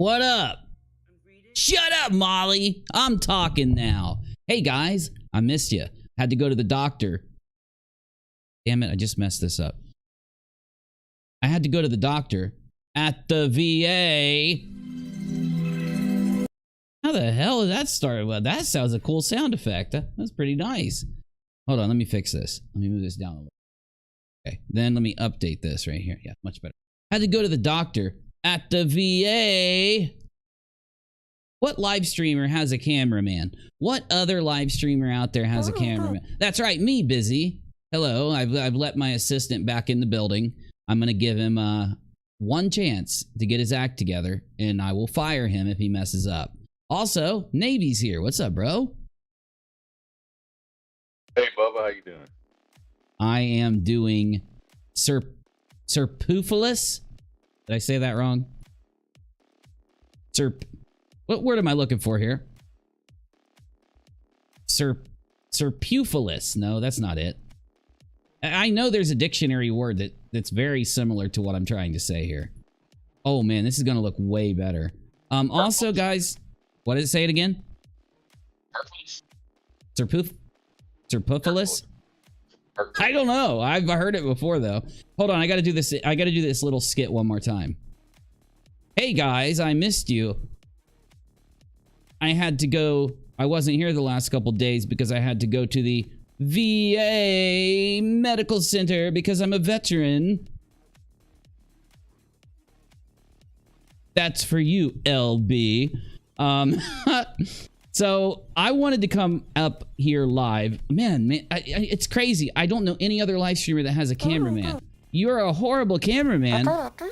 What up? Shut up, Molly. I'm talking now. Hey, guys. I missed you. Had to go to the doctor. Damn it, I just messed this up. I had to go to the doctor at the VA. How the hell did that start? Well, that sounds a cool sound effect. That's pretty nice. Hold on, let me fix this. Let me move this down a little. Okay, then let me update this right here. Yeah, much better. Had to go to the doctor at the VA. What live streamer has a cameraman? What other live streamer out there has a cameraman? That's right, me, Busy. Hello, I've let my assistant back in the building. I'm going to give him one chance to get his act together, and I will fire him if he messes up. Also, Navy's here. What's up, bro? Hey, Bubba, how you doing? I am doing Serpufulous. Did I say that wrong? What word am I looking for here? Serpufulous. No, that's not it. I know there's a dictionary word that's very similar to what I'm trying to say here. Oh man, this is gonna look way better. Also, guys, what did it say it again? Serpufulous? I don't know. I've heard it before though. Hold on, I gotta do this. I gotta do this little skit one more time. Hey guys, I missed you. I had to go. I wasn't here the last couple days because I had to go to the VA medical center because I'm a veteran. That's for you, LB. So I wanted to come up here live. Man, it's crazy. I don't know any other live streamer that has a cameraman. You're a horrible cameraman.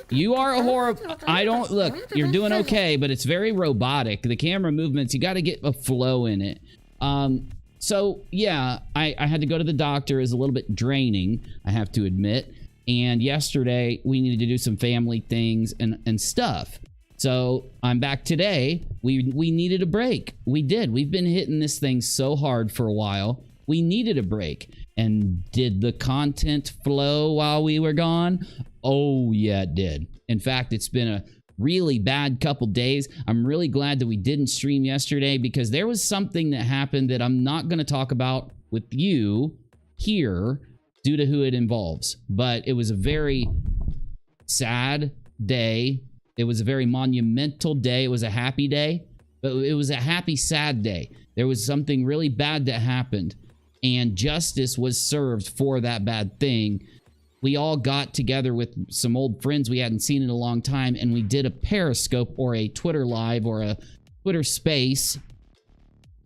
You are a horrible... I don't... Look, you're doing okay, but it's very robotic. The camera movements, you got to get a flow in it. So, yeah, I had to go to the doctor. It was a little bit draining, I have to admit. And yesterday, we needed to do some family things and stuff. So, I'm back today. We needed a break. We did. We've been hitting this thing so hard for a while. We needed a break. And did the content flow while we were gone? Oh, yeah, it did. In fact, it's been a really bad couple days. I'm really glad that we didn't stream yesterday because there was something that happened that I'm not going to talk about with you here due to who it involves. But it was a very sad day. It was a very monumental day. It was a happy day, but it was a happy, sad day. There was something really bad that happened, and justice was served for that bad thing. We all got together with some old friends we hadn't seen in a long time, and we did a Periscope or a Twitter Live or a Twitter Space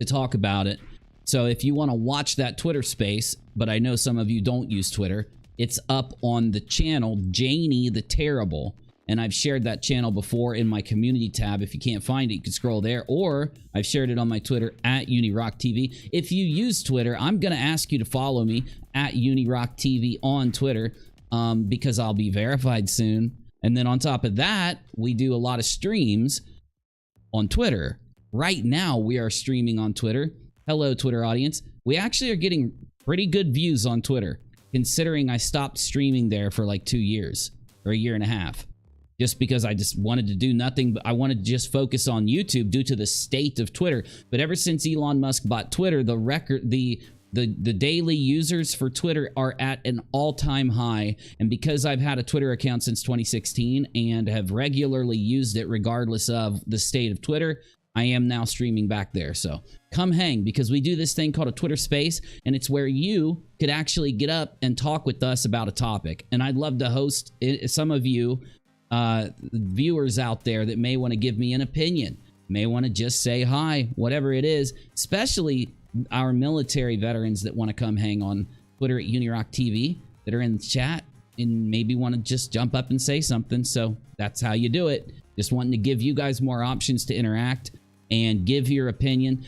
to talk about it. So if you want to watch that Twitter Space, but I know some of you don't use Twitter, it's up on the channel Janie the Terrible. And I've shared that channel before in my community tab. If you can't find it, you can scroll there. Or I've shared it on my Twitter at UnirockTV. If you use Twitter, I'm going to ask you to follow me at UnirockTV on Twitter because I'll be verified soon. And then on top of that, we do a lot of streams on Twitter. Right now, we are streaming on Twitter. Hello, Twitter audience. We actually are getting pretty good views on Twitter, considering I stopped streaming there for like 2 years or a year and a half. Just because I just wanted to do nothing, but I wanted to just focus on YouTube due to the state of Twitter. But ever since Elon Musk bought Twitter, the daily users for Twitter are at an all-time high. And because I've had a Twitter account since 2016 and have regularly used it regardless of the state of Twitter, I am now streaming back there. So come hang, because we do this thing called a Twitter Space, and it's where you could actually get up and talk with us about a topic. And I'd love to host some of you viewers out there that may want to give me an opinion, may want to just say hi, whatever it is, especially our military veterans that want to come hang on Twitter at Unirock TV that are in the chat and maybe want to just jump up and say something. So that's how you do it. Just wanting to give you guys more options to interact and give your opinion,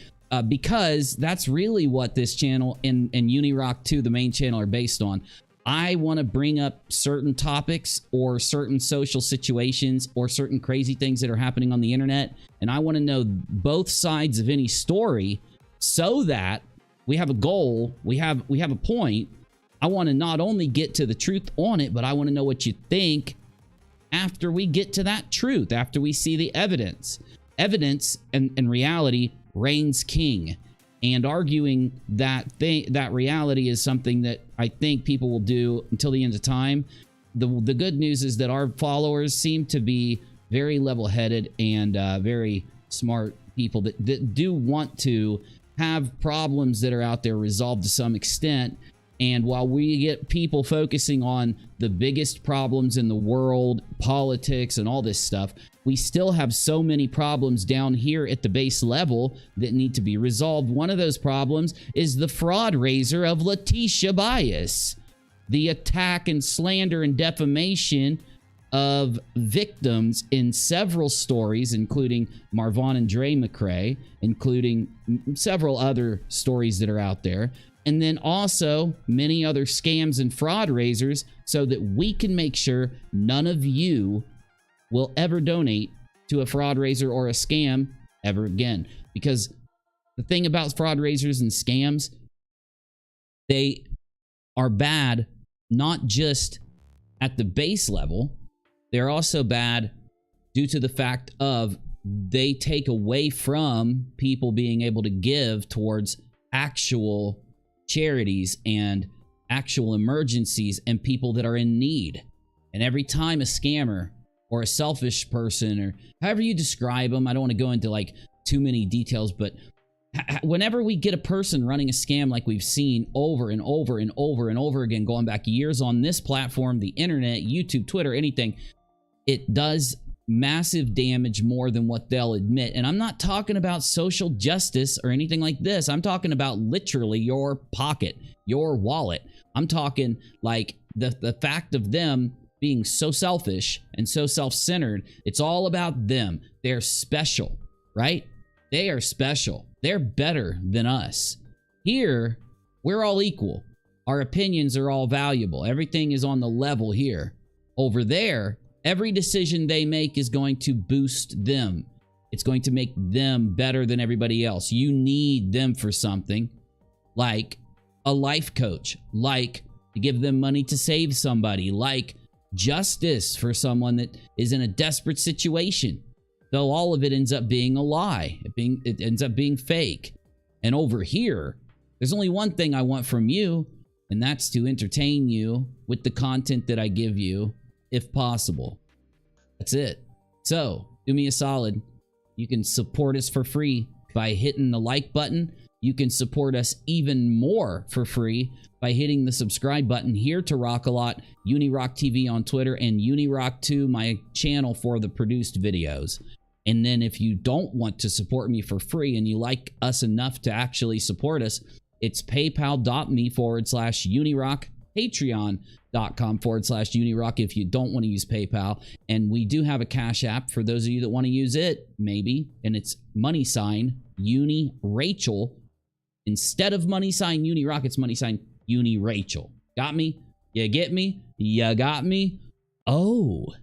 because that's really what this channel and Unirock 2, the main channel, are based on. I want to bring up certain topics or certain social situations or certain crazy things that are happening on the internet, and I want to know both sides of any story so that we have a goal, we have a point. I want to not only get to the truth on it, but I want to know what you think after we get to that truth, after we see the evidence. Evidence and reality reigns king. And arguing that that reality is something that I think people will do until the end of time. The good news is that our followers seem to be very level-headed and very smart people that do want to have problems that are out there resolved to some extent. And while we get people focusing on the biggest problems in the world, politics and all this stuff, we still have so many problems down here at the base level that need to be resolved. One of those problems is the fraud raiser of Letitia Bias, the attack and slander and defamation of victims in several stories, including Marvon and Dre McCrae, including several other stories that are out there. And then also many other scams and fraud raisers, so that we can make sure none of you will ever donate to a fraud raiser or a scam ever again. Because the thing about fraud raisers and scams, they are bad not just at the base level, they're also bad due to the fact of they take away from people being able to give towards actual charities and actual emergencies and people that are in need. And every time a scammer or a selfish person, or however you describe them, I don't want to go into like too many details, but whenever we get a person running a scam like we've seen over and over and over and over again, going back years on this platform, the internet, YouTube, Twitter, anything, it does massive damage more than what they'll admit. And I'm not talking about social justice or anything like this. I'm talking about literally your pocket, your wallet. I'm talking like the fact of them being so selfish and so self-centered. It's all about them. They're special, right? They are special. They're better than us. Here, we're all equal. Our opinions are all valuable. Everything is on the level here. Over there, every decision they make is going to boost them. It's going to make them better than everybody else. You need them for something, like a life coach, like to give them money to save somebody, like justice for someone that is in a desperate situation. Though all of it ends up being a lie. It ends up being fake. And over here, there's only one thing I want from you, and that's to entertain you with the content that I give you, if possible. That's it. So, do me a solid. You can support us for free by hitting the like button. You can support us even more for free by hitting the subscribe button here to rockAlot, Unirock TV on Twitter, and Unirock2, my channel for the produced videos. And then if you don't want to support me for free and you like us enough to actually support us, it's paypal.me/Unirock, patreon.com/Unirock if you don't want to use PayPal. And we do have a Cash App for those of you that want to use it, maybe. And it's $UniRachel. Instead of $Unirock, it's $UniRachel. Got me? You get me? You got me? Oh,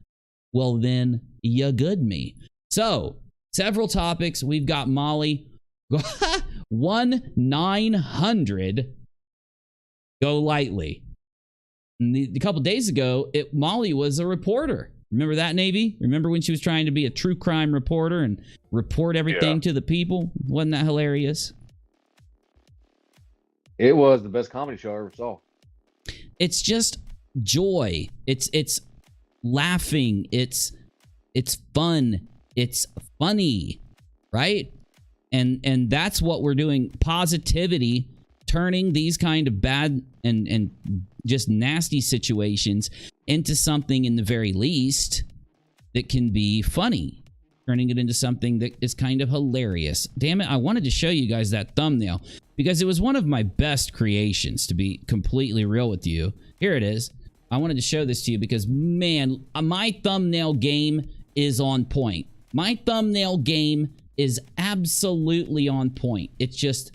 well then, you good me. So, several topics. We've got Molly 1-900 GoLightly. And a couple days ago, Molly was a reporter. Remember that, Navy? Remember when she was trying to be a true crime reporter and report everything to the people? Wasn't that hilarious? It was the best comedy show I ever saw. It's just joy. It's laughing. It's fun. It's funny, right? And that's what we're doing. Positivity, turning these kind of bad and just nasty situations into something, in the very least, that can be funny. Turning it into something that is kind of hilarious. Damn it, I wanted to show you guys that thumbnail because it was one of my best creations, to be completely real with you. Here it is. I wanted to show this to you because, man, my thumbnail game is on point. My thumbnail game is absolutely on point. It's just,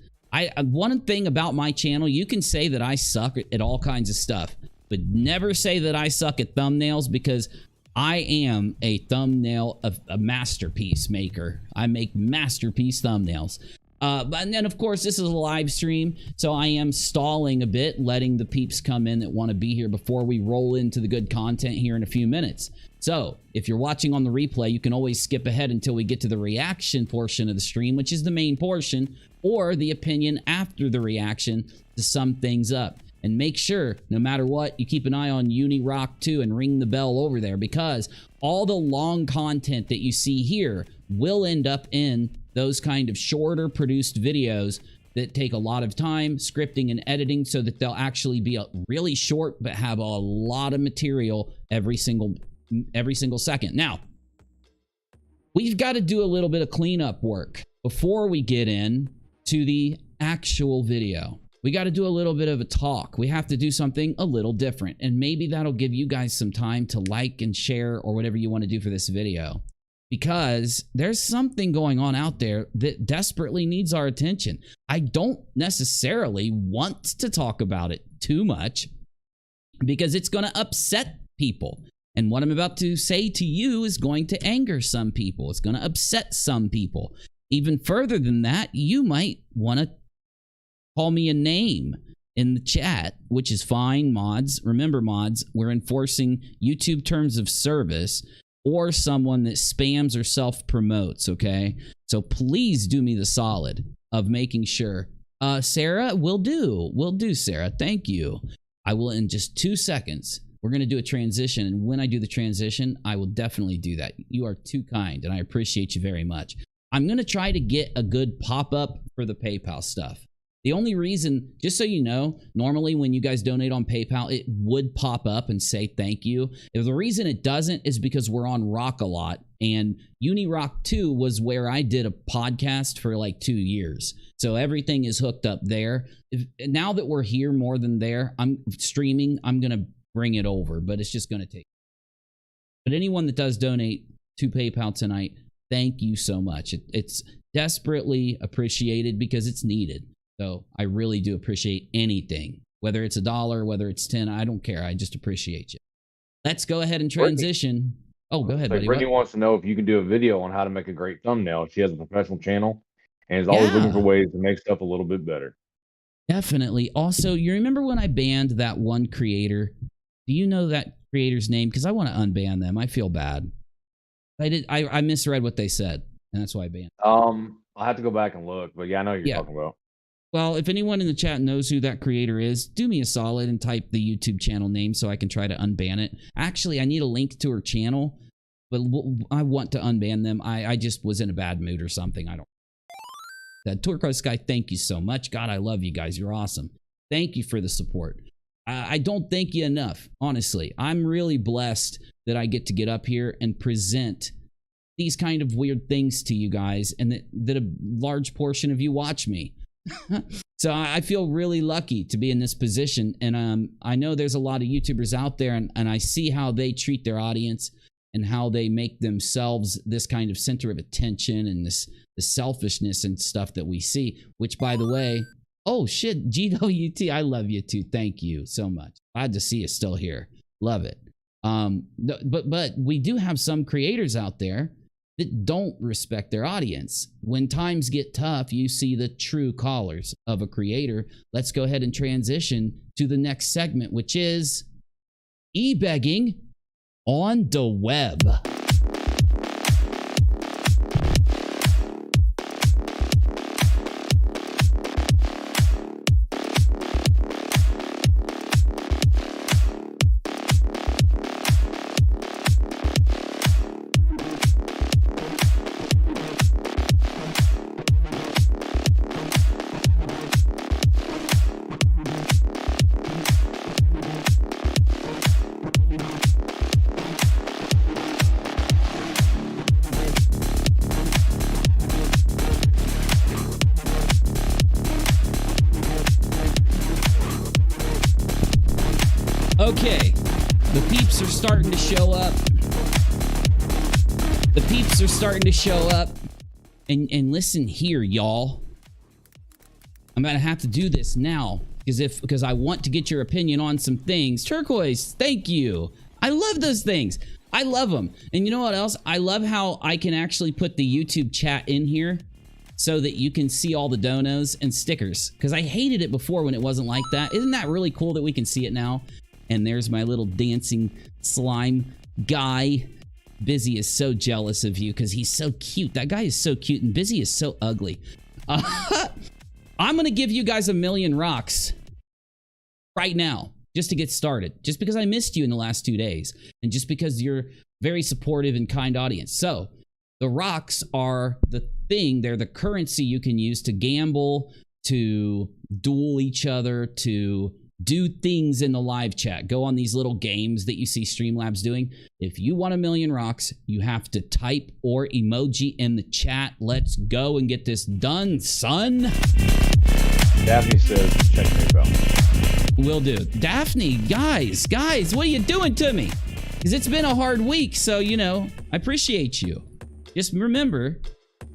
one thing about my channel, you can say that I suck at all kinds of stuff, but never say that I suck at thumbnails, because I am a thumbnail of a masterpiece maker. I make masterpiece thumbnails. And then, of course, this is a live stream, so I am stalling a bit, letting the peeps come in that want to be here before we roll into the good content here in a few minutes. So, if you're watching on the replay, you can always skip ahead until we get to the reaction portion of the stream, which is the main portion, or the opinion after the reaction to sum things up. And make sure, no matter what, you keep an eye on unirock too and ring the bell over there, because all the long content that you see here will end up in those kind of shorter produced videos that take a lot of time, scripting and editing, so that they'll actually be really short but have a lot of material every single second. Now, we've got to do a little bit of cleanup work before we get in to the actual video. We got to do a little bit of a talk. We have to do something a little different, and maybe that'll give you guys some time to like and share or whatever you want to do for this video, because there's something going on out there that desperately needs our attention. I don't necessarily want to talk about it too much because it's going to upset people. And what I'm about to say to you is going to anger some people. It's going to upset some people. Even further than that, you might want to call me a name in the chat, which is fine, mods. Remember, mods, we're enforcing YouTube terms of service, or someone that spams or self-promotes, okay? So please do me the solid of making sure. Sarah, will do, Sarah. Thank you. I will, in just 2 seconds, we're going to do a transition, and when I do the transition, I will definitely do that. You are too kind, and I appreciate you very much. I'm going to try to get a good pop-up for the PayPal stuff. The only reason, just so you know, normally when you guys donate on PayPal, it would pop up and say thank you. If the reason it doesn't is because we're on rockAlot, and unirock 2 was where I did a podcast for like 2 years. So everything is hooked up there. Now that we're here more than there, I'm streaming, I'm going to bring it over, but it's just going to take. But anyone that does donate to PayPal tonight, thank you so much. It's desperately appreciated because it's needed. So I really do appreciate anything, whether it's $1, whether it's 10, I don't care. I just appreciate you. Let's go ahead and transition. Oh, go ahead, buddy. Brittany wants to know if you can do a video on how to make a great thumbnail. She has a professional channel and is always looking for ways to make stuff a little bit better. Definitely. Also, you remember when I banned that one creator? Do you know that creator's name? Because I want to unban them. I feel bad. I misread what they said, and that's why I banned them. I'll have to go back and look, but yeah, I know what you're talking about. Well, if anyone in the chat knows who that creator is, do me a solid and type the YouTube channel name so I can try to unban it. Actually, I need a link to her channel, but I want to unban them. I just was in a bad mood or something. I don't. That Turquoise Sky, thank you so much. God, I love you guys. You're awesome. Thank you for the support. I don't thank you enough, honestly. I'm really blessed that I get to get up here and present these kind of weird things to you guys, and that a large portion of you watch me. So I feel really lucky to be in this position, and I know there's a lot of YouTubers out there, and I see how they treat their audience and how they make themselves this kind of center of attention, and the selfishness and stuff that we see, which, by the way, oh shit, GWT, I love you too. Thank you so much. Glad to see you still here. Love it. But we do have some creators out there that don't respect their audience. When times get tough, you see the true colors of a creator. Let's go ahead and transition to the next segment, which is e-begging on the web. Okay, the peeps are starting to show up. The peeps are starting to show up. And listen here, y'all. I'm gonna have to do this now because I want to get your opinion on some things. Turquoise, thank you. I love those things. I love them. And you know what else? I love how I can actually put the YouTube chat in here. so that you can see all the donos and stickers. Because I hated it before when it wasn't like that. Isn't that really cool that we can see it now? And there's my little dancing slime guy. Busy is so jealous of you because he's so cute. That guy is so cute, and Busy is so ugly. I'm going to give you guys 1,000,000 rocks right now, just to get started. Just because I missed you in the last 2 days, and just because you're very supportive and kind audience. So, the rocks are the thing. They're the currency you can use to gamble, to duel each other, to do things in the live chat. Go on these little games that you see Streamlabs doing. If you want 1,000,000 rocks, you have to type or emoji in the chat. Let's go and get this done, son. Daphne says, check your bell. Will do. Daphne, guys, what are you doing to me? Because it's been a hard week, so, you know, I appreciate you. Just remember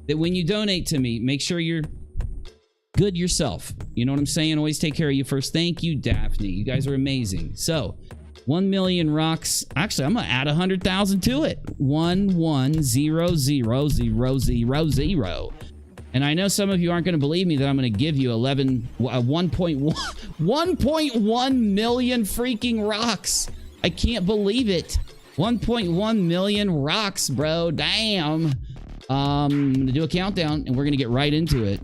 that when you donate to me, make sure you're good yourself. You know what I'm saying? Always take care of you first. Thank you, Daphne. You guys are amazing. So, 1,000,000 rocks. Actually, I'm going to add 100,000 to it. 110000. And I know some of you aren't going to believe me that I'm going to give you 1.1 million freaking rocks. I can't believe it. 1.1 million rocks, bro. Damn. I'm going to do a countdown, and we're going to get right into it.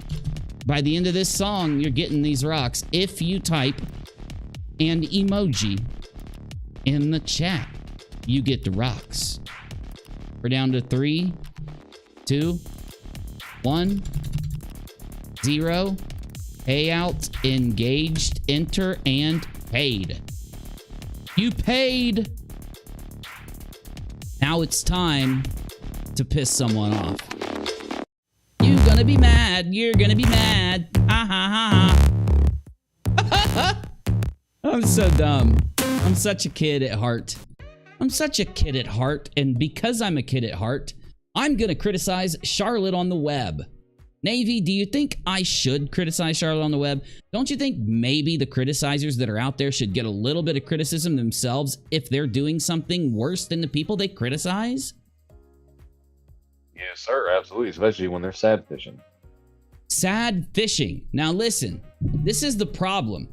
By the end of this song, you're getting these rocks if you type and emoji in the chat. You get the rocks. We're down to 3, 2, 1, 0. Payout, engaged, enter, and paid. You paid. Now it's time to piss someone off. You're gonna be mad. You're gonna be mad. Ha ha ha ha. I'm so dumb. I'm such a kid at heart. I'm such a kid at heart. And because I'm a kid at heart, I'm gonna criticize Charlotte on the web. Navy, do you think I should criticize Charlotte on the web? Don't you think maybe the criticizers that are out there should get a little bit of criticism themselves if they're doing something worse than the people they criticize? Yes, sir. Absolutely. Especially when they're sad fishing. Sad fishing. Now listen, this is the problem.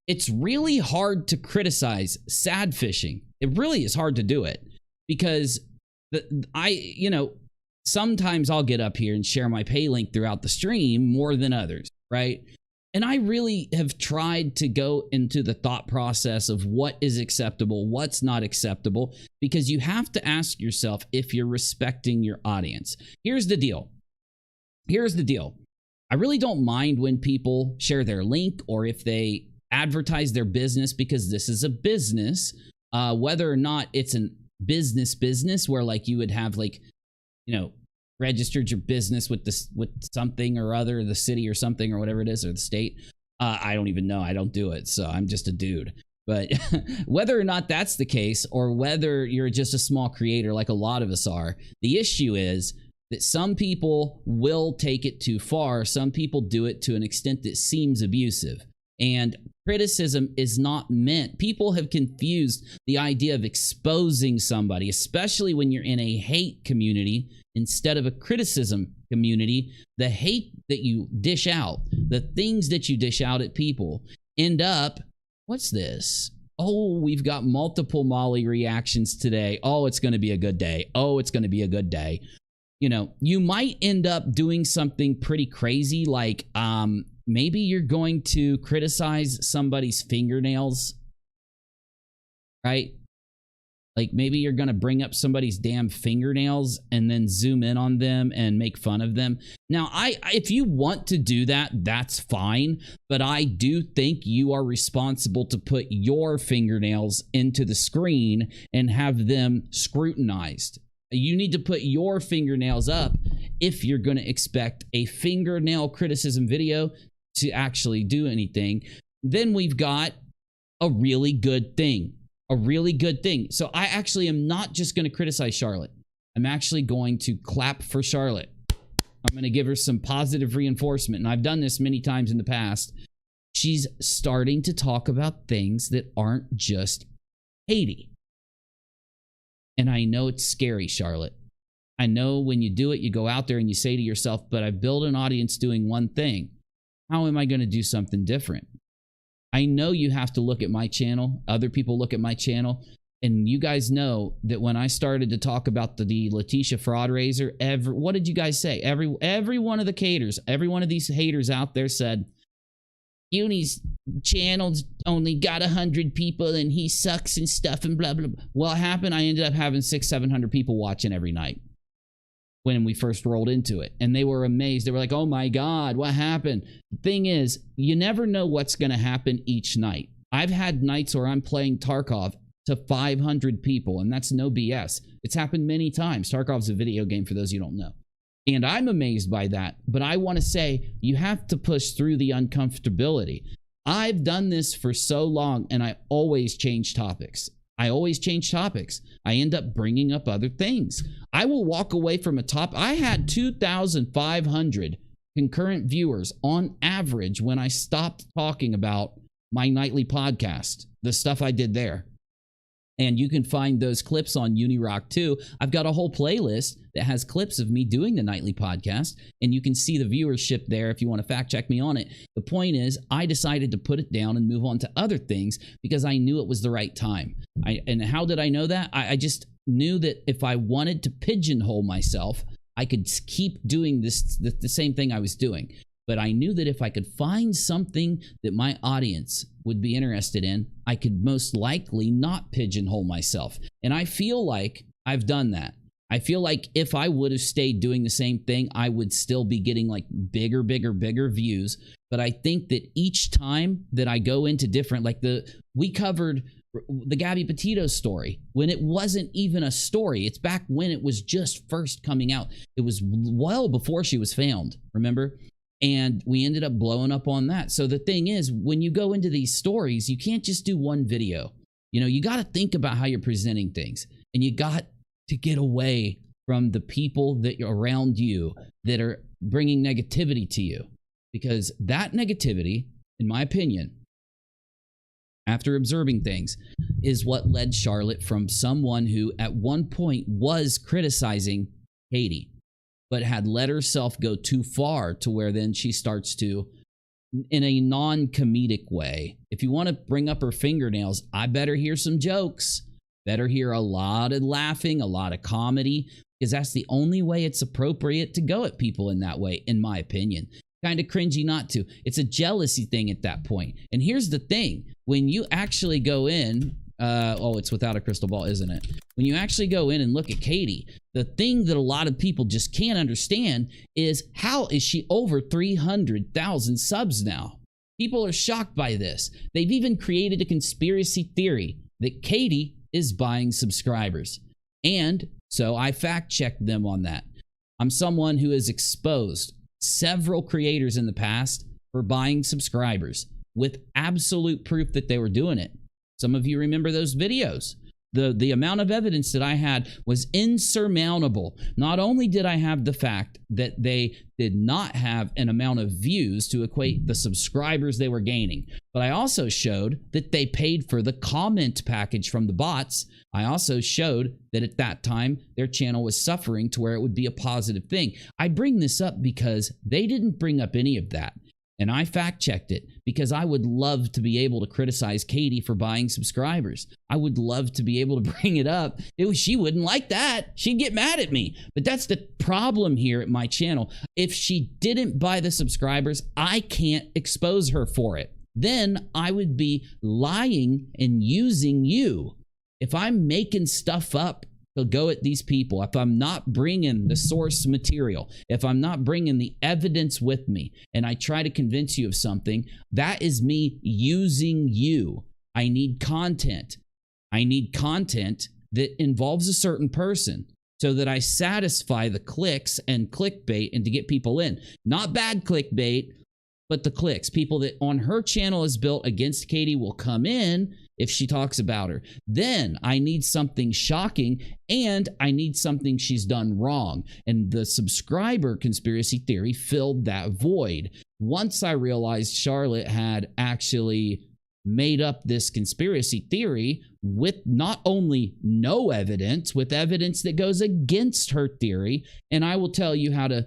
It's really hard to criticize sad fishing. It really is hard to do it because sometimes I'll get up here and share my pay link throughout the stream more than others, right? And I really have tried to go into the thought process of what is acceptable, what's not acceptable, because you have to ask yourself if you're respecting your audience. Here's the deal. I really don't mind when people share their link or if they advertise their business, because this is a business, whether or not it's a business where like you would have like, you know, registered your business with this, with something or other, the city or something or whatever it is, or the state. I don't even know. I don't do it. So I'm just a dude. But whether or not that's the case, or whether you're just a small creator like a lot of us are, the issue is that some people will take it too far. Some people do it to an extent that seems abusive. And criticism is not meant. People have confused the idea of exposing somebody, especially when you're in a hate community instead of a criticism community. The hate that you dish out, the things that you dish out at people end up, what's this? Oh, we've got multiple Molly reactions today. Oh, it's going to be a good day. Oh, it's going to be a good day. You know, you might end up doing something pretty crazy like, maybe you're going to criticize somebody's fingernails, right? Like maybe you're going to bring up somebody's damn fingernails and then zoom in on them and make fun of them. Now, if you want to do that, that's fine. But I do think you are responsible to put your fingernails into the screen and have them scrutinized. You need to put your fingernails up if you're going to expect a fingernail criticism video to actually do anything. Then we've got a really good thing. A really good thing. So I actually am not just going to criticize Charlotte. I'm actually going to clap for Charlotte. I'm going to give her some positive reinforcement. And I've done this many times in the past. She's starting to talk about things that aren't just hatey. And I know it's scary, Charlotte. I know when you do it, you go out there and you say to yourself, but I've built an audience doing one thing. How am I going to do something different? I know you have to look at my channel. Other people look at my channel. And you guys know that when I started to talk about the Letitia fraud raiser, what did you guys say? Every one of the haters, every one of these haters out there said, Uni's channel's only got 100 people and he sucks and stuff and blah, blah, blah. What happened? I ended up having 600-700 people watching every night when we first rolled into it. And they were amazed. They were like, oh my God, what happened? The thing is, you never know what's going to happen each night. I've had nights where I'm playing Tarkov to 500 people, and that's no BS. It's happened many times. Tarkov's a video game for those you don't know. And I'm amazed by that. But I want to say, you have to push through the uncomfortability. I've done this for so long, and I always change topics. I end up bringing up other things. I will walk away from a top. I had 2,500 concurrent viewers on average when I stopped talking about my nightly podcast, the stuff I did there. And you can find those clips on Unirock too. I've got a whole playlist that has clips of me doing the nightly podcast, and you can see the viewership there if you want to fact check me on it. The point is, I decided to put it down and move on to other things because I knew it was the right time. And how did I know that? I just knew that if I wanted to pigeonhole myself, I could keep doing the same thing I was doing. But I knew that if I could find something that my audience would be interested in, I could most likely not pigeonhole myself. And I feel like I've done that. I feel like if I would have stayed doing the same thing, I would still be getting like bigger views. But I think that each time that I go into different, like we covered the Gabby Petito story when it wasn't even a story. It's back when it was just first coming out. It was well before she was found, remember? And we ended up blowing up on that. So the thing is, when you go into these stories, you can't just do one video. You know, you got to think about how you're presenting things. And you got to get away from the people that are around you that are bringing negativity to you. Because that negativity, in my opinion, after observing things, is what led Charlotte from someone who at one point was criticizing Katie, but had let herself go too far to where then she starts to, in a non-comedic way, if you want to bring up her fingernails, I better hear some jokes, better hear a lot of laughing, a lot of comedy, because that's the only way it's appropriate to go at people in that way, in my opinion. Kind of cringy not to. It's a jealousy thing at that point. And here's the thing. When you actually go in, it's without a crystal ball, isn't it? When you actually go in and look at Katie, the thing that a lot of people just can't understand is how is she over 300,000 subs now? People are shocked by this. They've even created a conspiracy theory that Katie is buying subscribers. And so I fact-checked them on that. I'm someone who has exposed several creators in the past for buying subscribers with absolute proof that they were doing it. Some of you remember those videos. The amount of evidence that I had was insurmountable. Not only did I have the fact that they did not have an amount of views to equate the subscribers they were gaining, but I also showed that they paid for the comment package from the bots. I also showed that at that time, their channel was suffering to where it would be a positive thing. I bring this up because they didn't bring up any of that. And I fact-checked it because I would love to be able to criticize Katie for buying subscribers. I would love to be able to bring it up. She wouldn't like that. She'd get mad at me. But that's the problem here at my channel. If she didn't buy the subscribers, I can't expose her for it. Then I would be lying and using you. If I'm making stuff up to go at these people, if I'm not bringing the source material, if I'm not bringing the evidence with me, and I try to convince you of something, that is me using you. I need content. I need content that involves a certain person so that I satisfy the clicks and clickbait and to get people in. Not bad clickbait, but the clicks. People that on her channel is built against Katie will come in if she talks about her. Then I need something shocking and I need something she's done wrong. And the subscriber conspiracy theory filled that void. Once I realized Charlotte had actually made up this conspiracy theory with not only no evidence, with evidence that goes against her theory. And I will tell you how to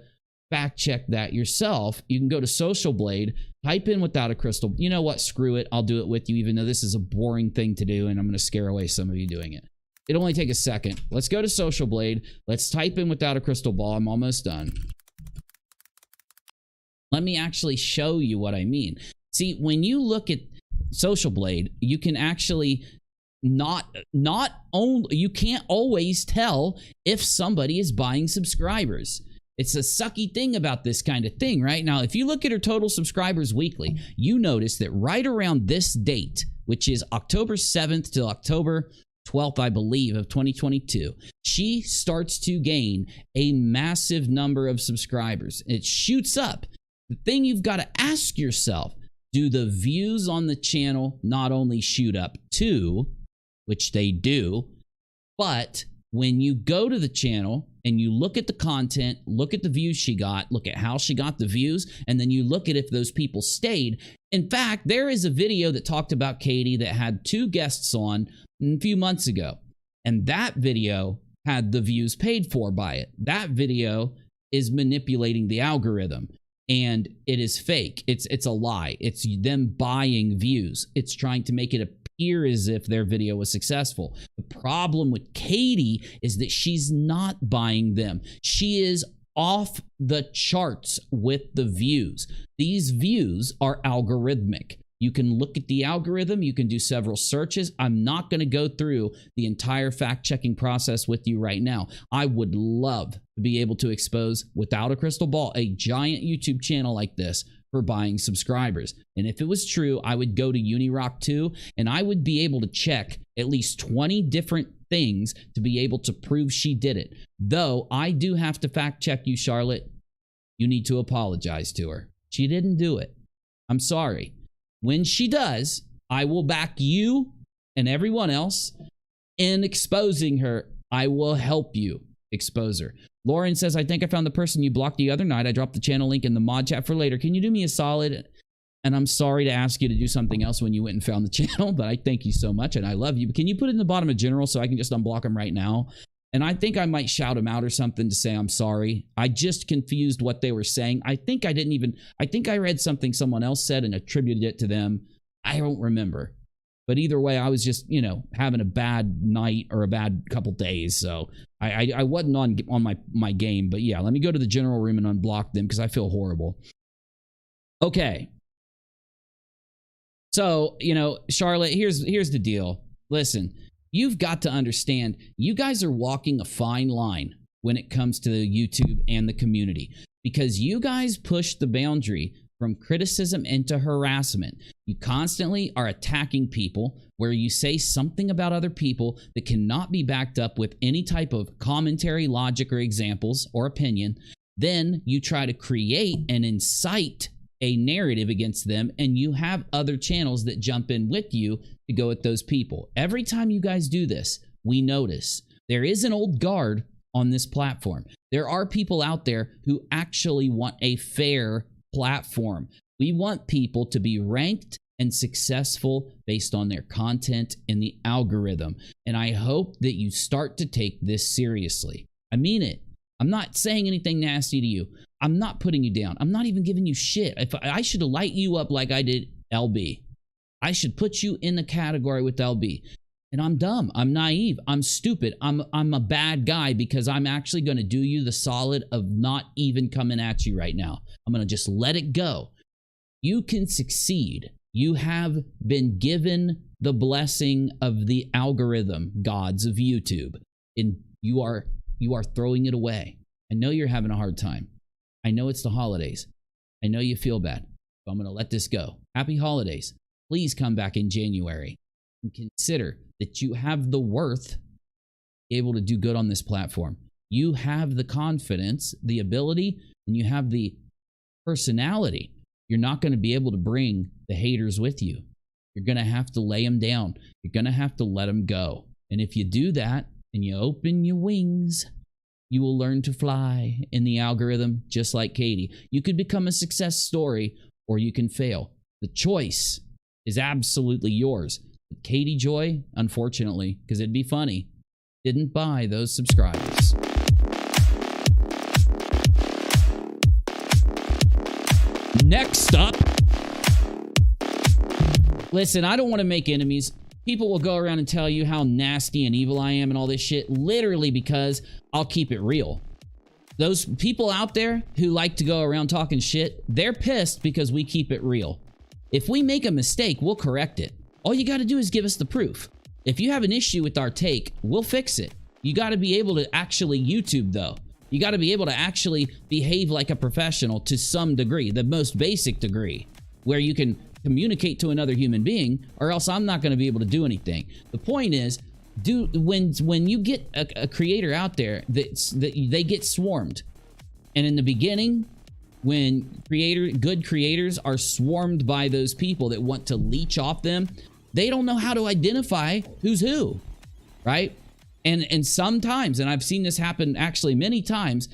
fact check that yourself. You can go to Social Blade, type in without a crystal. You know what? Screw it. I'll do it with you, even though this is a boring thing to do, and I'm going to scare away some of you doing it. It'll only take a second. Let's go to Social Blade. Let's type in without a crystal ball. I'm almost done. Let me actually show you what I mean. See, when you look at Social Blade, you can actually you can't always tell if somebody is buying subscribers. It's a sucky thing about this kind of thing, right? Now, if you look at her total subscribers weekly, you notice that right around this date, which is October 7th to October 12th, I believe, of 2022, she starts to gain a massive number of subscribers. It shoots up. The thing you've got to ask yourself, do the views on the channel not only shoot up too, which they do, but when you go to the channel and you look at the content, look at the views she got, look at how she got the views, and then you look at if those people stayed. In fact, there is a video that talked about Katie that had 2 guests on a few months ago, and that video had the views paid for by it. That video is manipulating the algorithm. And it is fake. It's a lie. It's them buying views. It's trying to make it appear as if their video was successful. The problem with Katie is that she's not buying them. She is off the charts with the views. These views are algorithmic. You can look at the algorithm. You can do several searches. I'm not going to go through the entire fact-checking process with you right now. I would love to be able to expose, without a crystal ball, a giant YouTube channel like this for buying subscribers. And if it was true, I would go to unirock too, and I would be able to check at least 20 different things to be able to prove she did it. Though I do have to fact-check you, Charlotte. You need to apologize to her. She didn't do it. I'm sorry. When she does, I will back you and everyone else in exposing her. I will help you expose her. Lauren says, I think I found the person you blocked the other night. I dropped the channel link in the mod chat for later. Can you do me a solid? And I'm sorry to ask you to do something else when you went and found the channel, but I thank you so much and I love you. But can you put it in the bottom of general so I can just unblock them right now? And I think I might shout them out or something to say I'm sorry. I just confused what they were saying. I think I read something someone else said and attributed it to them. I don't remember. But either way, I was just, having a bad night or a bad couple days. So I wasn't on my game. But yeah, let me go to the general room and unblock them because I feel horrible. Okay. So, Charlotte, here's the deal. Listen. You've got to understand, you guys are walking a fine line when it comes to YouTube and the community because you guys push the boundary from criticism into harassment. You constantly are attacking people where you say something about other people that cannot be backed up with any type of commentary, logic, or examples or opinion. Then you try to create and incite a narrative against them, and you have other channels that jump in with you to go at those people. Every time you guys do this, we notice there is an old guard on this platform. There are people out there who actually want a fair platform. We want people to be ranked and successful based on their content in the algorithm. And I hope that you start to take this seriously. I mean it. I'm not saying anything nasty to you. I'm not putting you down. I'm not even giving you shit. If I should light you up like I did LB. I should put you in the category with LB. And I'm dumb. I'm naive. I'm stupid. I'm a bad guy because I'm actually going to do you the solid of not even coming at you right now. I'm going to just let it go. You can succeed. You have been given the blessing of the algorithm gods of YouTube. And you are throwing it away. I know you're having a hard time. I know it's the holidays. I know you feel bad, but I'm going to let this go. Happy holidays. Please come back in January and consider that you have the worth to be able to do good on this platform. You have the confidence, the ability, and you have the personality. You're not going to be able to bring the haters with you. You're going to have to lay them down. You're going to have to let them go. And if you do that and you open your wings, you will learn to fly in the algorithm just like Katie. You could become a success story or you can fail. The choice is absolutely yours. But Katie Joy, unfortunately, because it'd be funny, didn't buy those subscribers. Next up. Listen, I don't want to make enemies. People will go around and tell you how nasty and evil I am and all this shit, literally because I'll keep it real. Those people out there who like to go around talking shit, they're pissed because we keep it real. If we make a mistake, we'll correct it. All you got to do is give us the proof. If you have an issue with our take, we'll fix it. You got to be able to actually YouTube, though. You got to be able to actually behave like a professional to some degree, the most basic degree, where you can communicate to another human being, or else I'm not going to be able to do anything. The point is, when you get a creator out there that they get swarmed, and in the beginning, when good creators are swarmed by those people that want to leech off them, they don't know how to identify who's who, right? And sometimes, and I've seen this happen actually many times,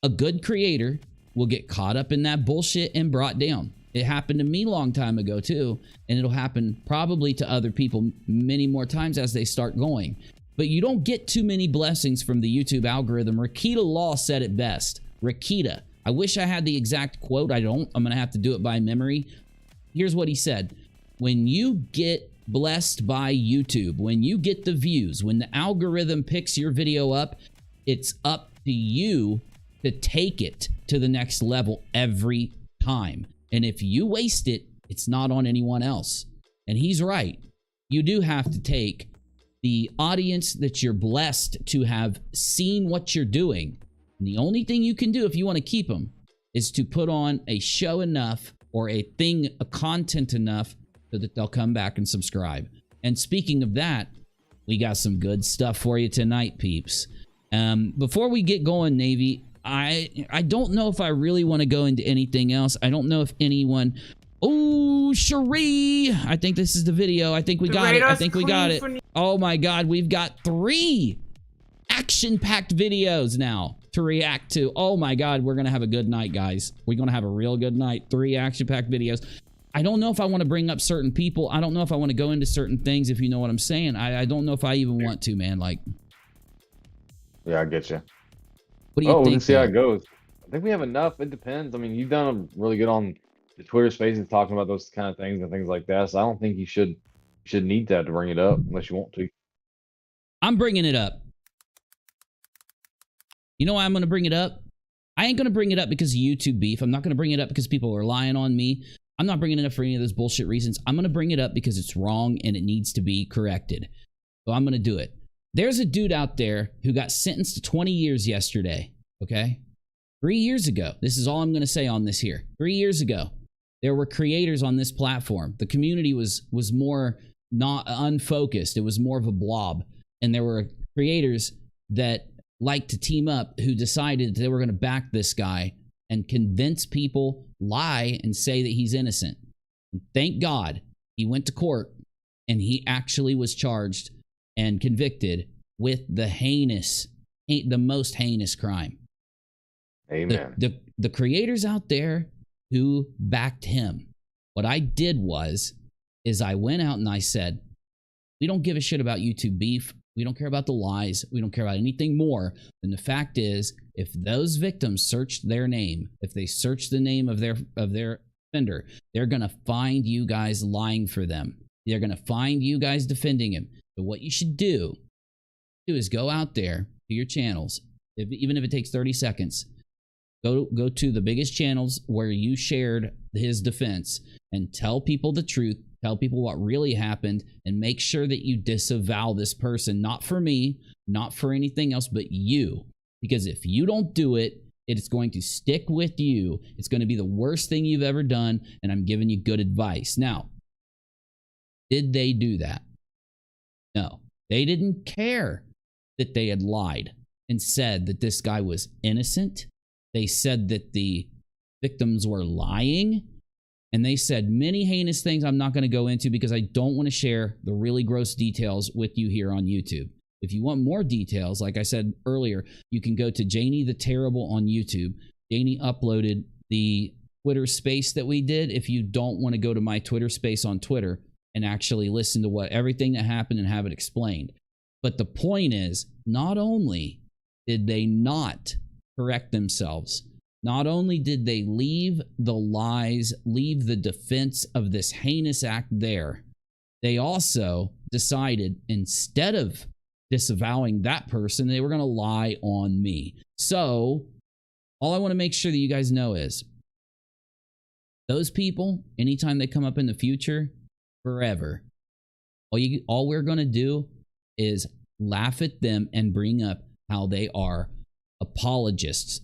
a good creator will get caught up in that bullshit and brought down. It happened to me a long time ago too, and it'll happen probably to other people many more times as they start going. But you don't get too many blessings from the YouTube algorithm. Rakita Law said it best. Rakita. I wish I had the exact quote. I don't. I'm going to have to do it by memory. Here's what he said. When you get blessed by YouTube, when you get the views, when the algorithm picks your video up, it's up to you to take it to the next level every time. And if you waste it, it's not on anyone else. And he's right. You do have to take the audience that you're blessed to have seen what you're doing. And the only thing you can do if you want to keep them is to put on a show enough or a content enough so that they'll come back and subscribe. And speaking of that, we got some good stuff for you tonight, peeps. Before we get going, Navy, I don't know if I really want to go into anything else. I don't know if anyone... Oh, Cherie! I think this is the video. I think we got it. I think we got it. Oh my God, we've got 3 action-packed videos now to react to. Oh my God, we're going to have a good night, guys. We're going to have a real good night. 3 action-packed videos. I don't know if I want to bring up certain people. I don't know if I want to go into certain things, if you know what I'm saying. I don't know if I even want to, man. Like, yeah, I get you. What do you think? We'll see how it goes. I think we have enough. It depends. I mean, you've done really good on the Twitter Spaces talking about those kind of things and things like that. So I don't think you should need that to bring it up unless you want to. I'm bringing it up. You know why I'm going to bring it up? I ain't going to bring it up because of YouTube beef. I'm not going to bring it up because people are lying on me. I'm not bringing it up for any of those bullshit reasons. I'm going to bring it up because it's wrong and it needs to be corrected. So I'm going to do it. There's a dude out there who got sentenced to 20 years yesterday, okay? 3 years ago. This is all I'm going to say on this here. 3 years ago, there were creators on this platform. The community was more not unfocused. It was more of a blob. And there were creators that liked to team up who decided they were going to back this guy and convince people, lie, and say that he's innocent. And thank God he went to court and he actually was charged and convicted with the most heinous crime. Amen. The creators out there who backed him, what I did is I went out and I said, we don't give a shit about YouTube beef. We don't care about the lies. We don't care about anything more than the fact is, if those victims searched their name, if they search the name of their offender, they're going to find you guys lying for them. They're going to find you guys defending him. So what you should do is go out there to your channels, even if it takes 30 seconds, go to the biggest channels where you shared his defense and tell people the truth. Tell people what really happened and make sure that you disavow this person. Not for me, not for anything else, but you. Because if you don't do it, it's going to stick with you. It's going to be the worst thing you've ever done, and I'm giving you good advice. Now, did they do that? No. They didn't care that they had lied and said that this guy was innocent. They said that the victims were lying. And they said many heinous things I'm not going to go into because I don't want to share the really gross details with you here on YouTube. If you want more details, like I said earlier, you can go to Janie the Terrible on YouTube. Janie uploaded the Twitter space that we did. If you don't want to go to my Twitter space on Twitter, and actually listen to what everything that happened and have it explained. But the point is, not only did they not correct themselves, not only did they leave the lies, leave the defense of this heinous act there, they also decided, instead of disavowing that person, they were going to lie on me. So all I want to make sure that you guys know is, those people, anytime they come up in the future, forever, all we're going to do is laugh at them and bring up how they are apologists,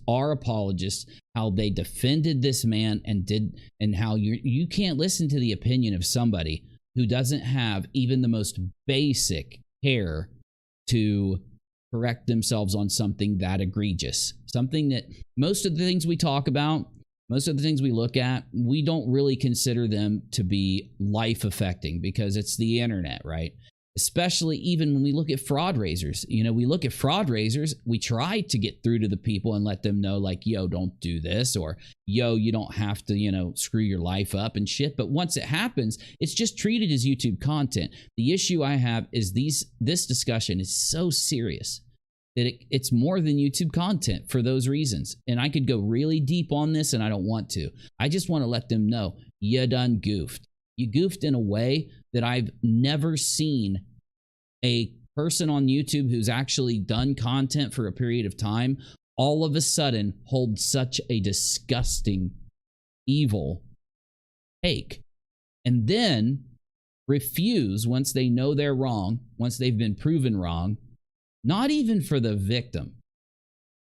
how they defended this man and how you can't listen to the opinion of somebody who doesn't have even the most basic care to correct themselves on something that egregious. Something that most of the things we talk about, most of the things we look at, we don't really consider them to be life affecting because it's the internet, right? Especially even when we look at fraud raisers. You know, we look at fraud raisers, we try to get through to the people and let them know, like, yo, don't do this, or yo, you don't have to, you know, screw your life up and shit. But once it happens, it's just treated as YouTube content. The issue I have is this discussion is so serious that it's more than YouTube content for those reasons. And I could go really deep on this, and I don't want to. I just want to let them know, you done goofed. You goofed in a way that I've never seen a person on YouTube who's actually done content for a period of time all of a sudden hold such a disgusting, evil take, and then refuse, once they know they're wrong, once they've been proven wrong, not even for the victim,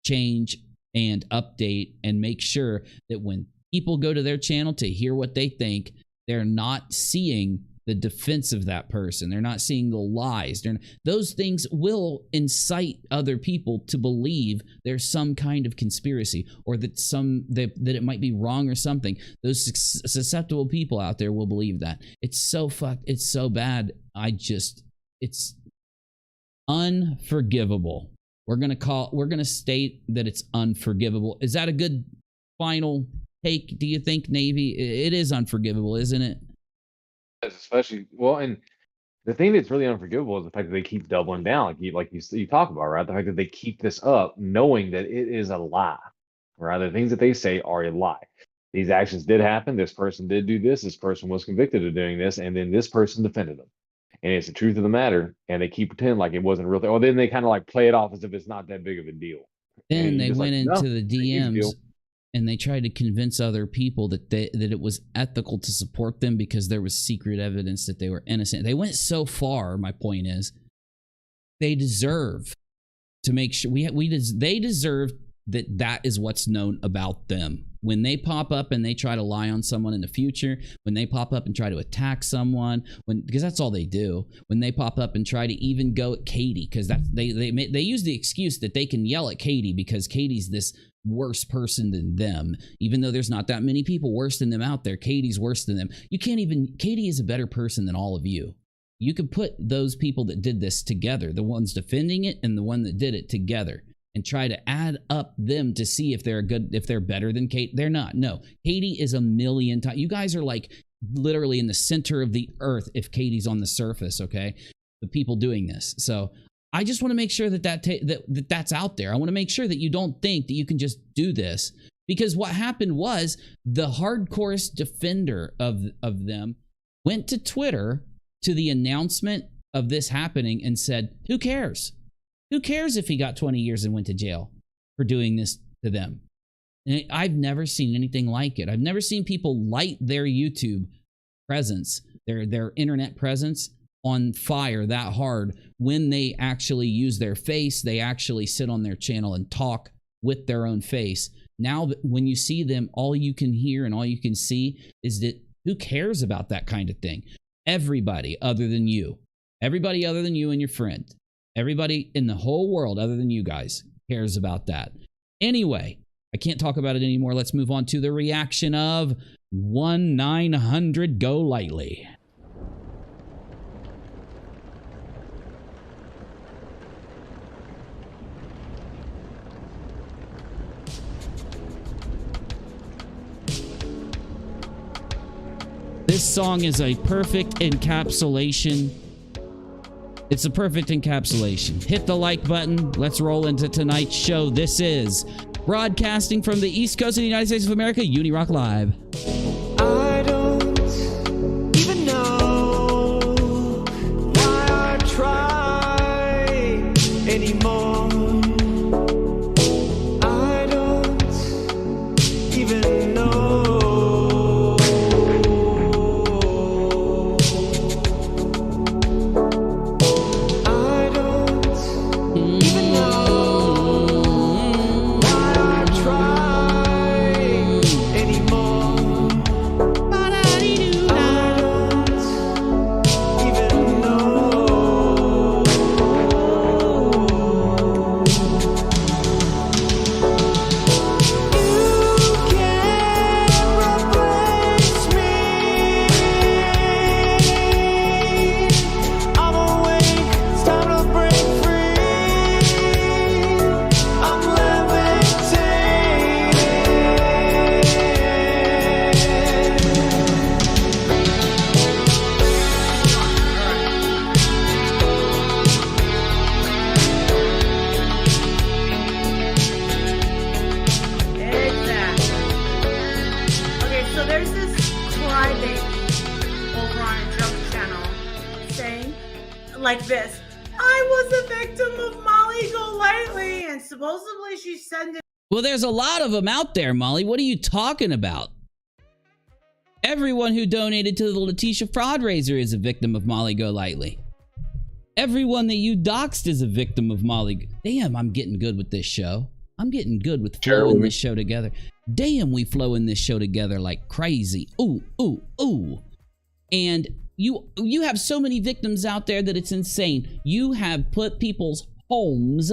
change and update and make sure that when people go to their channel to hear what they think, they're not seeing the defense of that person. They're not seeing the lies. Those things will incite other people to believe there's some kind of conspiracy, or that it might be wrong or something. Those susceptible people out there will believe that. It's so fucked. It's so bad. It's unforgivable. We're gonna state that it's unforgivable. Is that a good final take, do you think, Navy? It is unforgivable, isn't it? Especially, well, and the thing that's really unforgivable is the fact that they keep doubling down, like you talk about, right? The fact that they keep this up, knowing that it is a lie, right? The things that they say are a lie. These actions did happen. This person did do this. This person was convicted of doing this, and then this person defended them. And it's the truth of the matter, and they keep pretending like it wasn't real. Or then they kind of like play it off as if it's not that big of a deal. Then they went into the DMs and they tried to convince other people that it was ethical to support them because there was secret evidence that they were innocent. They went so far. My point is, they deserve to make sure they deserve that is what's known about them. When they pop up and they try to lie on someone in the future, when they pop up and try to attack someone, because that's all they do. When they pop up and try to even go at Katie, because they use the excuse that they can yell at Katie because Katie's this worse person than them, even though there's not that many people worse than them out there. Katie's worse than them. Katie is a better person than all of you. You could put those people that did this together, the ones defending it and the one that did it together, and try to add up them to see if they're better than Kate. They're not. No, Katie is a million times. You guys are like literally in the center of the earth if Katie's on the surface, okay? The people doing this. So I just want to make sure that's out there. I want to make sure that you don't think that you can just do this, because what happened was the hardcore defender of them went to Twitter to the announcement of this happening and said, who cares? Who cares if he got 20 years and went to jail for doing this to them? And I've never seen anything like it. I've never seen people light their YouTube presence, their internet presence, on fire that hard when they actually use their face. They actually sit on their channel and talk with their own face. Now, when you see them, all you can hear and all you can see is that who cares about that kind of thing? Everybody other than you. Everybody other than you and your friend. Everybody in the whole world other than you guys cares about that. Anyway, I can't talk about it anymore. Let's move on to the reaction of 1900 GoLightly. This song is a perfect encapsulation. It's a perfect encapsulation. Hit the like button. Let's roll into tonight's show. This is broadcasting from the East Coast of the United States of America, Unirock Live. I don't even know why I try anymore. I don't even know. I don't even know why I try anymore. I don't even know. You can't replace me. I'm awake, it's time to break free. I'm levitating. Exactly. Okay, so there's this crybaby over on a drunk channel saying like this: I was a victim of Molly GoLightly, and supposedly she's sending. Well, there's a lot of them out there, Molly. What are you talking about? Everyone who donated to the Letitia Fraud Raiser is a victim of Molly GoLightly. Everyone that you doxed is a victim of Molly. Damn, I'm getting good with this show. I'm getting good with flowing this show together. Damn, we flow in this show together like crazy. Ooh, ooh, ooh. And you have so many victims out there that it's insane. You have put people's homes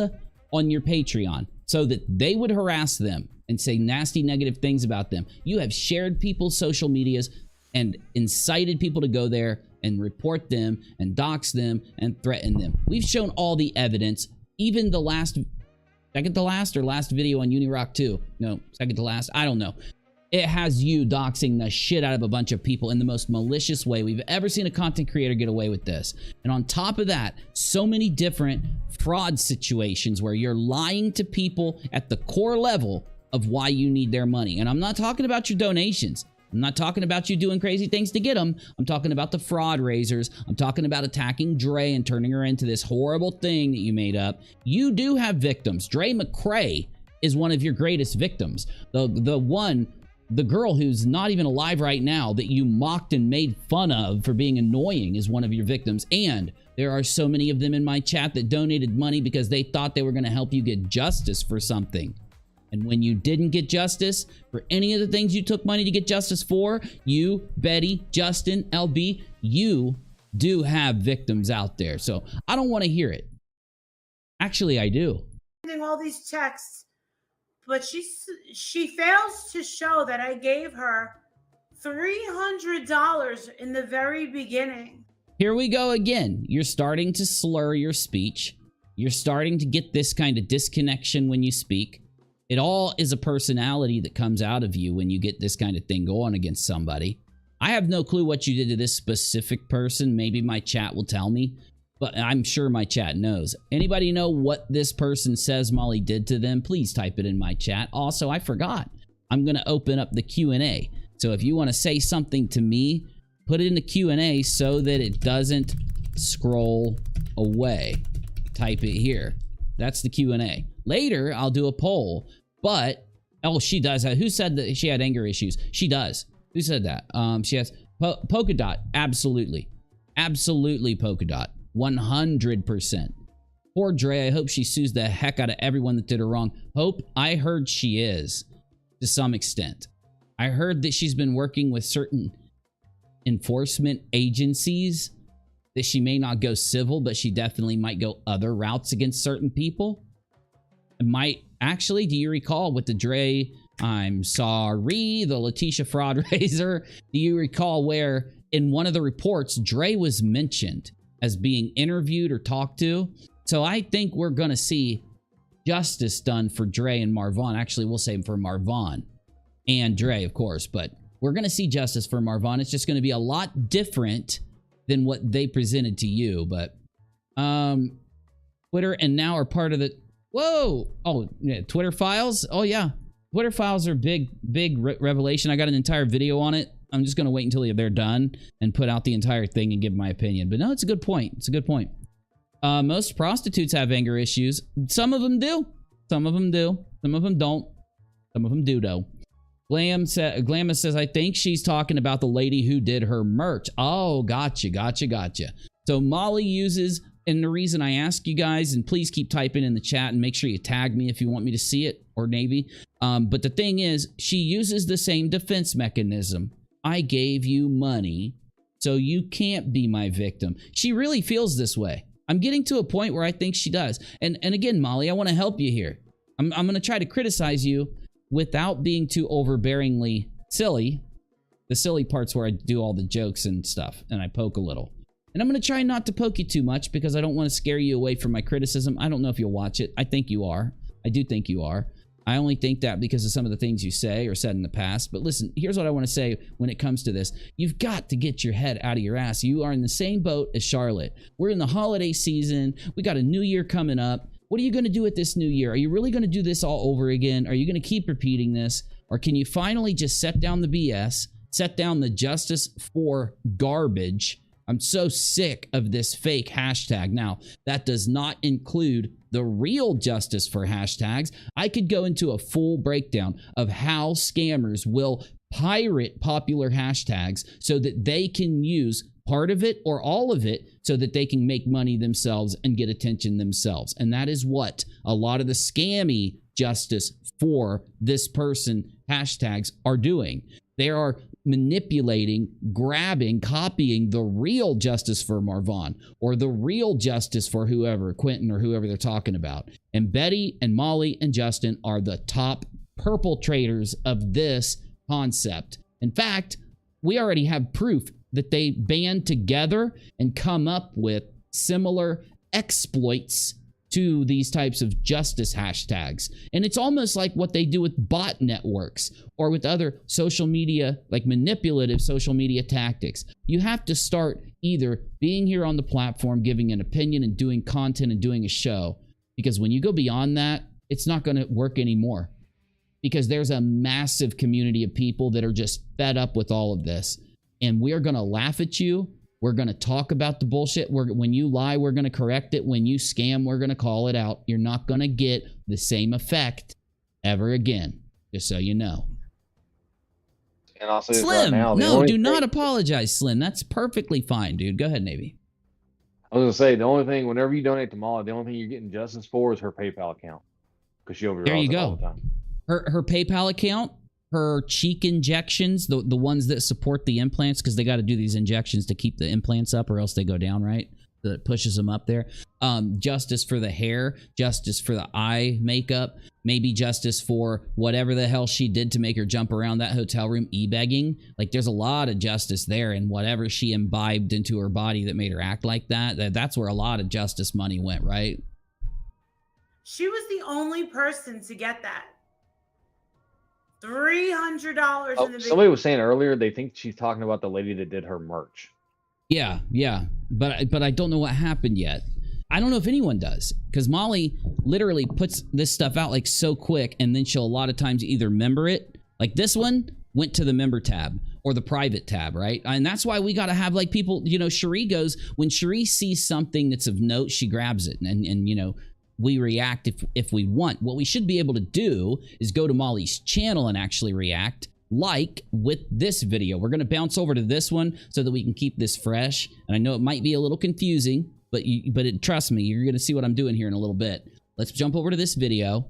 on your Patreon so that they would harass them and say nasty negative things about them. You have shared people's social medias and incited people to go there and report them and dox them and threaten them. We've shown all the evidence, even the last, second to last or last video on Unirock 2. No, second to last, I don't know. It has you doxing the shit out of a bunch of people in the most malicious way we've ever seen a content creator get away with this. And on top of that, so many different fraud situations where you're lying to people at the core level of why you need their money. And I'm not talking about your donations. I'm not talking about you doing crazy things to get them. I'm talking about the fraud raisers. I'm talking about attacking Dre and turning her into this horrible thing that you made up. You do have victims. Dre McCrae is one of your greatest victims. The girl who's not even alive right now that you mocked and made fun of for being annoying is one of your victims. And there are so many of them in my chat that donated money because they thought they were going to help you get justice for something. And when you didn't get justice for any of the things you took money to get justice for, you, Betty, Justin, LB, you do have victims out there. So I don't want to hear it. Actually, I do. All these texts, but she fails to show that I gave her $300 in the very beginning. Here we go again. You're starting to slur your speech. You're starting to get this kind of disconnection when you speak. It all is a personality that comes out of you when you get this kind of thing going against somebody. I have no clue what you did to this specific person. Maybe my chat will tell me, but I'm sure my chat knows. Anybody know what this person says Molly did to them? Please type it in my chat. Also, I forgot. I'm going to open up the Q&A. So if you want to say something to me, put it in the Q&A so that it doesn't scroll away. Type it here. That's the Q&A. Later, I'll do a poll, but, oh, she does have, who said that she had anger issues? She does. Who said that? She has, Polka Dot, absolutely. Absolutely Polka Dot, 100%. Poor Dre, I hope she sues the heck out of everyone that did her wrong. Hope, I heard she is, to some extent. I heard that she's been working with certain enforcement agencies, that she may not go civil, but she definitely might go other routes against certain people. It might, actually, do you recall with the Dre, I'm sorry, the Letitia Fraud Raiser, do you recall where in one of the reports, Dre was mentioned as being interviewed or talked to? So I think we're going to see justice done for Dre and Marvon. Actually, we'll say for Marvon and Dre, of course, but We're going to see justice for Marvon. It's just going to be a lot different than what they presented to you. But Twitter and now are part of the... Whoa! Oh, yeah, Twitter files? Oh, yeah. Twitter files are big revelation. I got an entire video on it. I'm just going to wait until they're done and put out the entire thing and give my opinion. But no, it's a good point. It's a good point. Most prostitutes have anger issues. Some of them do. Some of them do. Some of them don't. Some of them do, though. Glamis says, I think she's talking about the lady who did her merch. Oh, gotcha. So Molly uses, and the reason I ask you guys, and please keep typing in the chat and make sure you tag me if you want me to see it, or Navy. But the thing is, she uses the same defense mechanism. I gave you money, so you can't be my victim. She really feels this way. I'm getting to a point where I think she does. And again, Molly, I want to help you here. I'm going to try to criticize you without being too overbearingly silly. The silly parts where I do all the jokes and stuff, and I poke a little. And I'm going to try not to poke you too much because I don't want to scare you away from my criticism. I don't know if you'll watch it. I think you are. I do think you are. I only think that because of some of the things you say or said in the past. But listen, here's what I want to say when it comes to this. You've got to get your head out of your ass. You are in the same boat as Charlotte. We're in the holiday season. We got a new year coming up. What are you going to do with this new year? Are you really going to do this all over again? Are you going to keep repeating this? Or can you finally just set down the BS, set down the justice for garbage? I'm so sick of this fake hashtag. Now, that does not include the real justice for hashtags. I could go into a full breakdown of how scammers will pirate popular hashtags so that they can use part of it or all of it so that they can make money themselves and get attention themselves. And that is what a lot of the scammy justice for this person hashtags are doing. They are manipulating, grabbing, copying the real justice for Marvon or the real justice for whoever, Quentin or whoever they're talking about. And Betty and Molly and Justin are the top perpetrators of this concept. In fact, we already have proof that they band together and come up with similar exploits to these types of justice hashtags. And it's almost like what they do with bot networks or with other social media, like manipulative social media tactics. You have to start either being here on the platform, giving an opinion and doing content and doing a show. Because when you go beyond that, it's not going to work anymore. Because there's a massive community of people that are just fed up with all of this. And we're going to laugh at you. We're going to talk about the bullshit. When you lie, we're going to correct it. When you scam, we're going to call it out. You're not going to get the same effect ever again, just so you know. And I'll say this Slim, right now. no, do not apologize, Slim. That's perfectly fine, dude. Go ahead, Navy. I was going to say, the only thing, whenever you donate to Molly, the only thing you're getting justice for is her PayPal account. Because she overdraws There you it all go. the time. Her PayPal account, her cheek injections, the ones that support the implants, because they got to do these injections to keep the implants up or else they go down, right? That pushes them up there. Justice for the hair, justice for the eye makeup, maybe justice for whatever the hell she did to make her jump around that hotel room e-begging. Like, there's a lot of justice there, and whatever she imbibed into her body that made her act like that's where a lot of justice money went, right? She was the only person to get that. $300 in the Somebody was saying earlier they think she's talking about the lady that did her merch. Yeah, but I don't know what happened yet. I don't know if anyone does, because Molly literally puts this stuff out like so quick, and then she'll a lot of times either member it, like this one went to the member tab or the private tab, right? And that's why we got to have like people, you know, Cherie goes, when Cherie sees something that's of note, she grabs it, and you know, we react if we want. What we should be able to do is go to Molly's channel and actually react, like with this video. We're going to bounce over to this one so that we can keep this fresh. And I know it might be a little confusing, but trust me, you're going to see what I'm doing here in a little bit. Let's jump over to this video.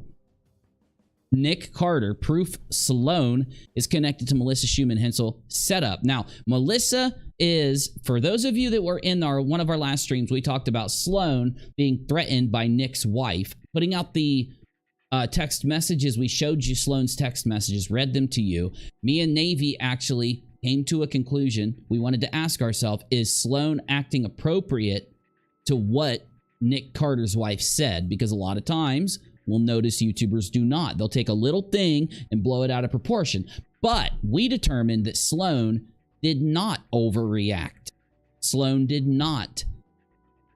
Nick Carter, proof Sloan is connected to Melissa Schumann Hensel setup. Now, Melissa is, for those of you that were in one of our last streams, we talked about Sloan being threatened by Nick's wife, putting out the text messages. We showed you Sloan's text messages, read them to you. Me and Navy actually came to a conclusion. We wanted to ask ourselves, is Sloan acting appropriate to what Nick Carter's wife said? Because a lot of times we'll notice YouTubers do not. They'll take a little thing and blow it out of proportion. But we determined that Sloan did not overreact. Sloan did not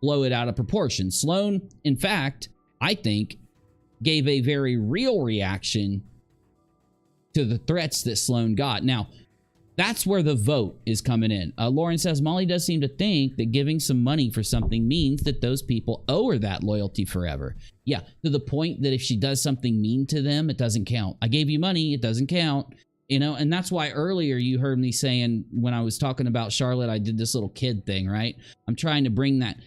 blow it out of proportion. Sloan, in fact, I think, gave a very real reaction to the threats that Sloan got. Now, that's where the vote is coming in. Lauren says, Molly does seem to think that giving some money for something means that those people owe her that loyalty forever. Yeah, to the point that if she does something mean to them, it doesn't count. I gave you money, it doesn't count. You know, and that's why earlier you heard me saying when I was talking about Charlotte, I did this little kid thing, right? I'm trying to bring that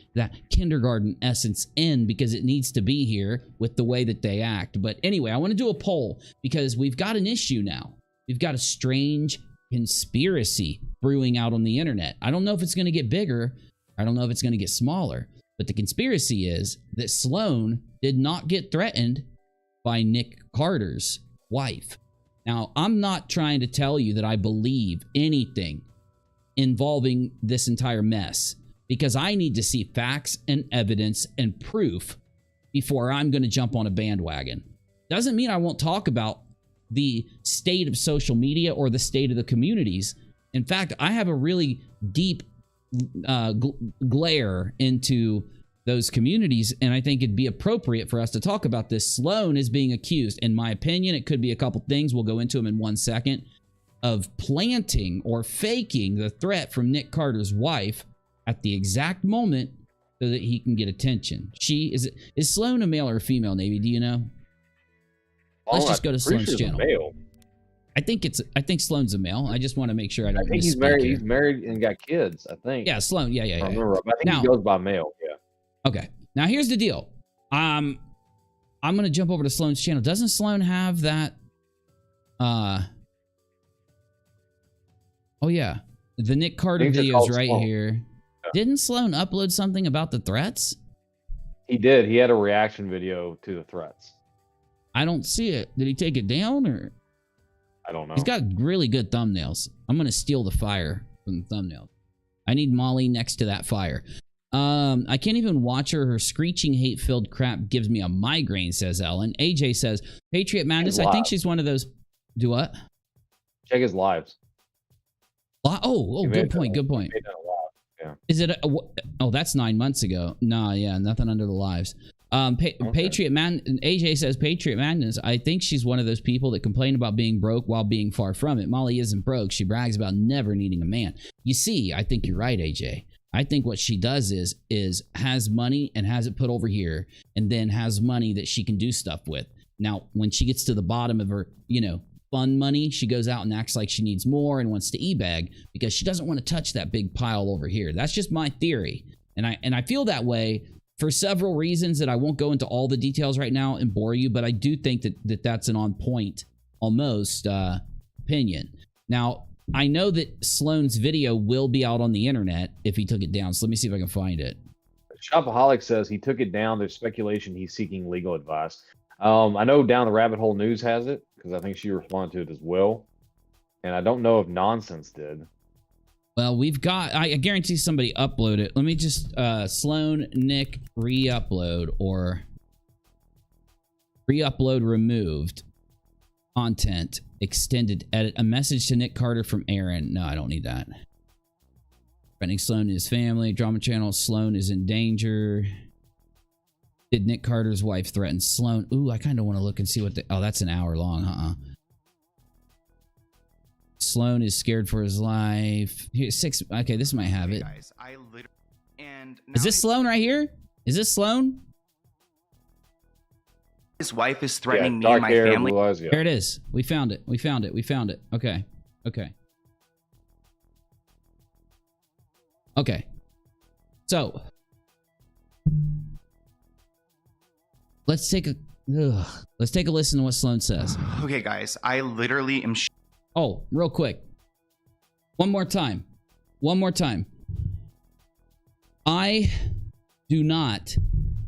kindergarten essence in because it needs to be here with the way that they act. But anyway, I want to do a poll because we've got an issue now. We've got a strange conspiracy brewing out on the internet. I don't know if it's going to get bigger. I don't know if it's going to get smaller. But the conspiracy is that Sloan did not get threatened by Nick Carter's wife. Now, I'm not trying to tell you that I believe anything involving this entire mess because I need to see facts and evidence and proof before I'm going to jump on a bandwagon. Doesn't mean I won't talk about the state of social media or the state of the communities. In fact, I have a really deep glare into those communities, and I think it'd be appropriate for us to talk about this. Sloan is being accused, in my opinion, it could be a couple things, we'll go into them in 1 second, of planting or faking the threat from Nick Carter's wife at the exact moment so that he can get attention. Is Sloan a male or a female, Navy? Do you know? Let's just go to Sloan's channel. I think Sloan's a male. I just want to make sure I don't. I think he's married. He's married and got kids. I think. Yeah, Sloan. Yeah. I remember. I think he goes by male. Yeah. Okay. Now here's the deal. I'm gonna jump over to Sloan's channel. Doesn't Sloan have that? Oh yeah, the Nick Carter videos right Sloan. here. Yeah. Didn't Sloan upload something about the threats? He did. He had a reaction video to the threats. I don't see it. Did he take it down or? I don't know. He's got really good thumbnails. I'm gonna steal the fire from the thumbnail. I need Molly next to that fire. I can't even watch her. Her screeching, hate-filled crap gives me a migraine, says Ellen. AJ says, Patriot Madness, I think she's one of those... Do what? Check his lives. Oh, good point, good point. Yeah. Is it... oh, that's 9 months ago. Nah, yeah, nothing under the lives. Okay. Patriot Man... AJ says, Patriot Madness, I think she's one of those people that complain about being broke while being far from it. Molly isn't broke. She brags about never needing a man. You see, I think you're right, AJ. I think what she does is has money and has it put over here and then has money that she can do stuff with. Now, when she gets to the bottom of her, fun money, she goes out and acts like she needs more and wants to e-bag because she doesn't want to touch that big pile over here. That's just my theory. And I feel that way for several reasons that I won't go into all the details right now and bore you, but I do think that that's an on point almost opinion. Now, I know that Sloan's video will be out on the internet if he took it down. So let me see if I can find it. Shopaholic says he took it down. There's speculation he's seeking legal advice. I know Down the Rabbit Hole News has it because I think she responded to it as well. And I don't know if Nonsense did. Well, we've got, I guarantee somebody upload it. Let me just, Sloan, Nick, re-upload or re-upload removed. Content, extended edit, a message to Nick Carter from Aaron. No, I don't need that. Threatening Sloan and his family. Drama channel, Sloan is in danger. Did Nick Carter's wife threaten Sloan? Ooh, I kind of want to look and see what the... Oh, that's an hour long, Sloan is scared for his life. Here's 6... Okay, this might have it. Guys, I literally... And is this Sloan right here? Is this Sloan? His wife is threatening me dark and my hair, family. blue eyes, yeah. There it is. We found it. We found it. We found it. Okay. Okay. Okay. So... Let's take a listen to what Sloan says. Okay, guys, I literally am... Oh, real quick. One more time. One more time. I do not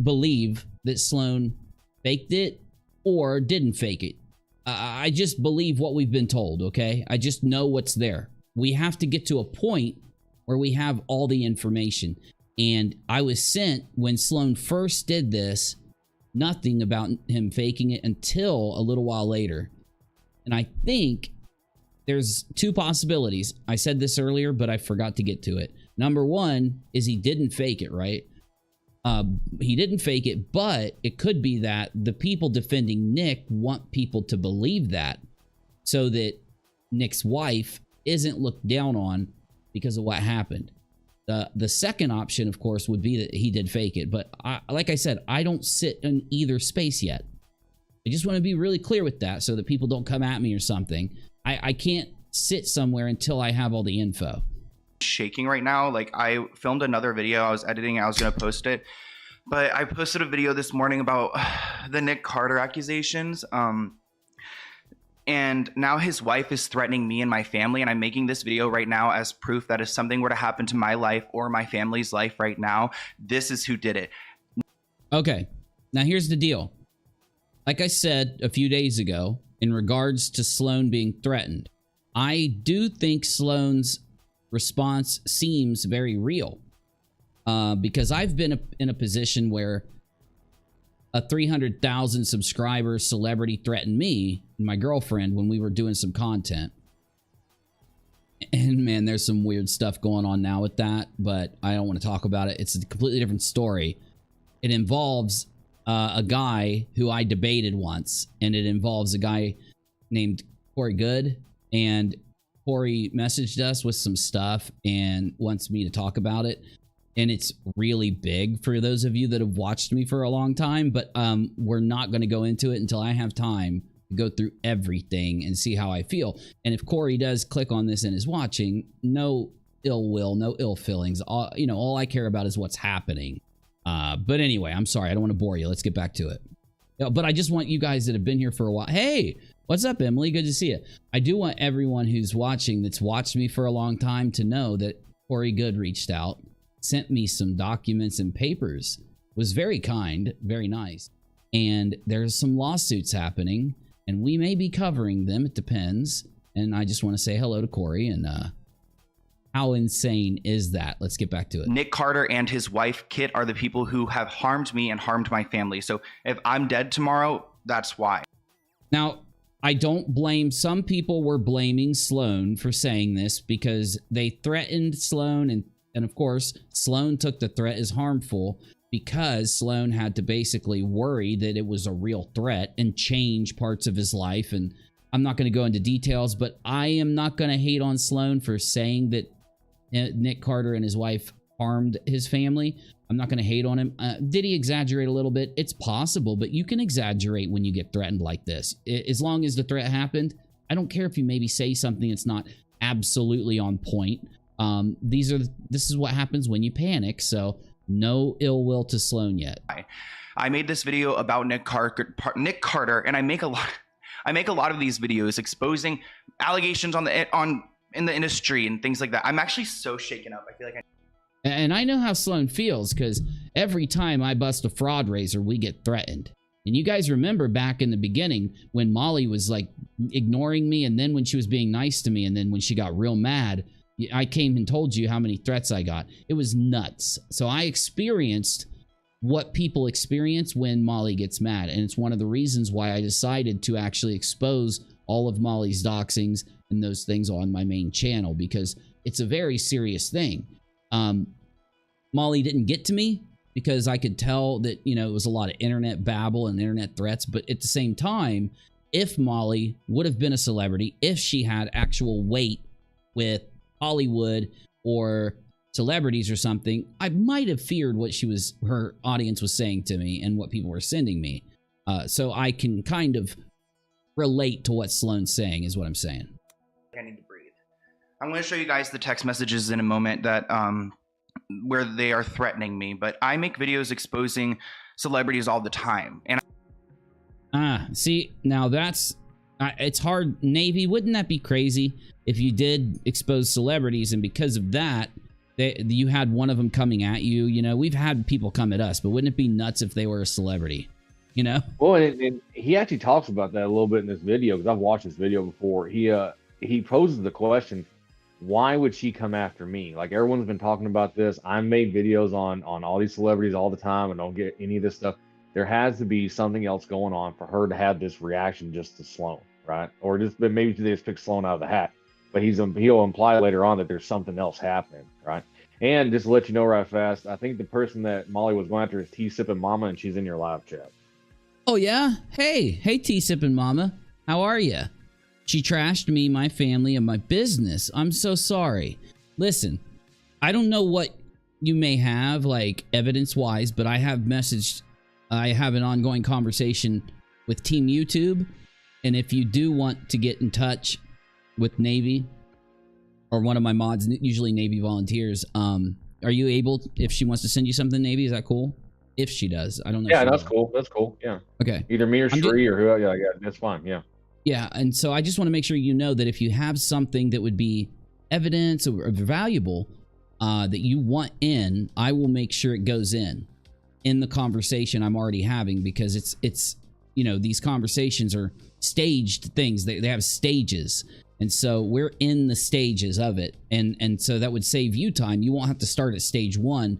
believe that Sloan faked it or didn't fake it. I just believe what we've been told, okay? I just know what's there. We have to get to a point where we have all the information. And I was sent, when Sloan first did this, nothing about him faking it until a little while later. And I think there's two possibilities. I said this earlier, but I forgot to get to it. Number one is he didn't fake it, right? He didn't fake it, but it could be that the people defending Nick want people to believe that so that Nick's wife isn't looked down on because of what happened. The second option, of course, would be that he did fake it. But like I said, I don't sit in either space yet. I just want to be really clear with that so that people don't come at me or something. I can't sit somewhere until I have all the info. Shaking right now. Like, I filmed another video. I was editing. I was going to post it. But I posted a video this morning about the Nick Carter accusations. And now his wife is threatening me and my family. And I'm making this video right now as proof that if something were to happen to my life or my family's life right now, this is who did it. Okay. Now here's the deal. Like I said a few days ago, in regards to Sloan being threatened, I do think Sloan's response seems very real. Because I've been in a position where a 300,000 subscriber celebrity threatened me and my girlfriend when we were doing some content. And man, there's some weird stuff going on now with that, but I don't want to talk about it. It's a completely different story. It involves a guy who I debated once, and it involves a guy named Corey Good, and Corey messaged us with some stuff and wants me to talk about it. And it's really big for those of you that have watched me for a long time, but we're not going to go into it until I have time to go through everything and see how I feel. And if Corey does click on this and is watching, no ill will, no ill feelings. All I care about is what's happening. But anyway, I'm sorry. I don't want to bore you. Let's get back to it. But I just want you guys that have been here for a while. Hey, what's up, Emily? Good to see you. I do want everyone who's watching that's watched me for a long time to know that Corey Good reached out, sent me some documents and papers, was very kind, very nice. And there's some lawsuits happening, and we may be covering them. It depends. And I just want to say hello to Corey. And how insane is that? Let's get back to it. Nick Carter and his wife, Kit, are the people who have harmed me and harmed my family. So if I'm dead tomorrow, that's why. Now, I don't blame, some people were blaming Sloan for saying this because they threatened Sloan, and of course, Sloan took the threat as harmful because Sloan had to basically worry that it was a real threat and change parts of his life. And I'm not going to go into details, but I am not going to hate on Sloan for saying that Nick Carter and his wife harmed his family. I'm not going to hate on him. Did he exaggerate a little bit? It's possible, but you can exaggerate when you get threatened like this. As long as the threat happened, I don't care if you maybe say something that's not absolutely on point. This is what happens when you panic. So no ill will to Sloan yet. I made this video about Nick Carter, and I make a lot of these videos exposing allegations in the industry and things like that. I'm actually so shaken up. I feel like And I know how Sloan feels because every time I bust a fraud raiser, we get threatened. And you guys remember back in the beginning when Molly was like ignoring me, and then when she was being nice to me, and then when she got real mad, I came and told you how many threats I got. It was nuts. So I experienced what people experience when Molly gets mad. And it's one of the reasons why I decided to actually expose all of Molly's doxings and those things on my main channel, because it's a very serious thing. Molly didn't get to me because I could tell that, it was a lot of internet babble and internet threats. But at the same time, if Molly would have been a celebrity, if she had actual weight with Hollywood or celebrities or something, I might have feared what her audience was saying to me and what people were sending me. So I can kind of relate to what Sloan's saying, is what I'm saying. I need to breathe. I'm going to show you guys the text messages in a moment that where they are threatening me, but I make videos exposing celebrities all the time. And see, now that's it's hard. Navy, wouldn't that be crazy if you did expose celebrities and because of that you had one of them coming at you? We've had people come at us, but wouldn't it be nuts if they were a celebrity? Well, and he actually talks about that a little bit in this video, because I've watched this video before. He poses the question, why would she come after me? Like, everyone's been talking about this. I made videos on all these celebrities all the time and don't get any of this stuff. There has to be something else going on for her to have this reaction just to Sloan. right? Or just but maybe they just pick Sloan out of the hat. But he'll imply later on that there's something else happening, right? And just to let you know right fast, I think the person that Molly was going after is Tea Sippin' Mama, and she's in your live chat. Oh yeah? Hey Tea Sippin' Mama. How are you? She trashed me, my family, and my business. I'm so sorry. Listen, I don't know what you may have, like, evidence-wise, but I have an ongoing conversation with Team YouTube, and if you do want to get in touch with Navy, or one of my mods, usually Navy volunteers, are you able, if she wants to send you something, Navy, is that cool? If she does. I don't know. Yeah, that's cool. That's cool. Yeah. Okay. Either me or Shree or who, yeah, that's fine. Yeah. Yeah, and so I just want to make sure you know that if you have something that would be evidence or valuable that you want in, I will make sure it goes in the conversation I'm already having, because it's you know, these conversations are staged things. They have stages. And so we're in the stages of it. And so that would save you time. You won't have to start at stage 1.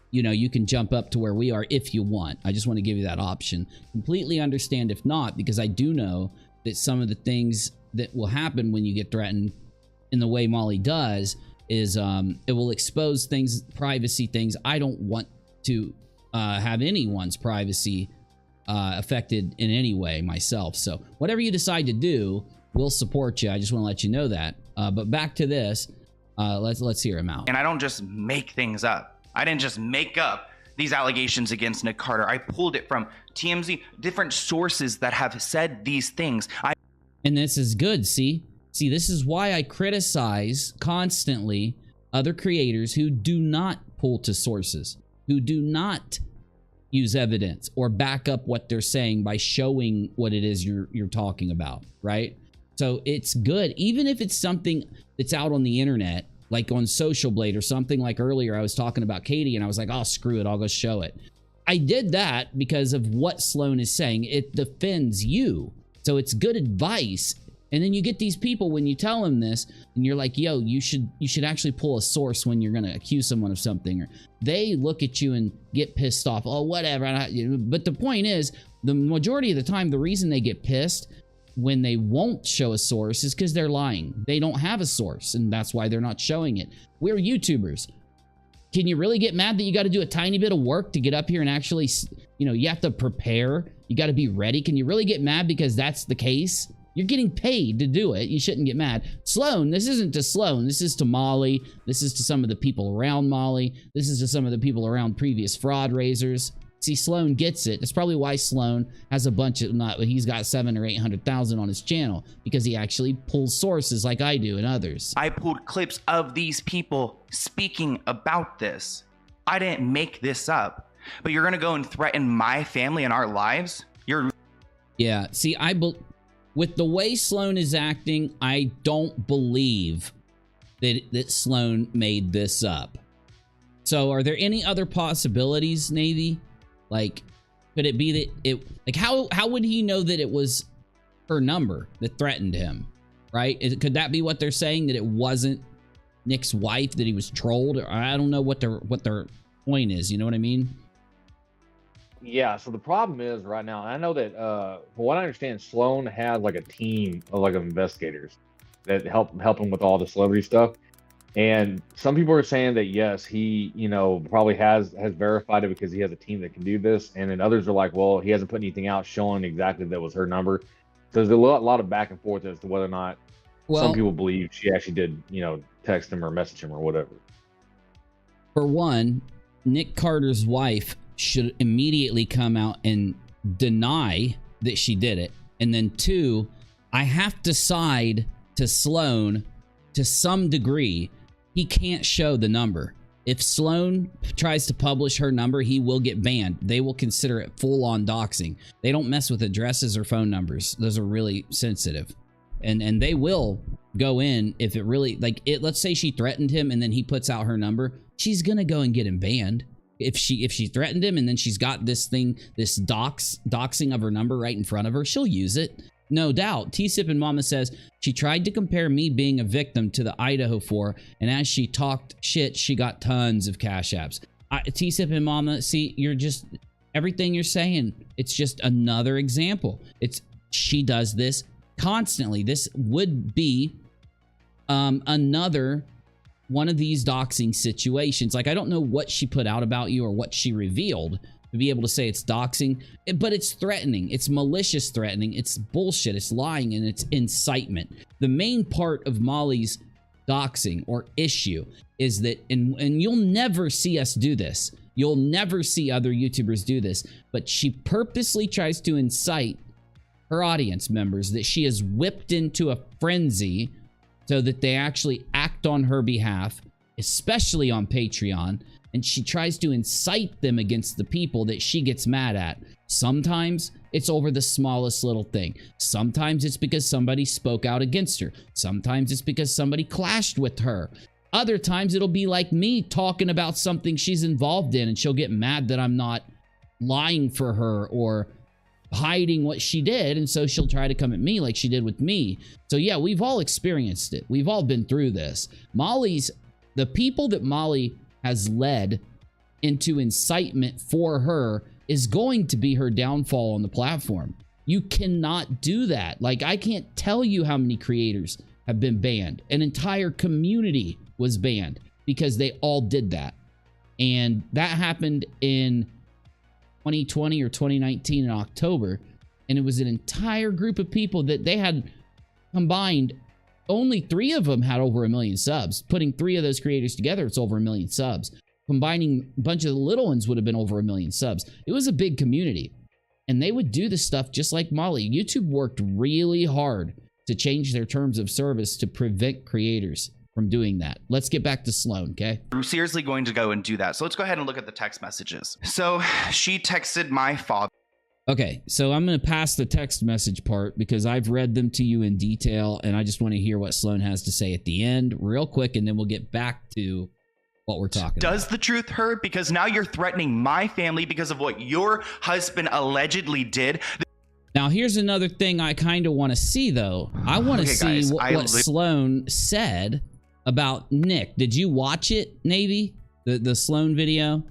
You know, you can jump up to where we are if you want. I just want to give you that option. Completely understand if not, because I do know that some of the things that will happen when you get threatened in the way Molly does is it will expose things, privacy things. I don't want to have anyone's privacy affected in any way myself. So whatever you decide to do, we'll support you. I just want to let you know that. But back to this, let's hear him out. And I don't just make things up. I didn't just make up these allegations against Nick Carter. I pulled it from TMZ, different sources that have said these things. And this is good, see, this is why I criticize constantly other creators who do not pull to sources, who do not use evidence or back up what they're saying by showing what it is you're talking about, right? So it's good, even if it's something that's out on the internet, like on Social Blade or something. Like earlier, I was talking about Katie and I was like, oh, screw it, I'll go show it. I did that because of what Sloan is saying. It defends you. So it's good advice. And then you get these people when you tell them this and you're like, yo, you should actually pull a source when you're going to accuse someone of something. Or they look at you and get pissed off. Oh, whatever. But the point is, the majority of the time, the reason they get pissed when they won't show a source is because they're lying. They don't have a source, and that's why they're not showing it. We're YouTubers. Can you really get mad that you got to do a tiny bit of work to get up here and actually, you know, you have to prepare. You got to be ready. Can you really get mad because that's the case? You're getting paid to do it. You shouldn't get mad. Sloan, this isn't to Sloan. This is to Molly. This is to some of the people around Molly. This is to some of the people around previous fraud raisers. See, Sloan gets it. That's probably why Sloan has a bunch of, he's got 700,000 or 800,000 on his channel, because he actually pulls sources like I do and others. I pulled clips of these people speaking about this. I didn't make this up. But you're gonna go and threaten my family and our lives? Yeah, see, with the way Sloan is acting, I don't believe that Sloan made this up. So are there any other possibilities, Navy? Like, could it be that like, how would he know that it was her number that threatened him, right? Could that be what they're saying, that it wasn't Nick's wife, that he was trolled? Or I don't know what their point is, you know what I mean? Yeah, so the problem is right now, I know that from what I understand, Sloan had like a team of like investigators that help him with all the celebrity stuff. And some people are saying that yes, he, you know, probably has verified it because he has a team that can do this. And then others are like, well, he hasn't put anything out showing exactly that was her number. So there's a lot of back and forth as to whether or not some people believe she actually did, you know, text him or message him or whatever. For one, Nick Carter's wife should immediately come out and deny that she did it. And then two, I have to side to Sloan to some degree. He can't show the number. If Sloan tries to publish her number, he will get banned. They will consider it full-on doxing. They don't mess with addresses or phone numbers. Those are really sensitive. And they will go in if it really, like, let's say she threatened him and then he puts out her number, she's gonna go and get him banned. If she threatened him and then she's got this thing, this doxing of her number right in front of her, she'll use it. No doubt. T-Sippin' Mama says, she tried to compare me being a victim to the Idaho 4, and as she talked shit, she got tons of cash apps. T-Sippin' Mama, see, you're just, everything you're saying, it's just another example. She does this constantly. This would be another one of these doxing situations. Like, I don't know what she put out about you or what she revealed to be able to say it's doxing, but it's threatening. It's malicious threatening. It's bullshit. It's lying, and it's incitement. The main part of Molly's doxing or issue is that, and you'll never see us do this. You'll never see other YouTubers do this, but she purposely tries to incite her audience members that she is whipped into a frenzy so that they actually act on her behalf, especially on Patreon, and she tries to incite them against the people that she gets mad at. Sometimes it's over the smallest little thing. Sometimes it's because somebody spoke out against her. Sometimes it's because somebody clashed with her. Other times it'll be like me talking about something she's involved in, and she'll get mad that I'm not lying for her or hiding what she did, and so she'll try to come at me like she did with me. So yeah, we've all experienced it. We've all been through this. The people that Molly has led into incitement for her is going to be her downfall on the platform. You cannot do that. Like, I can't tell you how many creators have been banned. An entire community was banned because they all did that. And that happened in 2020 or 2019 in October, and it was an entire group of people that they had combined. Only 3 of them had over 1 million subs. Putting 3 of those creators together, it's over 1 million subs. Combining a bunch of the little ones would have been over 1 million subs. It was a big community, and they would do this stuff just like Molly. YouTube worked really hard to change their terms of service to prevent creators from doing that. Let's get back to Sloan, okay? I'm seriously going to go and do that. So let's go ahead and look at the text messages. So she texted my father. Okay, so I'm going to pass the text message part because I've read them to you in detail, and I just want to hear what Sloan has to say at the end real quick, and then we'll get back to what we're talking about. Does the truth hurt? Because now you're threatening my family because of what your husband allegedly did. Now, here's another thing I kind of want to see, though. I want to see guys, what Sloan said about Nick. Did you watch it, Navy? The Sloan video?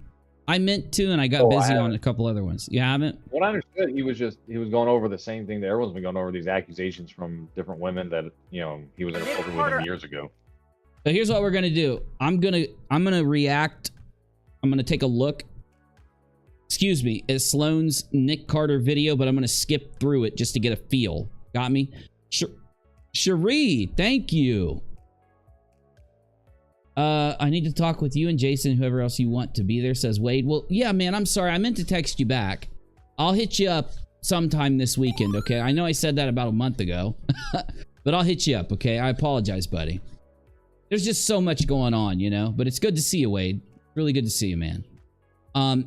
I meant to, and I got busy on a couple other ones. You haven't? What I understood, he was going over the same thing that everyone's been going over, these accusations from different women that, you know, he was inappropriate with them years ago. So here's what we're gonna do. I'm gonna react. I'm gonna take a look. Excuse me, at Sloan's Nick Carter video, but I'm gonna skip through it just to get a feel. Got me? Cherie, thank you. I need to talk with you and Jason, whoever else you want to be there, says Wade. Well, yeah, man, I'm sorry. I meant to text you back. I'll hit you up sometime this weekend, okay? I know I said that about a month ago, but I'll hit you up, okay? I apologize, buddy. There's just so much going on, you know? But it's good to see you, Wade. Really good to see you, man.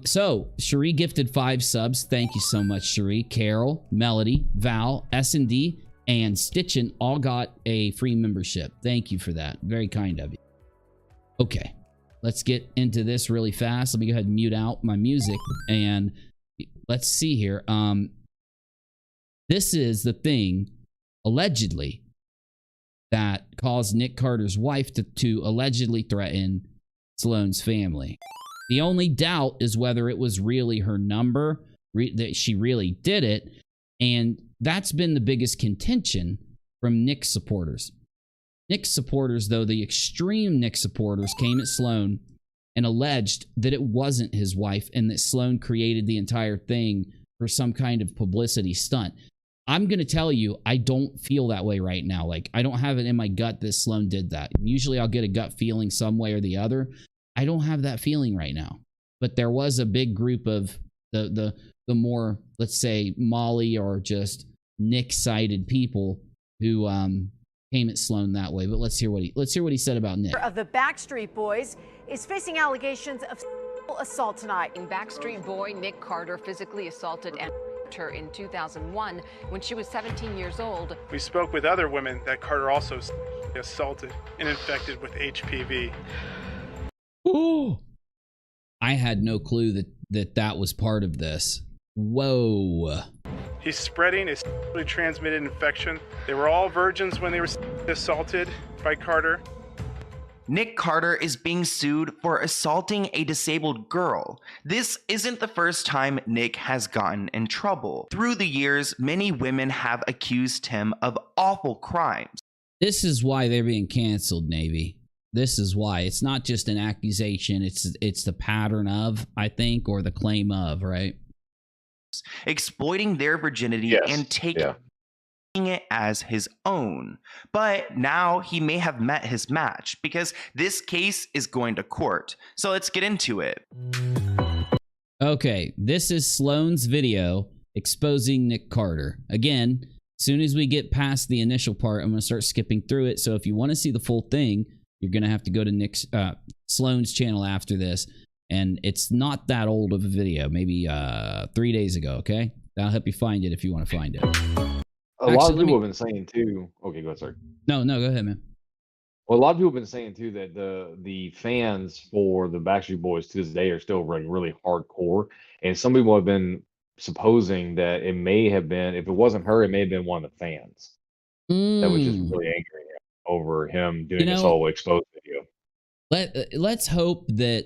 So, Cherie gifted 5 subs. Thank you so much, Cherie. Carol, Melody, Val, S&D, and Stitchin all got a free membership. Thank you for that. Very kind of you. Okay, let's get into this really fast. Let me go ahead and mute out my music, and let's see here. This is the thing, allegedly, that caused Nick Carter's wife to allegedly threaten Sloan's family. The only doubt is whether it was really her number, that she really did it, and that's been the biggest contention from Nick's supporters. Nick's supporters, though, the extreme Nick supporters, came at Sloan and alleged that it wasn't his wife and that Sloan created the entire thing for some kind of publicity stunt. I'm going to tell you, I don't feel that way right now. Like, I don't have it in my gut that Sloan did that. Usually I'll get a gut feeling some way or the other. I don't have that feeling right now. But there was a big group of the more, let's say, Molly or just Nick-sided people who came at Sloan that way. But let's hear what he said about Nick. Of the Backstreet Boys is facing allegations of sexual assault tonight. Backstreet Boy Nick Carter physically assaulted and raped her in 2001 when she was 17 years old. We spoke with other women that Carter also assaulted and infected with HPV. Ooh. I had no clue that was part of this. Whoa. He's spreading a sexually transmitted infection. They were all virgins when they were assaulted by Carter. Nick Carter is being sued for assaulting a disabled girl. This isn't the first time Nick has gotten in trouble. Through the years, many women have accused him of awful crimes. This is why they're being canceled, Navy. This is why. It's not just an accusation. It's the pattern of, I think, or the claim of, right? Exploiting their virginity Yes, and taking yeah. it as his own. But now he may have met his match because this case is going to court. So let's get into it. Okay, this is Sloan's video exposing Nick Carter. Again, as soon as we get past the initial part, I'm going to start skipping through it. So if you want to see the full thing, you're going to have to go to Sloan's channel after this. And it's not that old of a video, maybe 3 days ago, okay? That'll help you find it if you want to find it. A lot of Actually, people have been saying too. Okay, go ahead, sorry. No, go ahead, man. Well, a lot of people have been saying too that the fans for the Backstreet Boys to this day are still like really hardcore, and some people have been supposing that it may have been, if it wasn't her, it may have been one of the fans that was just really angry over him doing this whole exposed video. Let's hope that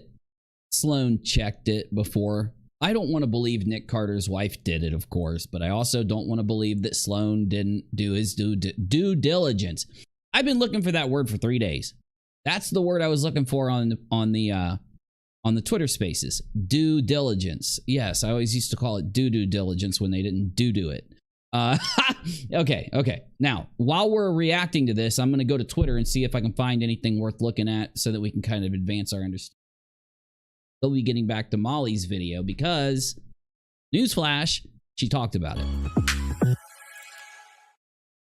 Sloan checked it before. I don't want to believe Nick Carter's wife did it, of course, but I also don't want to believe that Sloan didn't do his due diligence. I've been looking for that word for 3 days. That's the word I was looking for on the Twitter Spaces. Due diligence. Yes, I always used to call it due diligence when they didn't do it. Okay. Now, while we're reacting to this, I'm going to go to Twitter and see if I can find anything worth looking at so that we can kind of advance our understanding. We'll be getting back to Molly's video because, newsflash, she talked about it.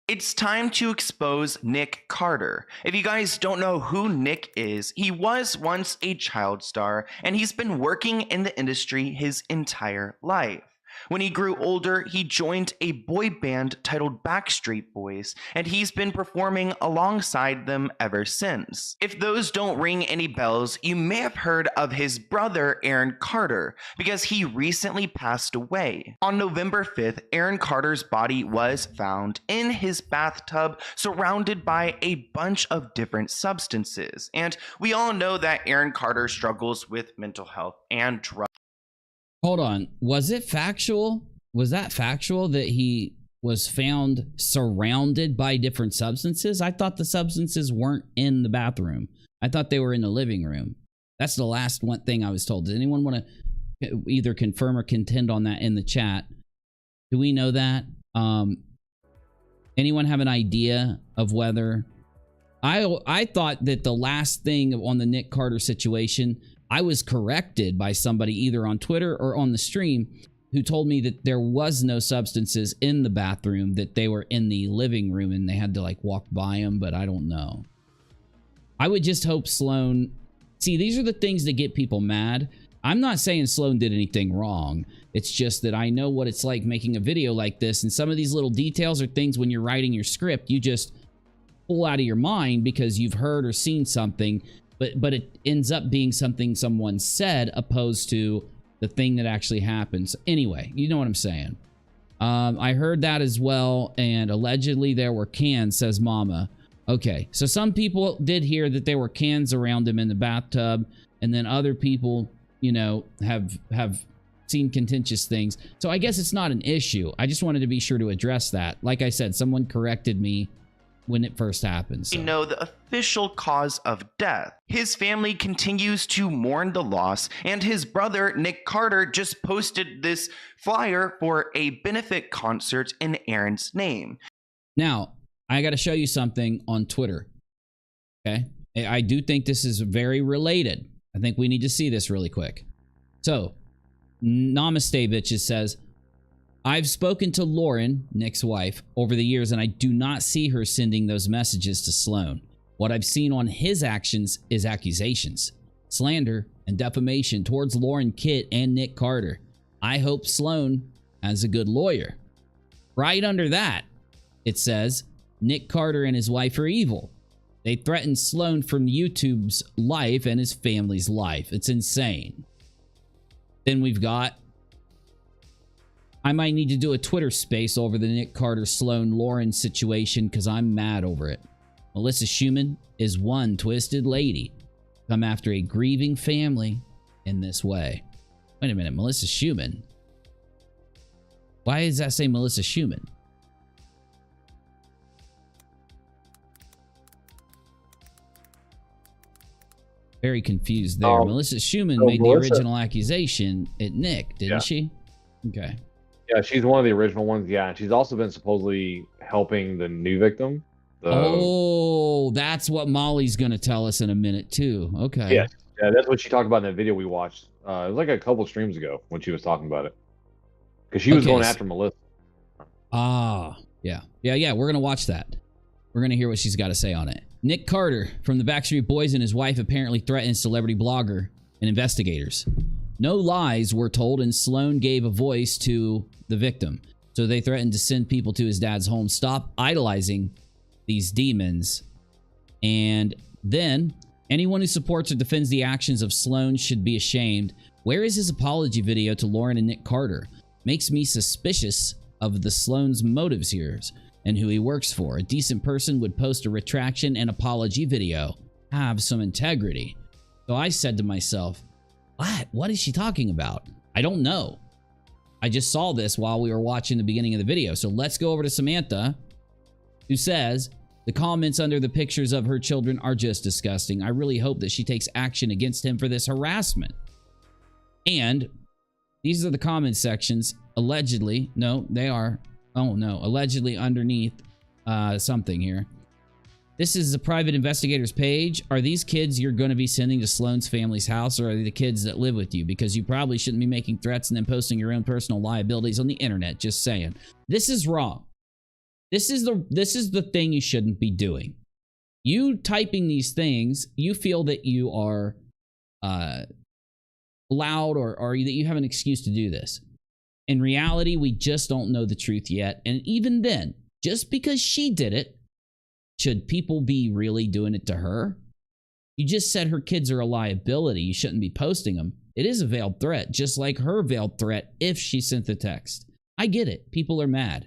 It's time to expose Nick Carter. If you guys don't know who Nick is, he was once a child star, and he's been working in the industry his entire life. When he grew older, he joined a boy band titled Backstreet Boys, and he's been performing alongside them ever since. If those don't ring any bells, you may have heard of his brother, Aaron Carter, because he recently passed away. On November 5th, Aaron Carter's body was found in his bathtub, surrounded by a bunch of different substances. And we all know that Aaron Carter struggles with mental health and drugs. Hold on. Was it factual? Was that factual that he was found surrounded by different substances? I thought the substances weren't in the bathroom. I thought they were in the living room. That's the last one thing I was told. Does anyone want to either confirm or contend on that in the chat? Do we know that? Anyone have an idea of whether... I thought that the last thing on the Nick Carter situation... I was corrected by somebody either on Twitter or on the stream who told me that there was no substances in the bathroom, that they were in the living room and they had to like walk by them, but I don't know. I would just hope Sloan... See, these are the things that get people mad. I'm not saying Sloan did anything wrong. It's just that I know what it's like making a video like this, and some of these little details are things when you're writing your script, you just pull out of your mind because you've heard or seen something. But it ends up being something someone said opposed to the thing that actually happens. Anyway, you know what I'm saying. I heard that as well, and allegedly there were cans, says Mama. Okay, so some people did hear that there were cans around him in the bathtub, and then other people, you know, have seen contentious things. So I guess it's not an issue. I just wanted to be sure to address that. Like I said, someone corrected me when it first happened. So. We know the official cause of death. His family continues to mourn the loss, and his brother, Nick Carter, just posted this flyer for a benefit concert in Aaron's name. Now, I got to show you something on Twitter. Okay? I do think this is very related. I think we need to see this really quick. So, Namaste Bitches says, I've spoken to Lauren, Nick's wife, over the years, and I do not see her sending those messages to Sloan. What I've seen on his actions is accusations, slander, and defamation towards Lauren Kitt and Nick Carter. I hope Sloan has a good lawyer. Right under that, it says, Nick Carter and his wife are evil. They threatened Sloan from YouTube's life and his family's life. It's insane. Then we've got, I might need to do a Twitter space over the Nick Carter, Sloan, Lauren situation because I'm mad over it. Melissa Schumann is one twisted lady. Come after a grieving family in this way. Wait a minute, Melissa Schumann? Why does that say Melissa Schumann? Very confused there. Melissa Schumann made the original accusation at Nick, didn't she? Okay. Yeah, she's one of the original ones. Yeah, and she's also been supposedly helping the new victim. Oh, that's what Molly's going to tell us in a minute, too. Okay. Yeah, that's what she talked about in that video we watched. It was like a couple streams ago when she was talking about it. Because she was going after Melissa. Ah, yeah. We're going to watch that. We're going to hear what she's got to say on it. Nick Carter from the Backstreet Boys and his wife apparently threatened celebrity blogger and investigators. No lies were told, and Sloan gave a voice to the victim. So they threatened to send people to his dad's home. Stop idolizing these demons. And then anyone who supports or defends the actions of Sloan should be ashamed. Where is his apology video to Lauren and Nick Carter? Makes me suspicious of the Sloan's motives here and who he works for. A decent person would post a retraction and apology video. Have some integrity. So I said to myself, what is she talking about? I don't know. I just saw this while we were watching the beginning of the video. So let's go over to Samantha, who says, the comments under the pictures of her children are just disgusting. I really hope that she takes action against him for this harassment. And these are the comment sections. Allegedly, no, they are. Oh no, allegedly underneath something here. This is the private investigators page. Are these kids you're going to be sending to Sloan's family's house, or are they the kids that live with you? Because you probably shouldn't be making threats and then posting your own personal liabilities on the internet. Just saying. This is wrong. This is the thing you shouldn't be doing. You typing these things, you feel that you are loud or that you have an excuse to do this. In reality, we just don't know the truth yet. And even then, just because she did it, should people be really doing it to her? You just said her kids are a liability. You shouldn't be posting them. It is a veiled threat, just like her veiled threat if she sent the text. I get it. People are mad.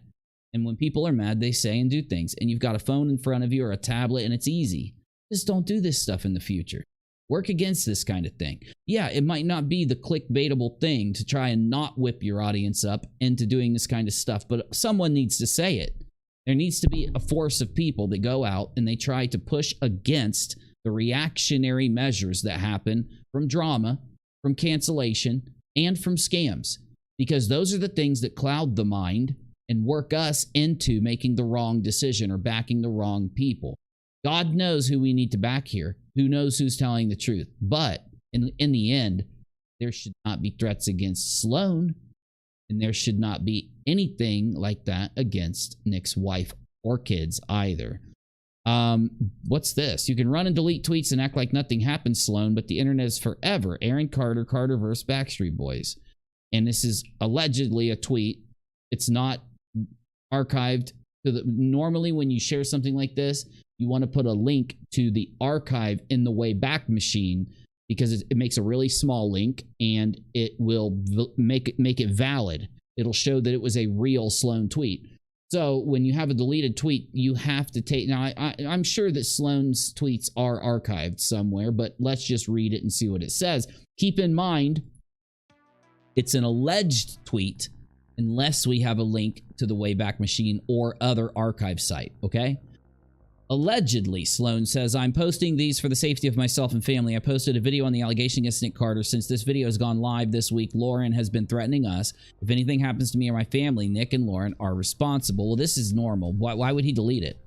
And when people are mad, they say and do things. And you've got a phone in front of you or a tablet, and it's easy. Just don't do this stuff in the future. Work against this kind of thing. Yeah, it might not be the clickbaitable thing to try and not whip your audience up into doing this kind of stuff, but someone needs to say it. There needs to be a force of people that go out and they try to push against the reactionary measures that happen from drama, from cancellation, and from scams. Because those are the things that cloud the mind and work us into making the wrong decision or backing the wrong people. God knows who we need to back here. Who knows who's telling the truth? But in the end, there should not be threats against Sloan, and there should not be anything like that against Nick's wife or kids either. What's this? You can run and delete tweets and act like nothing happened, Sloan, but the internet is forever. Aaron Carter, Carter vs. Backstreet Boys. And this is allegedly a tweet. It's not archived. Normally, when you share something like this, you want to put a link to the archive in the Wayback Machine because it makes a really small link and it will make it valid. It'll show that it was a real Sloan tweet. So when you have a deleted tweet, you have to take... Now, I'm sure that Sloan's tweets are archived somewhere, but let's just read it and see what it says. Keep in mind, it's an alleged tweet unless we have a link to the Wayback Machine or other archive site, okay? Allegedly, Sloan says, I'm posting these for the safety of myself and family. I posted a video on the allegation against Nick Carter. Since this video has gone live this week, Lauren has been threatening us. If anything happens to me or my family, Nick and Lauren are responsible. Well, this is normal. Why would he delete it?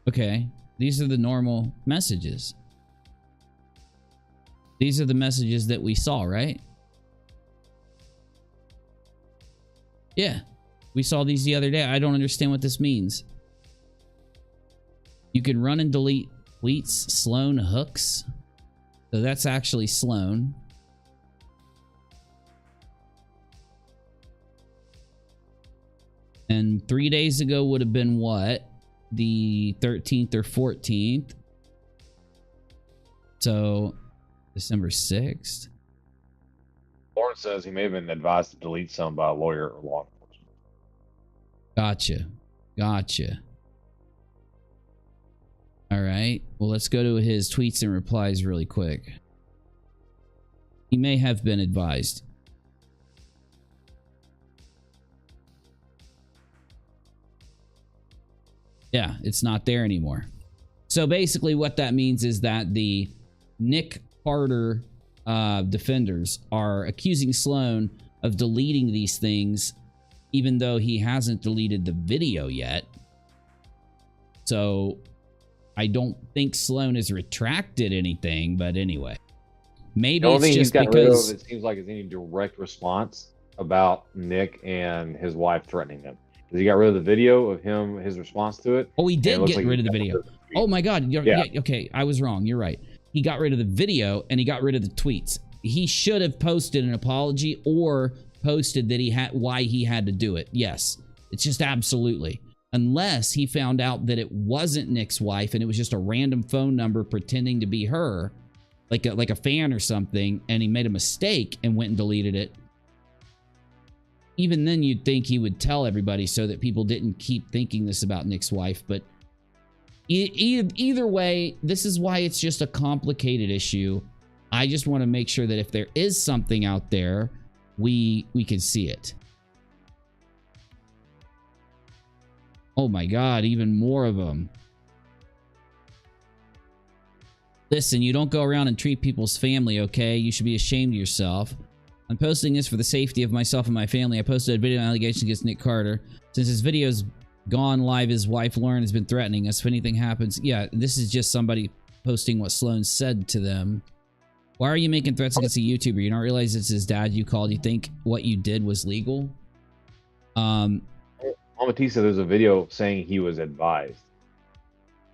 Okay. These are the normal messages. These are the messages that we saw, right? Yeah. We saw these the other day. I don't understand what this means. You can run and delete tweets. Sloan hooks. So that's actually Sloan. And 3 days ago would have been what? The 13th or 14th. So, December 6th. Lawrence says he may have been advised to delete some by a lawyer or law enforcement. Gotcha. All right. Well, let's go to his tweets and replies really quick. He may have been advised. Yeah, it's not there anymore. So basically what that means is that the Nick Carter defenders are accusing Sloan of deleting these things, even though he hasn't deleted the video yet. So I don't think Sloan has retracted anything, but anyway. Maybe The only it's thing he's just gotten rid because... of, it seems like, is any direct response about Nick and his wife threatening them. Because he got rid of the video of him, his response to it. Oh, he and it did looks get like rid of he's the got video. rid of the tweet. Oh my God. Yeah. Okay, I was wrong. You're right. He got rid of the video and he got rid of the tweets. He should have posted an apology or posted that he had why he had to do it. Yes. It's just absolutely. Unless he found out that it wasn't Nick's wife and it was just a random phone number pretending to be her, like a fan or something, and he made a mistake and went and deleted it. Even then, you'd think he would tell everybody so that people didn't keep thinking this about Nick's wife. But either way, this is why it's just a complicated issue. I just want to make sure that if there is something out there, we can see it. Oh my God, even more of them. Listen, you don't go around and treat people's family, okay? You should be ashamed of yourself. I'm posting this for the safety of myself and my family. I posted a video allegation against Nick Carter. Since his video's gone live, his wife Lauren has been threatening us. If anything happens, yeah, this is just somebody posting what Sloan said to them. Why are you making threats against a YouTuber? You don't realize it's his dad you called. You think what you did was legal? Mama T said there's a video saying he was advised.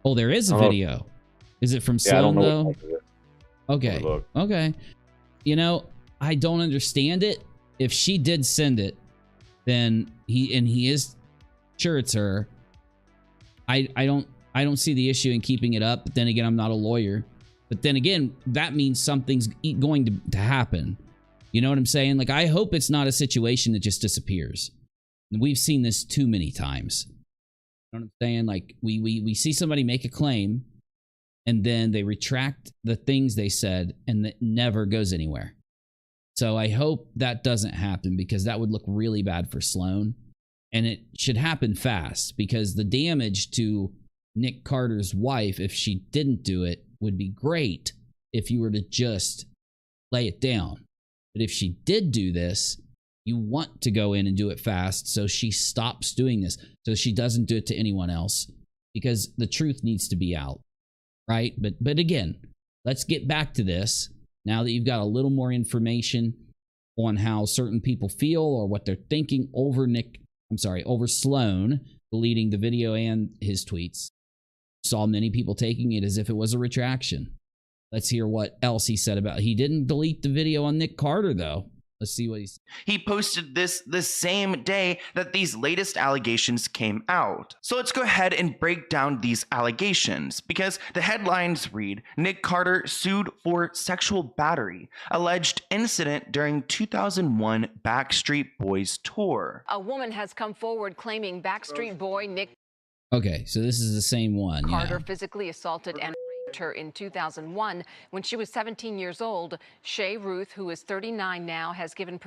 Oh, there is a video. Is it from Yeah, I don't Sloan, know though? what type of it. Okay. Look. Okay. You know, I don't understand it. If she did send it, then he is sure it's her. I don't see the issue in keeping it up. But then again, I'm not a lawyer. But then again, that means something's going to happen. You know what I'm saying? Like, I hope it's not a situation that just disappears. We've seen this too many times. You know what I'm saying? Like, we see somebody make a claim and then they retract the things they said and it never goes anywhere. So I hope that doesn't happen, because that would look really bad for Sloan. And it should happen fast, because the damage to Nick Carter's wife, if she didn't do it, would be great if you were to just lay it down. But if she did do this, you want to go in and do it fast so she stops doing this, so she doesn't do it to anyone else, because the truth needs to be out, right? But again, let's get back to this now that you've got a little more information on how certain people feel or what they're thinking over over Sloan deleting the video and his tweets. Saw many people taking it as if it was a retraction. Let's hear what else he said about it. He didn't delete the video on Nick Carter, though. Let's see what he said. He posted this the same day that these latest allegations came out. So let's go ahead and break down these allegations, because the headlines read, Nick Carter sued for sexual battery, alleged incident during 2001 Backstreet Boys tour. A woman has come forward claiming Backstreet Boy Nick Okay, so this is the same one. Carter Yeah. physically assaulted and raped her in 2001 when she was 17 years old. Shay Ruth, who is 39 now, has given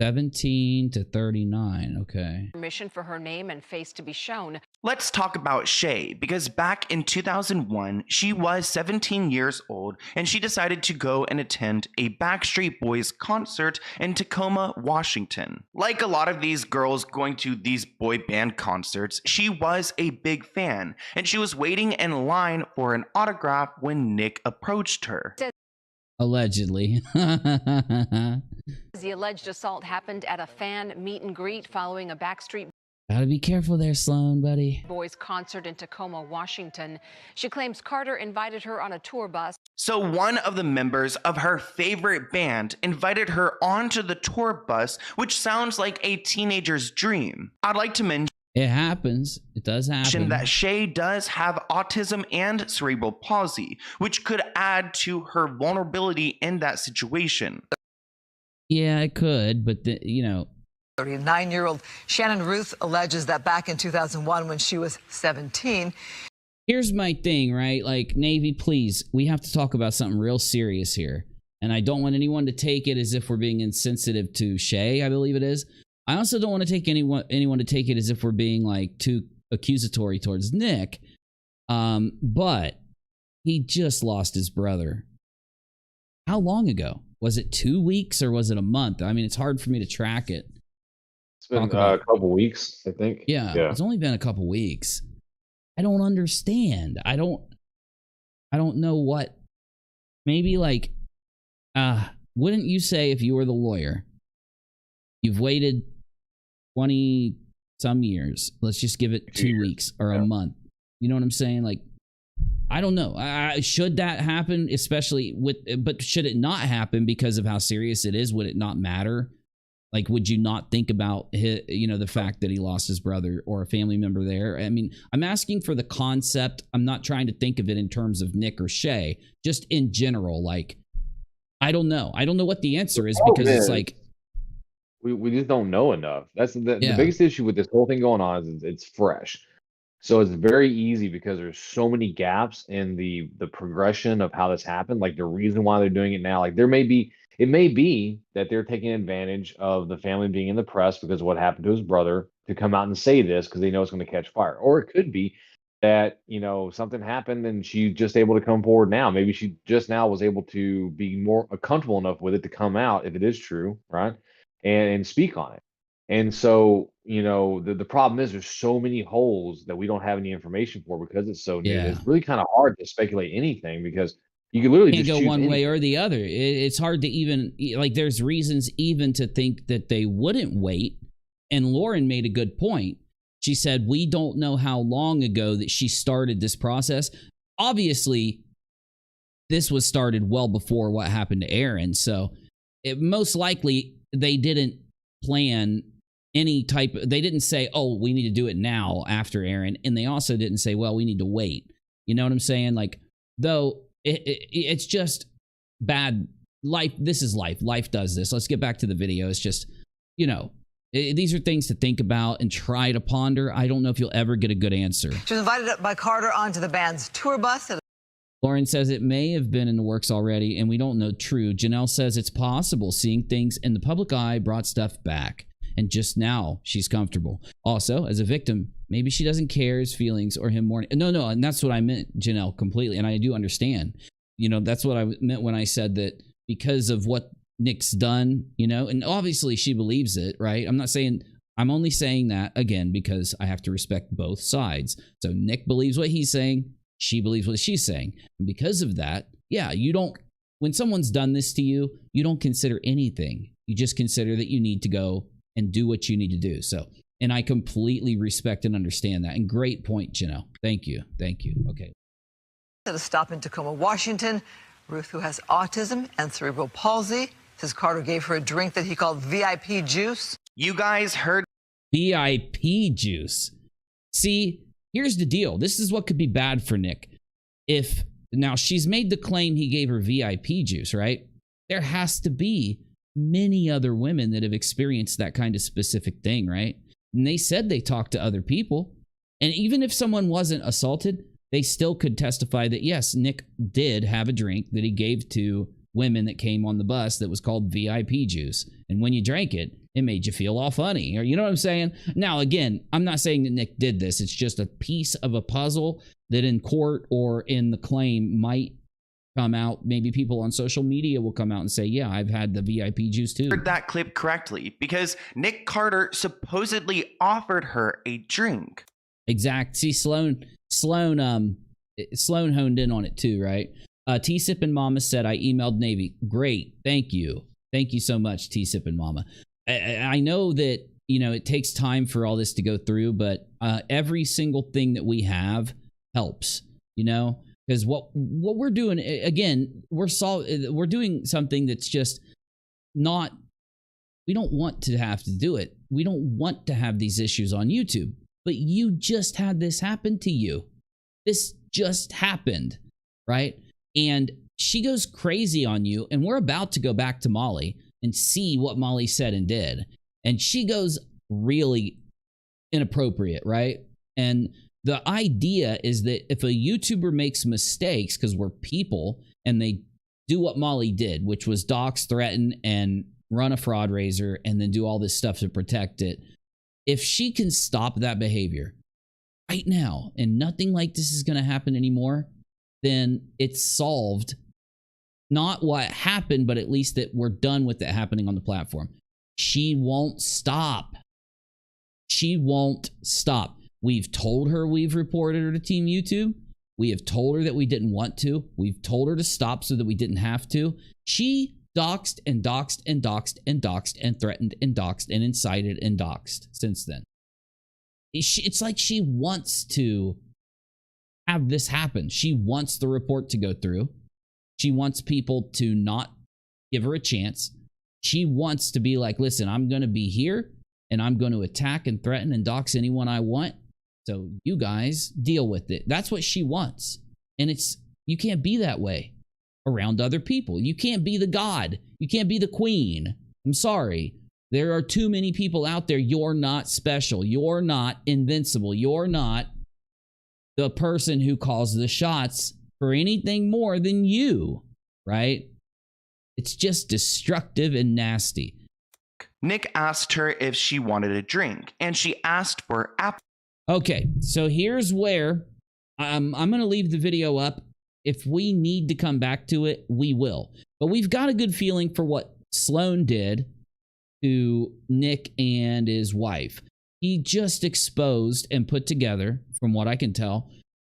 17 to 39. Okay. permission for her name and face to be shown. Let's talk about Shay, because back in 2001, she was 17 years old and she decided to go and attend a Backstreet Boys concert in Tacoma, Washington. Like a lot of these girls going to these boy band concerts, she was a big fan and she was waiting in line for an autograph when Nick approached her. Allegedly. The alleged assault happened at a fan meet and greet following a Backstreet Gotta be careful there, Sloan, buddy. Boys concert in Tacoma, Washington. She claims Carter invited her on a tour bus. So one of the members of her favorite band invited her onto the tour bus, which sounds like a teenager's dream. I'd like to mention It happens. It does happen. That Shay does have autism and cerebral palsy, which could add to her vulnerability in that situation. Yeah, it could, but you know. 39-year-old Shannon Ruth alleges that back in 2001, when she was 17. Here's my thing, right? Like, Navy, please, we have to talk about something real serious here. And I don't want anyone to take it as if we're being insensitive to Shay, I believe it is. I also don't want to take anyone to take it as if we're being like too accusatory towards Nick. But he just lost his brother. How long ago? Was it 2 weeks or was it a month? I mean, it's hard for me to track it. It's been a couple weeks, I think. Yeah, it's only been a couple weeks. I don't understand. I don't know what. Maybe like, wouldn't you say if you were the lawyer, you've waited 20 some years, let's just give it 2 weeks or a month. You know what I'm saying? Like, I don't know. Should that happen, especially but should it not happen because of how serious it is? Would it not matter? Like, would you not think about the fact that he lost his brother or a family member there? I mean, I'm asking for the concept. I'm not trying to think of it in terms of Nick or Shay, just in general. Like, I don't know. I don't know what the answer is because it's like, we just don't know enough. That's the biggest issue with this whole thing going on is it's fresh. So it's very easy because there's so many gaps in the progression of how this happened. Like, the reason why they're doing it now, like it may be that they're taking advantage of the family being in the press because of what happened to his brother to come out and say this because they know it's going to catch fire. Or it could be that, something happened and she's just able to come forward now. Maybe she just now was able to be more comfortable enough with it to come out, if it is true, right? And speak on it. And so, the problem is there's so many holes that we don't have any information for because it's so new. Yeah. It's really kind of hard to speculate anything because you can literally can't just go choose one way anything. or the other. It's hard to even, like, there's reasons even to think that they wouldn't wait. And Lauren made a good point. She said, we don't know how long ago that she started this process. Obviously, this was started well before what happened to Aaron. So most likely they didn't plan they didn't say, oh, we need to do it now after Aaron. And they also didn't say, well, we need to wait. You know what I'm saying? Like, though it's just bad life. This is life. Life does this. Let's get back to the video. It's just, these are things to think about and try to ponder. I don't know if you'll ever get a good answer. She was invited up by Carter onto the band's tour bus. Lauren says it may have been in the works already, and we don't know true. Janelle says it's possible. Seeing things in the public eye brought stuff back, and just now she's comfortable. Also, as a victim, maybe she doesn't care his feelings or him mourning. No, and that's what I meant, Janelle, completely, and I do understand. That's what I meant when I said that because of what Nick's done, and obviously she believes it, right? I'm only saying that, again, because I have to respect both sides. So Nick believes what he's saying. She believes what she's saying. And because of that, yeah, when someone's done this to you, you don't consider anything. You just consider that you need to go and do what you need to do. So, and I completely respect and understand that. And great point, Janelle. Thank you. Okay. At a stop in Tacoma, Washington, Ruth, who has autism and cerebral palsy, says Carter gave her a drink that he called VIP juice. You guys heard VIP juice. See, here's the deal. This is what could be bad for Nick. Now she's made the claim he gave her VIP juice, right? There has to be many other women that have experienced that kind of specific thing, right? And they said they talked to other people. And even if someone wasn't assaulted, they still could testify that, yes, Nick did have a drink that he gave to women that came on the bus that was called VIP juice. And when you drank it, it made you feel all funny. Or, you know what I'm saying? Now, again, I'm not saying that Nick did this. It's just a piece of a puzzle that in court or in the claim might come out. Maybe people on social media will come out and say, yeah, I've had the VIP juice too. Heard that clip correctly because Nick Carter supposedly offered her a drink. Exact. See, Sloan honed in on it too, right? T-Sippin' Mama said, I emailed Navy. Great. Thank you. Thank you so much, T-Sippin' Mama. I know that, it takes time for all this to go through, but every single thing that we have helps, because what we're doing, again, we're doing something that's just not, we don't want to have to do it. We don't want to have these issues on YouTube. but you just had this happen to you. This just happened, right? And she goes crazy on you, and we're about to go back to Molly and see what Molly said and did. And she goes really inappropriate, right? And the idea is that if a YouTuber makes mistakes, because we're people, and they do what Molly did, which was dox, threaten, and run a fraud raiser, and then do all this stuff to protect it, if she can stop that behavior right now, and nothing like this is going to happen anymore, then it's solved. Not what happened, but at least that we're done with it happening on the platform. She won't stop. She won't stop. We've told her we've reported her to Team YouTube. We have told her that we didn't want to. We've told her to stop so that we didn't have to. She doxed and doxed and doxed and doxed and threatened and doxed and incited and doxed since then. It's like she wants to have this happen. She wants the report to go through. She wants people to not give her a chance. She wants to be like, listen, I'm going to be here and I'm going to attack and threaten and dox anyone I want. So you guys deal with it. That's what she wants. And you can't be that way around other people. You can't be the god. You can't be the queen. I'm sorry. There are too many people out there. You're not special. You're not invincible. You're not the person who calls the shots for anything more than you, right? It's just destructive and nasty. Nick asked her if she wanted a drink, and she asked for apple. Okay, so here's where I'm going to leave the video up. If we need to come back to it, we will. But we've got a good feeling for what Sloan did to Nick and his wife. He just exposed and put together, from what I can tell,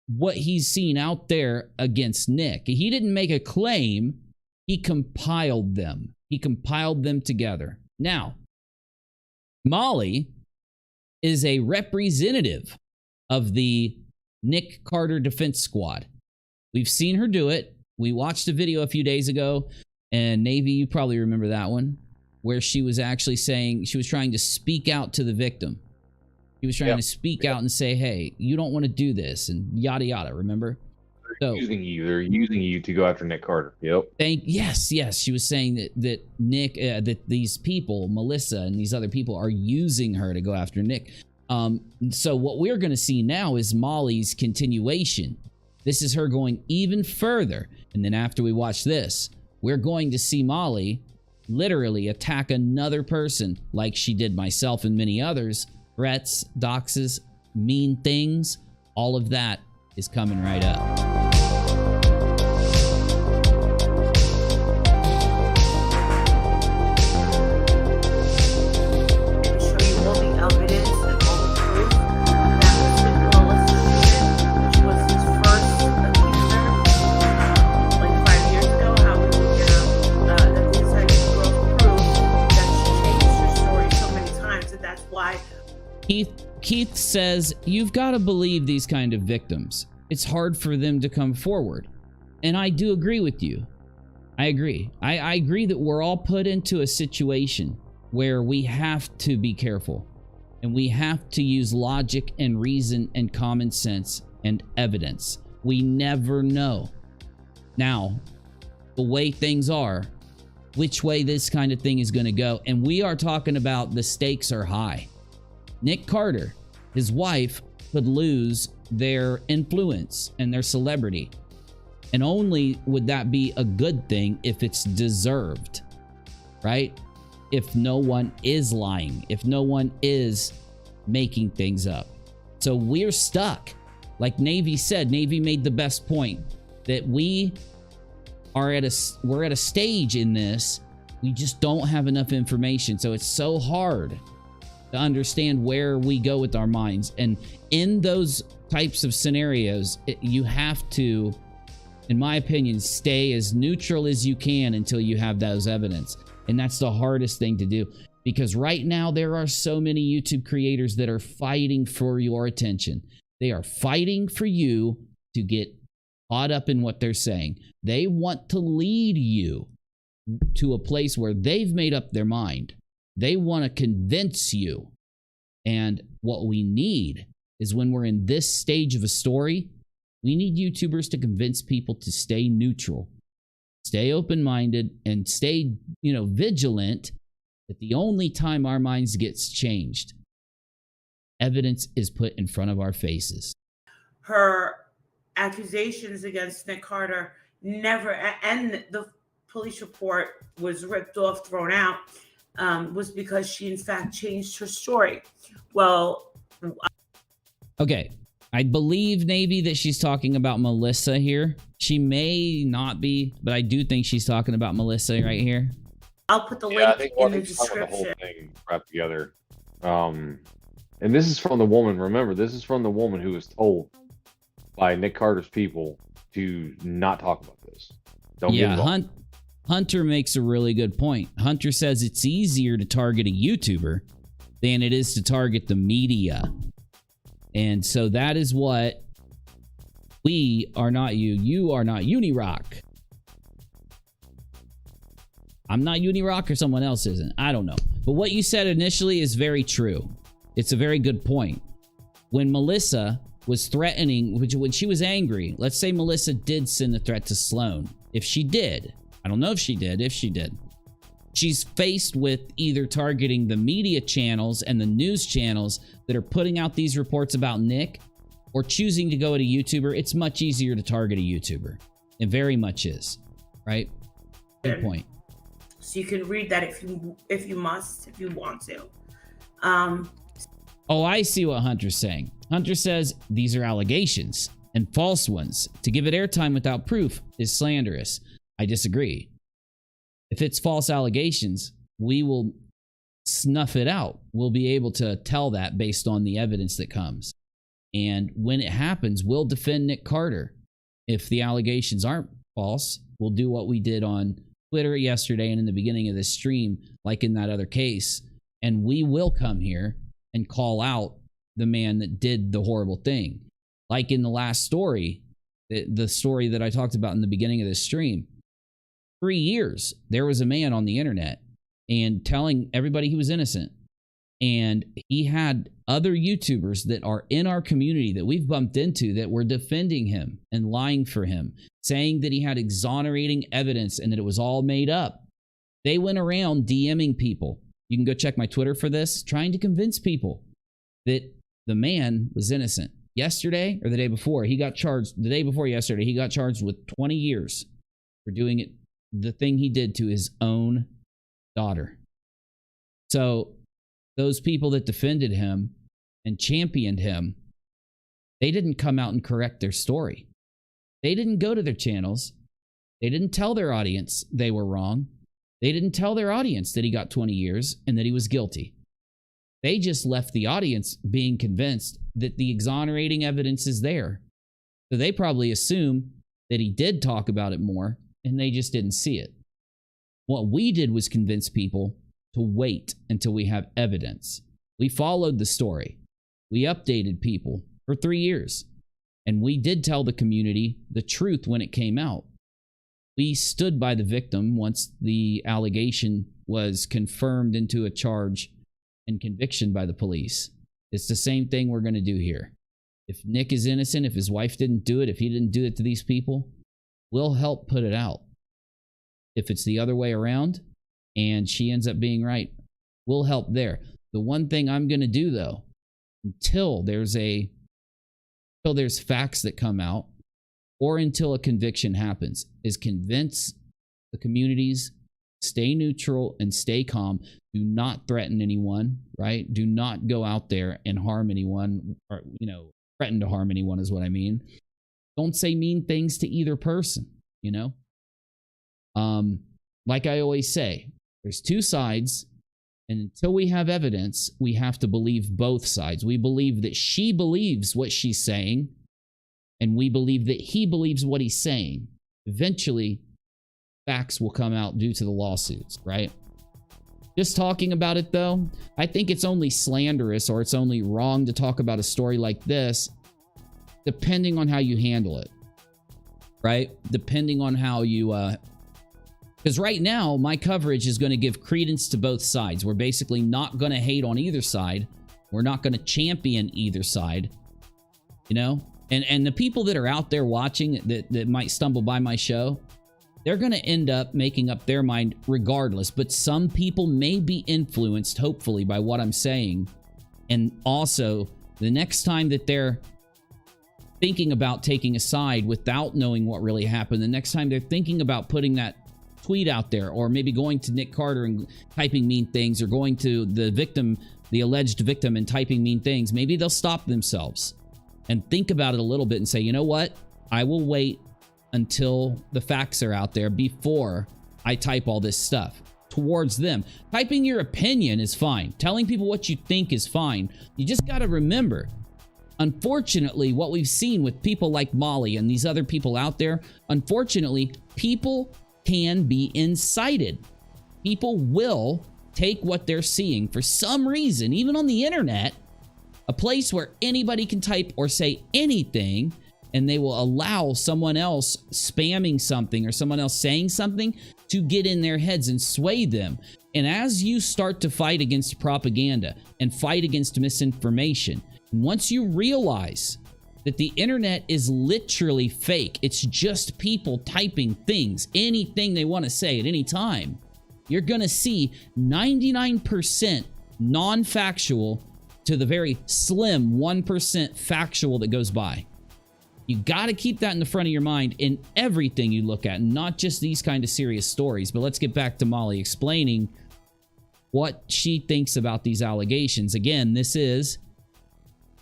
what he's seen out there against Nick. He didn't make a claim. He compiled them. He compiled them together. Now, Molly is a representative of the Nick Carter Defense Squad. We've seen her do it. We watched a video a few days ago, and Navy, you probably remember that one, where she was actually saying, she was trying to speak out to the victim. He was trying to speak out and say, hey, you don't want to do this, and yada yada, remember? They're using you to go after Nick Carter. Yep. Yes. She was saying that Nick, that these people, Melissa and these other people, are using her to go after Nick. So what we're going to see now is Molly's continuation. This is her going even further. And then after we watch this, we're going to see Molly literally attack another person like she did myself and many others. Threats, doxes, mean things, all of that is coming right up. Keith says, you've got to believe these kind of victims. It's hard for them to come forward. And I do agree with you. I agree. I agree that we're all put into a situation where we have to be careful. And we have to use logic and reason and common sense and evidence. We never know. Now, the way things are, which way this kind of thing is going to go. And we are talking about the stakes are high. Nick Carter, his wife, could lose their influence and their celebrity. And only would that be a good thing if it's deserved, right? If no one is lying, if no one is making things up. So we're stuck. Like Navy said, Navy made the best point that we're at a stage in this, we just don't have enough information. So it's so hard to understand where we go with our minds. And in those types of scenarios, you have to, in my opinion, stay as neutral as you can until you have those evidence. And that's the hardest thing to do, because right now there are so many YouTube creators that are fighting for your attention. They are fighting for you to get caught up in what they're saying. They want to lead you to a place where they've made up their mind. They want to convince you. And what we need is when we're in this stage of a story, we need YouTubers to convince people to stay neutral, stay open-minded, and stay, vigilant that the only time our minds gets changed, evidence is put in front of our faces. Her accusations against Nick Carter never, and the police report was ripped off, thrown out, was because she in fact changed her story. Well, okay, I believe, Navy, that she's talking about Melissa here. She may not be, but I do think she's talking about Melissa right here. I'll put the Yeah, I link think in the the whole description. thing wrapped together. And this is from the woman. Remember, this is from the woman who was told by Nick Carter's people to not talk about this. Don't get involved. Hunter makes a really good point. Hunter says it's easier to target a YouTuber than it is to target the media. And so that is what we are not you are not unirock. I'm not unirock, or someone else isn't. I don't know. But what you said initially is very true. It's a very good point. When Melissa was threatening, when she was angry, let's say Melissa did send a threat to Sloan. If she did, I don't know if she did, she's faced with either targeting the media channels and the news channels that are putting out these reports about Nick, or choosing to go at a YouTuber. It's much easier to target a YouTuber. It very much is, right? Good point. So you can read that if you want to. Oh, I see what Hunter's saying. Hunter says these are allegations and false ones. To give it airtime without proof is slanderous. I disagree. If it's false allegations, we will snuff it out. We'll be able to tell that based on the evidence that comes. And when it happens, we'll defend Nick Carter. If the allegations aren't false, we'll do what we did on Twitter yesterday and in the beginning of this stream, like in that other case. And we will come here and call out the man that did the horrible thing. Like in the last story, the story that I talked about in the beginning of this stream. 3 years, there was a man on the internet and telling everybody he was innocent. And he had other YouTubers that are in our community that we've bumped into that were defending him and lying for him, saying that he had exonerating evidence and that it was all made up. They went around DMing people. You can go check my Twitter for this, trying to convince people that the man was innocent. Yesterday, or the day before, he got charged. The day before yesterday, he got charged with 20 years for doing it, the thing he did to his own daughter. So those people that defended him and championed him, they didn't come out and correct their story. They didn't go to their channels. They didn't tell their audience they were wrong. They didn't tell their audience that he got 20 years and that he was guilty. They just left the audience being convinced that the exonerating evidence is there. So they probably assume that he did talk about it more and they just didn't see it. What we did was convince people to wait until we have evidence. We followed the story. We updated people for 3 years. And we did tell the community the truth when it came out. We stood by the victim once the allegation was confirmed into a charge and conviction by the police. It's the same thing we're going to do here. If Nick is innocent, if his wife didn't do it, if he didn't do it to these people, we'll help put it out. If it's the other way around and she ends up being right, we'll help there. The one thing I'm going to do, though, until there's facts that come out or until a conviction happens, is convince the communities, stay neutral and stay calm. Do not threaten anyone, right? Do not go out there and harm anyone, or, threaten to harm anyone is what I mean. Don't say mean things to either person, Like I always say, there's two sides, and until we have evidence, we have to believe both sides. We believe that she believes what she's saying, and we believe that he believes what he's saying. Eventually, facts will come out due to the lawsuits, right? Just talking about it, though, I think it's only slanderous or it's only wrong to talk about a story like this, depending on how you handle it, right? Depending on how you, because right now, my coverage is going to give credence to both sides. We're basically not going to hate on either side. We're not going to champion either side. you know? And the people that are out there watching that might stumble by my show, they're going to end up making up their mind regardless. But some people may be influenced, hopefully, by what I'm saying. And also, the next time that they're thinking about taking a side without knowing what really happened, the next time they're thinking about putting that tweet out there, or maybe going to Nick Carter and typing mean things, or going to the victim, the alleged victim, and typing mean things, maybe they'll stop themselves and think about it a little bit and say, you know what? I will wait until the facts are out there before I type all this stuff towards them. Typing your opinion is fine. Telling people what you think is fine. You just got to remember, unfortunately, what we've seen with people like Molly and these other people out there, unfortunately, people can be incited. People will take what they're seeing for some reason, even on the internet, a place where anybody can type or say anything, and they will allow someone else spamming something or someone else saying something to get in their heads and sway them. And as you start to fight against propaganda and fight against misinformation, once you realize that the internet is literally fake, it's just people typing things, anything they want to say at any time, you're going to see 99% non-factual to the very slim 1% factual that goes by. You got to keep that in the front of your mind in everything you look at, not just these kind of serious stories. But let's get back to Molly explaining what she thinks about these allegations. Again, this is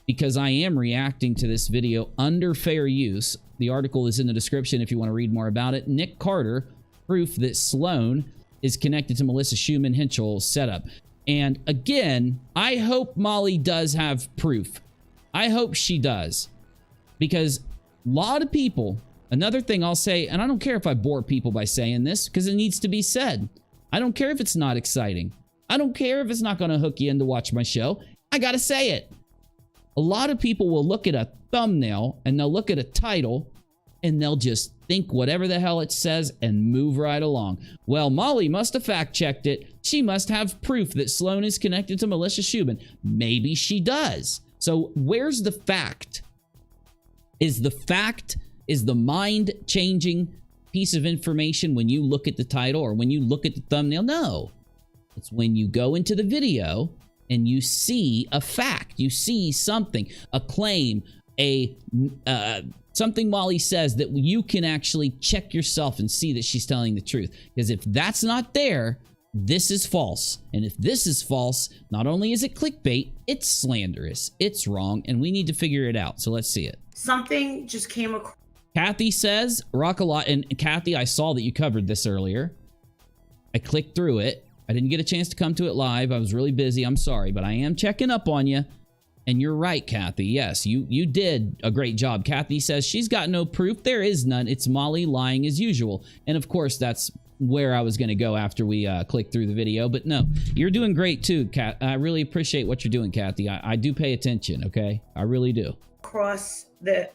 because I am reacting to this video under fair use. The article is in the description if you want to read more about it. Nick Carter, proof that Sloan is connected to Melissa Schumann Hinchel's setup. And again, I hope Molly does have proof. I hope she does. Because a lot of people, another thing I'll say, and I don't care if I bore people by saying this, because it needs to be said. I don't care if it's not exciting. I don't care if it's not going to hook you in to watch my show. I got to say it. A lot of people will look at a thumbnail and they'll look at a title and they'll just think whatever the hell it says and move right along. Well, Molly must have fact-checked it. She must have proof that Sloan is connected to Melissa Schumann. Maybe she does. So where's the fact? Is the mind-changing piece of information when you look at the title or when you look at the thumbnail? No. It's when you go into the video and you see a fact. You see something, a claim, something Molly says that you can actually check yourself and see that she's telling the truth. Because if that's not there, this is false. And if this is false, not only is it clickbait, it's slanderous. It's wrong, and we need to figure it out. So let's see it. Something just came across. Kathy says, rockAlot, and Kathy, I saw that you covered this earlier. I clicked through it. I didn't get a chance to come to it live. I was really busy. I'm sorry, but I am checking up on you. And you're right, Kathy. Yes, you did a great job. Kathy says she's got no proof. There is none. It's Molly lying as usual. And of course, that's where I was going to go after we click through the video. But no, you're doing great too, Kat. I really appreciate what you're doing, Kathy. I do pay attention, okay? I really do. Across the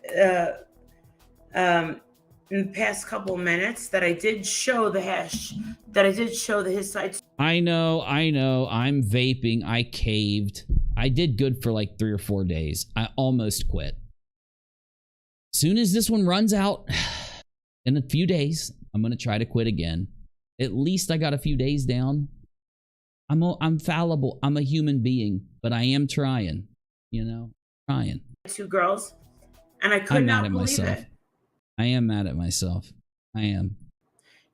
in the past couple of minutes that I did show the hash, that I did show the his side. I know. I'm vaping. I caved. I did good for like 3 or 4 days. I almost quit. Soon as this one runs out, in a few days, I'm going to try to quit again. At least I got a few days down. I'm fallible. I'm a human being, but I am trying, you know, trying. 2 girls, and I could not believe it. I am mad at myself. I am.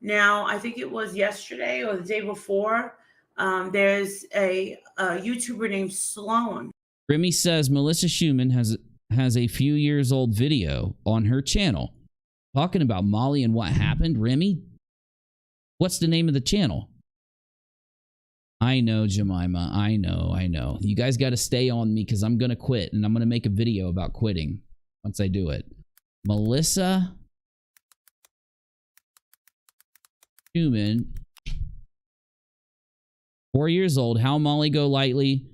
Now, I think it was yesterday or the day before, there's a YouTuber named Sloan. Remy says Melissa Schumann has a few years old video on her channel talking about Molly and what happened. Remy, what's the name of the channel? I know, Jemima. I know. You guys got to stay on me because I'm going to quit, and I'm going to make a video about quitting once I do it. Melissa Schumann, 4 years old. How Molly GoLightly.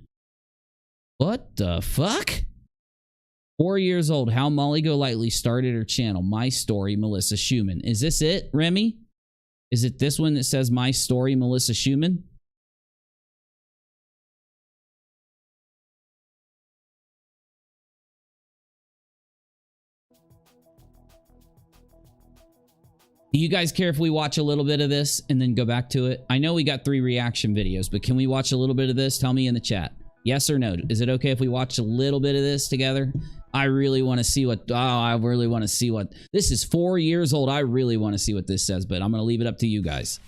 What the fuck? 4 years old. How Molly GoLightly started her channel. My Story, Melissa Schumann. Is this it, Remy? Is it this one that says My Story, Melissa Schumann? Do you guys care if we watch a little bit of this and then go back to it? I know we got 3 reaction videos, but can we watch a little bit of this? Tell me in the chat. Yes or no? Is it okay if we watch a little bit of this together? I really want to see what... Oh, I really want to see what... This is 4 years old. I really want to see what this says, but I'm going to leave it up to you guys.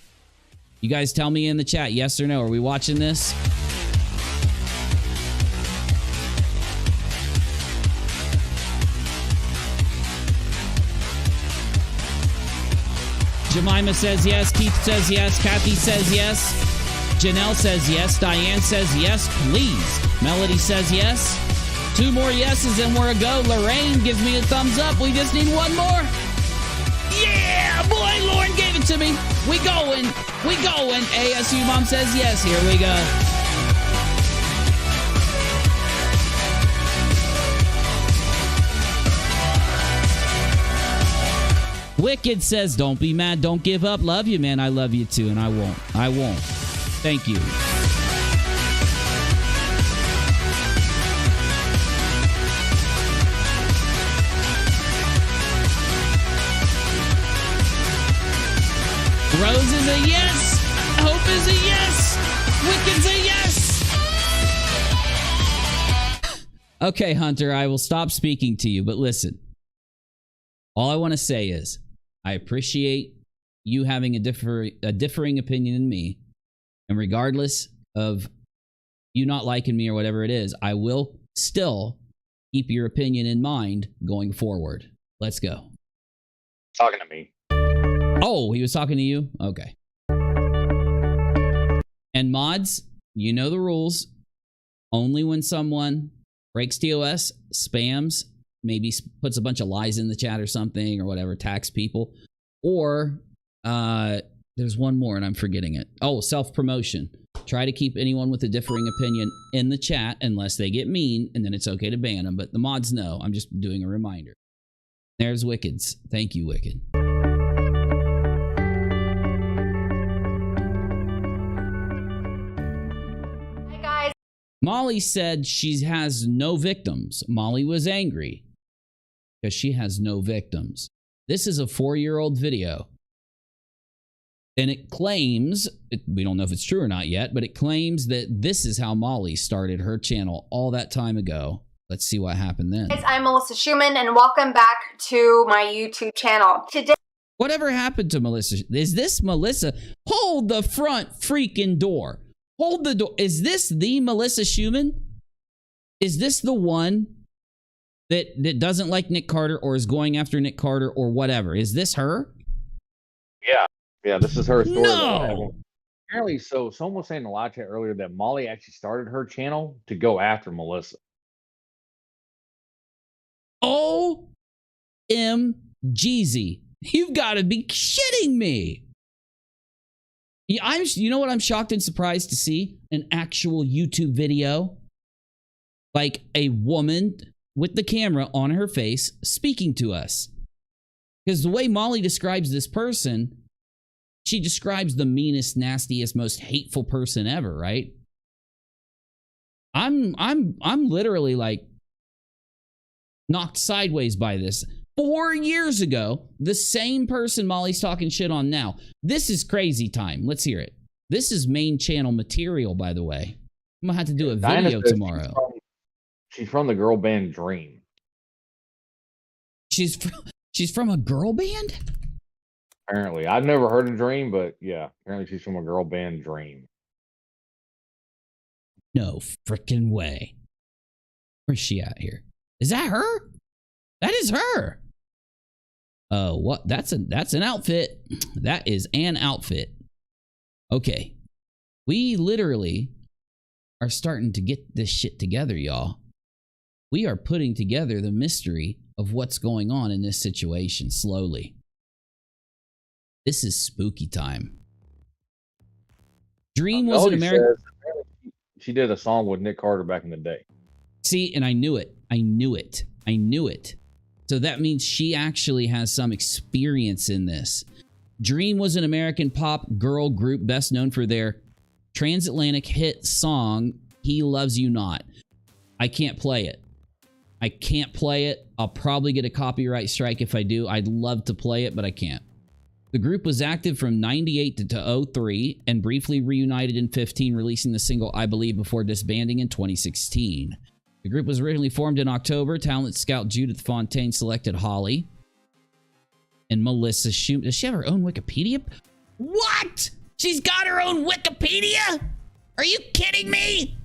You guys tell me in the chat, yes or no. Are we watching this? Jemima says yes. Keith says yes. Kathy says yes. Janelle says yes. Diane says yes, please. Melody says yes. 2 more yeses and we're a go. Lorraine gives me a thumbs up. We just need 1 more. Yeah, boy, Lauren gave it to me. We going. We going. ASU mom says yes. Here we go. Wicked says, don't be mad, don't give up. Love you, man. I love you too, and I won't. I won't. Thank you. Rose is a yes. Hope is a yes. Wicked's a yes. Okay, Hunter, I will stop speaking to you, but listen. All I want to say is, I appreciate you having a differing opinion than me. And regardless of you not liking me or whatever it is, I will still keep your opinion in mind going forward. Let's go. Talking to me. Oh, he was talking to you? Okay. And mods, you know the rules. Only when someone breaks TOS, spams, maybe puts a bunch of lies in the chat or something or whatever, tax people. Or there's one more and I'm forgetting it. Oh, self-promotion. Try to keep anyone with a differing opinion in the chat unless they get mean, and then it's okay to ban them. But the mods know. I'm just doing a reminder. There's Wicked's. Thank you, Wicked. Hey guys. Molly said she has no victims. Molly was angry because she has no victims. This is a 4-year-old video. And it claims, we don't know if it's true or not yet, but it claims that this is how Molly started her channel all that time ago. Let's see what happened then. Guys, I'm Melissa Schumann and welcome back to my YouTube channel. Today, whatever happened to Melissa? Is this Melissa? Hold the front freaking door. Hold the door. Is this the Melissa Schumann? Is this the one that doesn't like Nick Carter or is going after Nick Carter or whatever? Is this her? Yeah. Yeah, this is her story. No. Apparently, so someone was saying in the live chat earlier that Molly actually started her channel to go after Melissa. OMGZ. You've got to be shitting me. You know what I'm shocked and surprised to see? An actual YouTube video. Like a woman with the camera on her face speaking to us. Because the way Molly describes this person, she describes the meanest, nastiest, most hateful person ever, right? I'm literally like knocked sideways by this. 4 years ago, the same person Molly's talking shit on now. This is crazy time. Let's hear it. This is main channel material, by the way. I'm gonna have to do a video tomorrow. She's from the girl band Dream. She's from a girl band? Apparently. I've never heard of Dream, but yeah, apparently she's from a girl band Dream. No freaking way. Where's she at here? Is that her? That is her. What? That's an outfit. That is an outfit. Okay. We literally are starting to get this shit together, y'all. We are putting together the mystery of what's going on in this situation slowly. This is spooky time. Dream was an American. She did a song with Nick Carter back in the day. See, and I knew it. I knew it. I knew it. So that means she actually has some experience in this. Dream was an American pop girl group best known for their transatlantic hit song, He Loves You Not. I can't play it. I can't play it. I'll probably get a copyright strike if I do. I'd love to play it, but I can't. The group was active from 98 to 03 and briefly reunited in 15, releasing the single I Believe before disbanding in 2016. The group was originally formed in October. Talent scout Judith Fontaine selected Holly and Melissa Schumann. Does she have her own Wikipedia? What? She's got her own Wikipedia? Are you kidding me?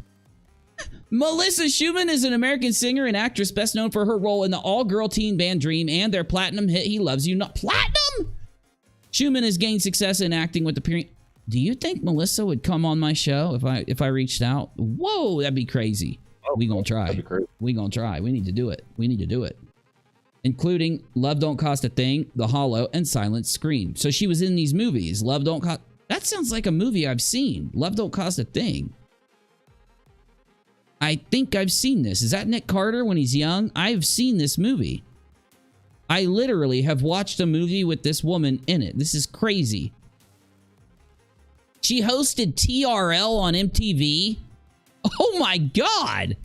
Melissa Schumann is an American singer and actress best known for her role in the all-girl teen band Dream and their platinum hit He Loves You Not. Platinum? Schumann has gained success in acting with the period. Do you think Melissa would come on my show if I reached out? Whoa, that'd be crazy. We gonna try. We gonna try. We need to do it. We need to do it. Including Love Don't Cost a Thing, The Hollow, and Silent Scream. So she was in these movies. Love Don't Cost... That sounds like a movie I've seen. Love Don't Cost a Thing. I think I've seen this. Is that Nick Carter when he's young? I've seen this movie. I literally have watched a movie with this woman in it. This is crazy. She hosted TRL on MTV. Oh my God.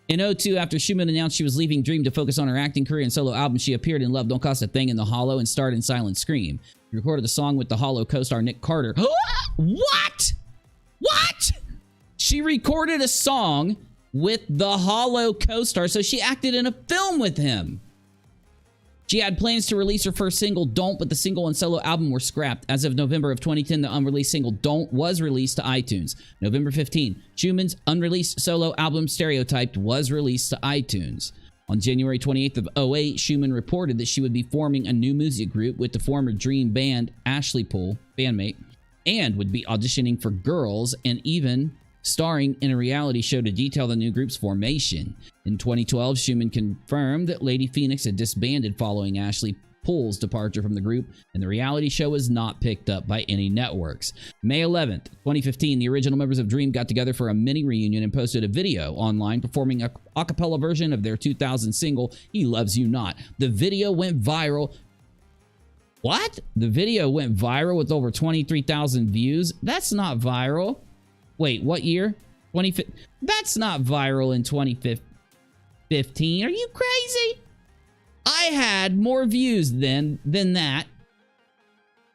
In 2002, after Schumann announced she was leaving Dream to focus on her acting career and solo album, she appeared in Love Don't Cost a Thing in The Hollow and starred in Silent Scream. She recorded the song with The Hollow co-star Nick Carter. What? What? She recorded a song with The Hollow co-star, so she acted in a film with him. She had plans to release her first single, Don't, but the single and solo album were scrapped. As of November of 2010, the unreleased single, Don't, was released to iTunes. November 15, Schumann's unreleased solo album, Stereotyped, was released to iTunes. On January 28th of 2008, Schumann reported that she would be forming a new music group with the former Dream band, Ashley Poole, bandmate, and would be auditioning for Girls and even starring in a reality show to detail the new group's formation. In 2012, Schumann confirmed that Lady Phoenix had disbanded following Ashley Poole's departure from the group, and the reality show was not picked up by any networks. May 11th, 2015, the original members of Dream got together for a mini reunion and posted a video online performing a cappella version of their 2000 single, He Loves You Not. The video went viral. What? The video went viral with over 23,000 views? That's not viral. Wait, what year? 2015. That's not viral in 2015. Are you crazy? I had more views than that.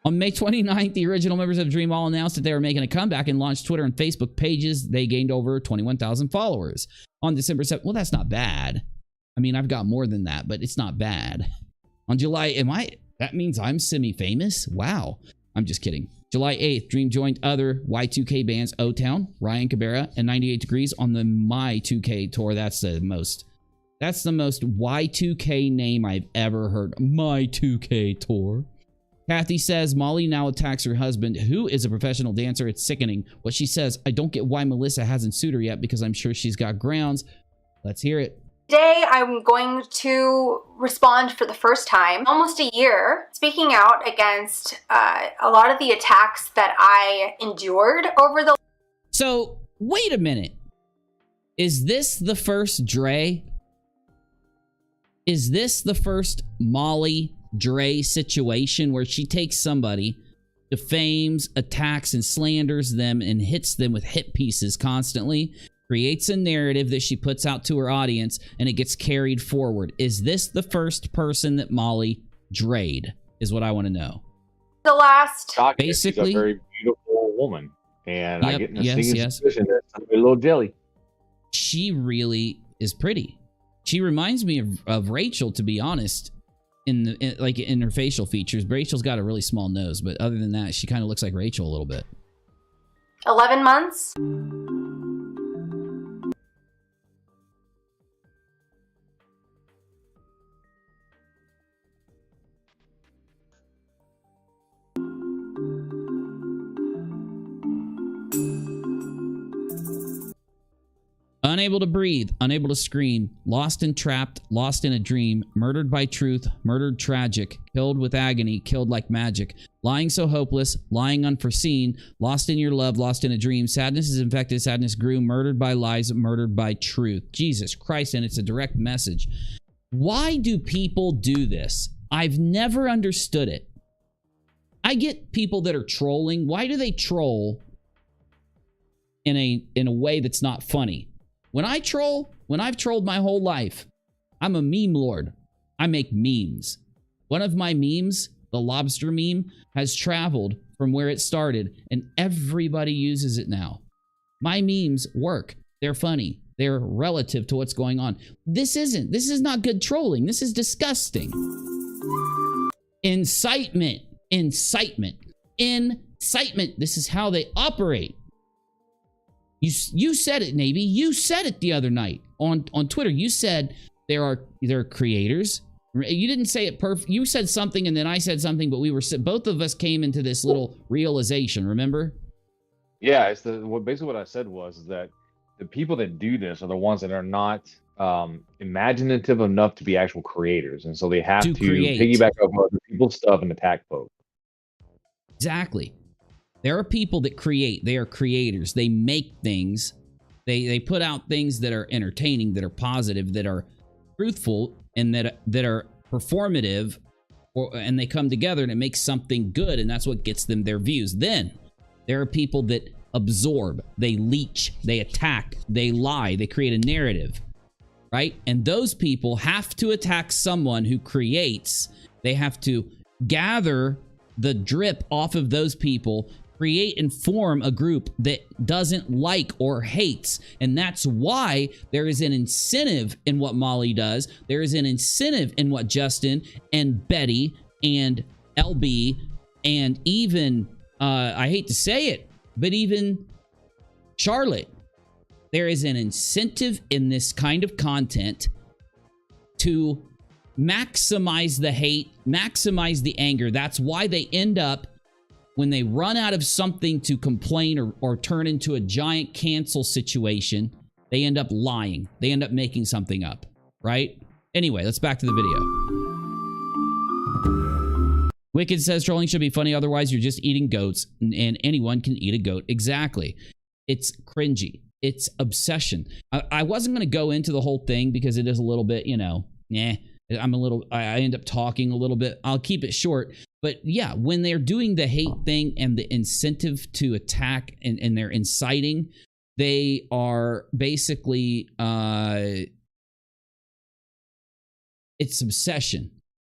On May 29th, the original members of Dream all announced that they were making a comeback and launched Twitter and Facebook pages. They gained over 21,000 followers. On December 7th, well, that's not bad. I mean, I've got more than that, but it's not bad. On July, that means I'm semi-famous? Wow. I'm just kidding. July 8th, Dream joined other Y2K bands O-Town, Ryan Cabrera, and 98 Degrees on the My 2K tour. That's the most Y2K name I've ever heard. My 2K tour. Kathy says Molly now attacks her husband, who is a professional dancer. It's sickening. What she says, I don't get why Melissa hasn't sued her yet because I'm sure she's got grounds. Let's hear it. Today, I'm going to respond for the first time, almost a year, speaking out against a lot of the attacks that I endured over the... So, wait a minute. Is this the first Dre? Is this the first Molly Dre situation where she takes somebody, defames, attacks, and slanders them and hits them with hit pieces constantly? Creates a narrative that she puts out to her audience, and it gets carried forward. Is this the first person that Molly Dre'd? Is what I want to know. The last... Basically, she's a very beautiful woman, and I get in a sneaking yes. suspicion that I'm a little jelly. She really is pretty. She reminds me of Rachel, to be honest, in her facial features. Rachel's got a really small nose, but other than that, she kind of looks like Rachel a little bit. 11 months. Unable to breathe, unable to scream, lost and trapped, lost in a dream, murdered by truth, murdered tragic, killed with agony, killed like magic, lying so hopeless, lying unforeseen, lost in your love, lost in a dream, sadness is infected, sadness grew, murdered by lies, murdered by truth. Jesus Christ, and it's a direct message. Why do people do this? I've never understood it. I get people that are trolling. Why do they troll in a way that's not funny? When I've trolled my whole life, I'm a meme lord. I make memes. One of my memes, The lobster meme has traveled from where it started, and everybody uses it now. My memes work. They're funny. They're relative to what's going on. This isn't. This is not good trolling. This is disgusting. Incitement. Incitement. Incitement. This is how they operate. You said it, Navy. You said it the other night on Twitter. You said there are creators. You didn't say it perfect. You said something and then I said something, but both of us came into this little realization. Remember? Yeah, it's basically what I said was that the people that do this are the ones that are not imaginative enough to be actual creators, and so they have to piggyback off other people's stuff and attack folks. Exactly. There are people that create. They are creators. They make things. They put out things that are entertaining, that are positive, that are truthful, and that are performative, and they come together and it makes something good, and that's what gets them their views. Then there are people that absorb, they leech, they attack, they lie, they create a narrative, right? And those people have to attack someone who creates. They have to gather the drip off of those people, create and form a group that doesn't like or hates. And that's why there is an incentive in what Molly does. There is an incentive in what Justin and Betty and LB and even, I hate to say it, but even Charlotte. There is an incentive in this kind of content to maximize the hate, maximize the anger. That's why they end up, when they run out of something to complain or turn into a giant cancel situation, they end up lying. They end up making something up, right? Anyway, let's back to the video. Wicked says trolling should be funny, otherwise you're just eating goats, and anyone can eat a goat. Exactly. It's cringy. It's obsession. I wasn't going to go into the whole thing because it is a little bit, you know, I end up talking a little bit. I'll keep it short. But yeah, when they're doing the hate thing and the incentive to attack and they're inciting, they are basically, it's obsession.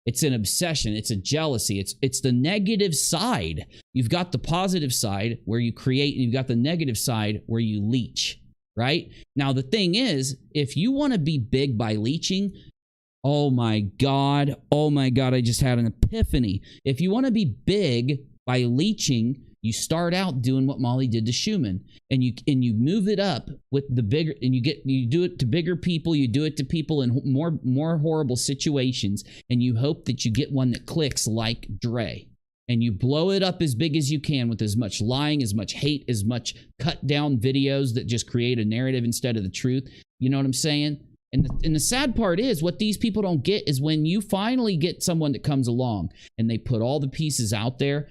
It's an obsession. It's a jealousy. It's the negative side. You've got the positive side where you create, and you've got the negative side where you leech, right? Now, the thing is, if you want to be big by leeching, oh my God, I just had an epiphany. If you want to be big by leeching, you start out doing what Molly did to Schumann, and you move it up with the bigger, and you do it to bigger people, you do it to people in more horrible situations, and you hope that you get one that clicks like Dre. And you blow it up as big as you can with as much lying, as much hate, as much cut down videos that just create a narrative instead of the truth. You know what I'm saying? And the sad part is, what these people don't get is when you finally get someone that comes along and they put all the pieces out there,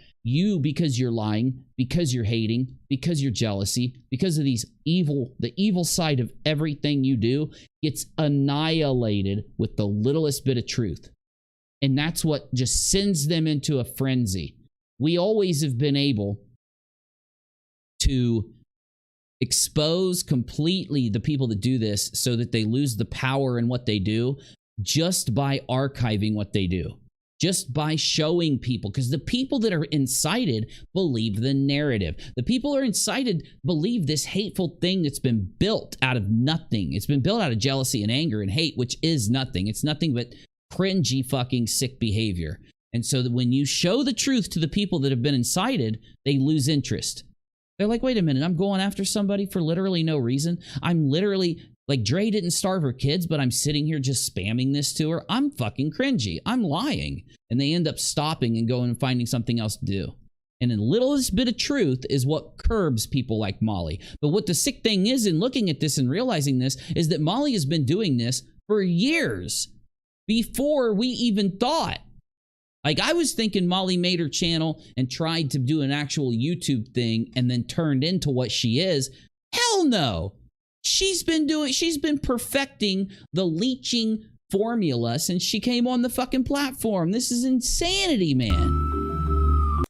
because you're lying, because you're hating, because you're jealousy, because of the evil side of everything you do gets annihilated with the littlest bit of truth. And that's what just sends them into a frenzy. We always have been able to expose completely the people that do this so that they lose the power in what they do just by archiving what they do, just by showing people, because the people that are incited believe the narrative. The people who are incited believe this hateful thing that's been built out of nothing. It's been built out of jealousy and anger and hate, which is nothing. It's nothing but cringy fucking sick behavior. And so that when you show the truth to the people that have been incited, they lose interest. They're like, wait a minute, I'm going after somebody for literally no reason. I'm literally, like, Dre didn't starve her kids, but I'm sitting here just spamming this to her. I'm fucking cringy. I'm lying. And they end up stopping and going and finding something else to do. And the littlest bit of truth is what curbs people like Molly. But what the sick thing is in looking at this and realizing this is that Molly has been doing this for years before we even thought. Like, I was thinking Molly made her channel and tried to do an actual YouTube thing and then turned into what she is. Hell no. She's been perfecting the leeching formula since she came on the fucking platform. This is insanity, man.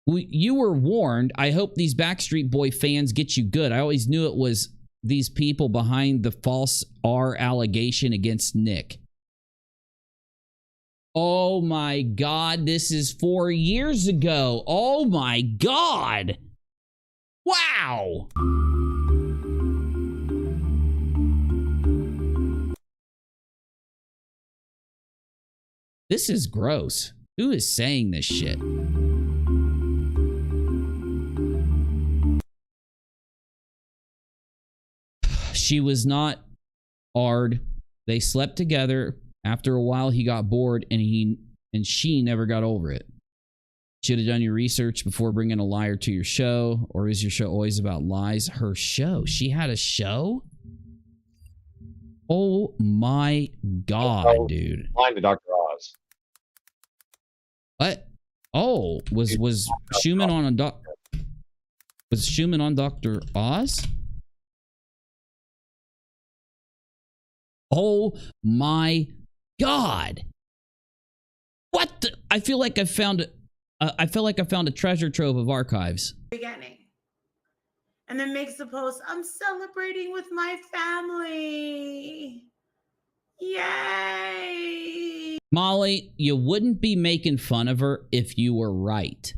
You were warned. I hope these Backstreet Boy fans get you good. I always knew it was these people behind the false R allegation against Nick. Oh my God, this is 4 years ago. Oh my God. Wow. This is gross. Who is saying this shit? She was not hard. They slept together. After a while, he got bored, and she never got over it. Should have done your research before bringing a liar to your show, or is your show always about lies? Her show. She had a show? Oh my God, dude. Lying to Dr. Oz. What? Oh, was Schumann on a was Schumann on Dr. Oz? Oh my God. What the? I feel like I found a treasure trove of archives. Beginning. And then makes the post, I'm celebrating with my family. Yay. Molly, you wouldn't be making fun of her if you were right.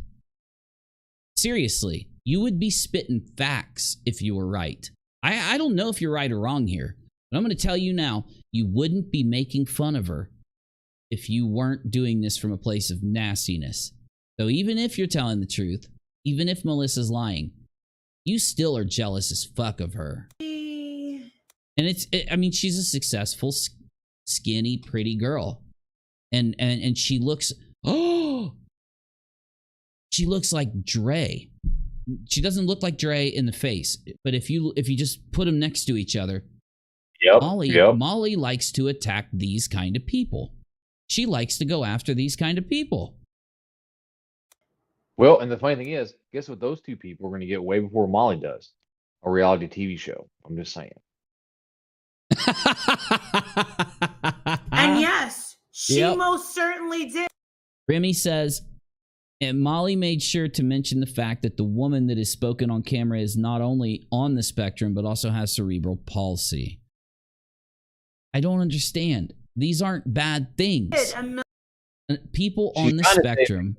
Seriously, you would be spitting facts if you were right. I don't know if you're right or wrong here, but I'm going to tell you now, you wouldn't be making fun of her if you weren't doing this from a place of nastiness. So even if you're telling the truth, even if Melissa's lying, you still are jealous as fuck of her. And I mean, she's a successful, skinny, pretty girl. And she looks, she looks like Dre. She doesn't look like Dre in the face, but if you just put them next to each other, Molly likes to attack these kind of people. She likes to go after these kind of people. Well, and the funny thing is, guess what? Those two people are going to get way before Molly does. A reality TV show. I'm just saying. And yes, she most certainly did. Remy says, and Molly made sure to mention the fact that the woman that is spoken on camera is not only on the spectrum, but also has cerebral palsy. I don't understand. These aren't bad things. People on the spectrum.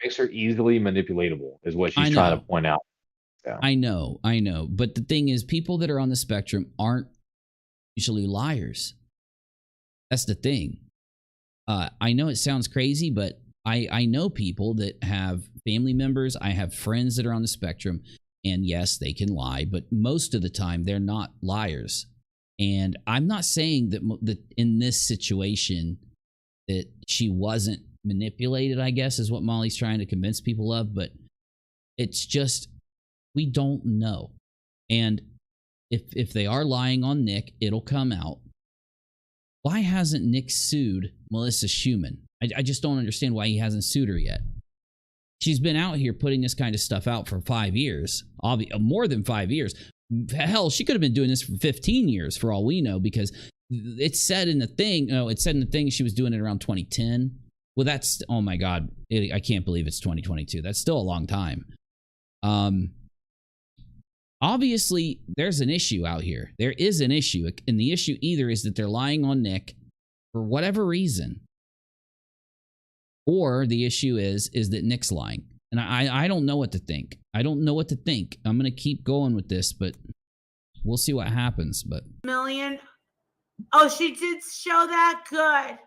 Makes her easily manipulatable, is what she's trying to point out. Yeah. I know. But the thing is, people that are on the spectrum aren't usually liars. That's the thing. I know it sounds crazy, but I know people that have family members. I have friends that are on the spectrum, and yes, they can lie, but most of the time they're not liars. And I'm not saying that in this situation that she wasn't manipulated, I guess, is what Molly's trying to convince people of, but it's just, we don't know. And if they are lying on Nick, it'll come out. Why hasn't Nick sued Melissa Schumann? I just don't understand why he hasn't sued her yet. She's been out here putting this kind of stuff out for 5 years, more than 5 years. Hell, she could have been doing this for 15 years for all we know, because it said in the thing, she was doing it around 2010. Well, that's, oh my God, I can't believe it's 2022. That's still a long time. Obviously, there's an issue out here. There is an issue. And the issue either is that they're lying on Nick for whatever reason, or the issue is that Nick's lying. And I don't know what to think. I don't know what to think. I'm going to keep going with this, but we'll see what happens. But million. Oh, she did show that? Good.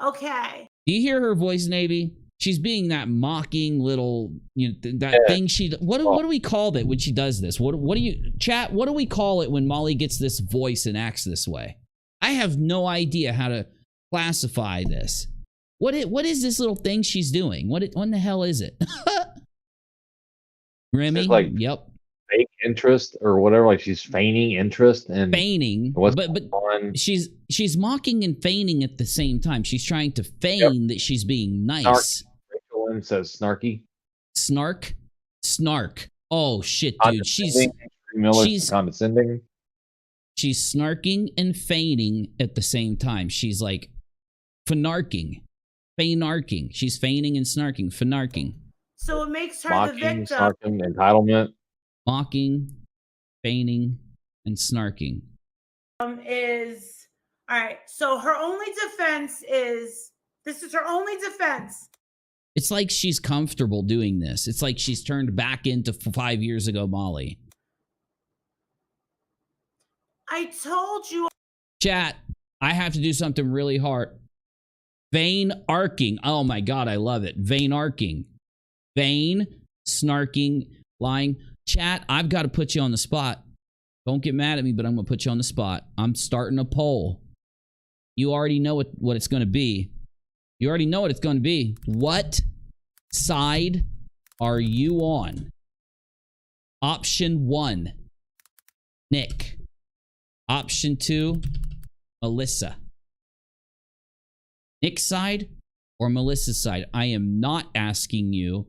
Okay. Do you hear her voice, Navy? She's being that mocking little, thing she. What do we call it when she does this? What do you chat? What do we call it when Molly gets this voice and acts this way? I have no idea how to classify this. What is this little thing she's doing? What in the hell is it? Remy? It's like fake interest or whatever. Like she's feigning interest and but she's mocking and feigning at the same time. She's trying to feign that she's being nice. Rachel Lynn says snarky. Snark. Oh shit, dude. She's condescending. She's snarking and feigning at the same time. She's like fanarking. She's feigning and snarking. Fanarking. So it makes her mocking, the victim. Snarking, entitlement. Mocking, feigning, and snarking. Is all right. So her only defense is This is her only defense. It's like she's comfortable doing this. It's like she's turned back into 5 years ago Molly. I told you. Chat, I have to do something really hard. Vein arcing. Oh my God, I love it. Vein arcing. Vein, snarking, lying. Chat, I've got to put you on the spot. Don't get mad at me, but I'm going to put you on the spot. I'm starting a poll. You already know what it's going to be. You already know what it's going to be. What side are you on? Option 1, Nick. Option 2, Melissa. Nick's side or Melissa's side? I am not asking you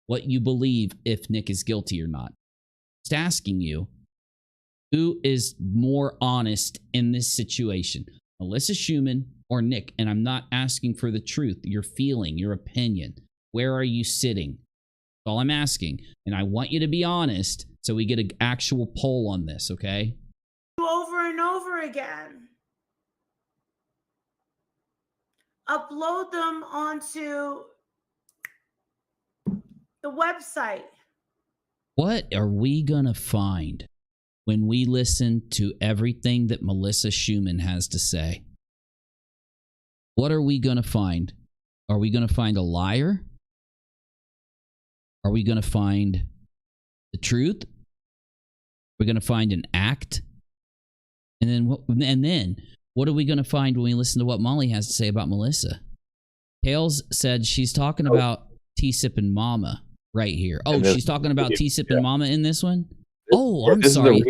what you believe if Nick is guilty or not. Just asking you who is more honest in this situation, Melissa Schumann or Nick. And I'm not asking for the truth, your feeling, your opinion. Where are you sitting? That's all I'm asking. And I want you to be honest so we get an actual poll on this, okay? Over and over again. Upload them onto the website. What are we gonna find when we listen to everything that Melissa Schumann has to say? What are we gonna find? Are we gonna find a liar? Are we gonna find the truth? We're gonna find an act? And then what are we gonna find when we listen to what Molly has to say about Melissa? Tails said she's talking about T-Sip and Mama right here. Oh, she's talking about T-Sip and Mama in this one? Oh, I'm sorry.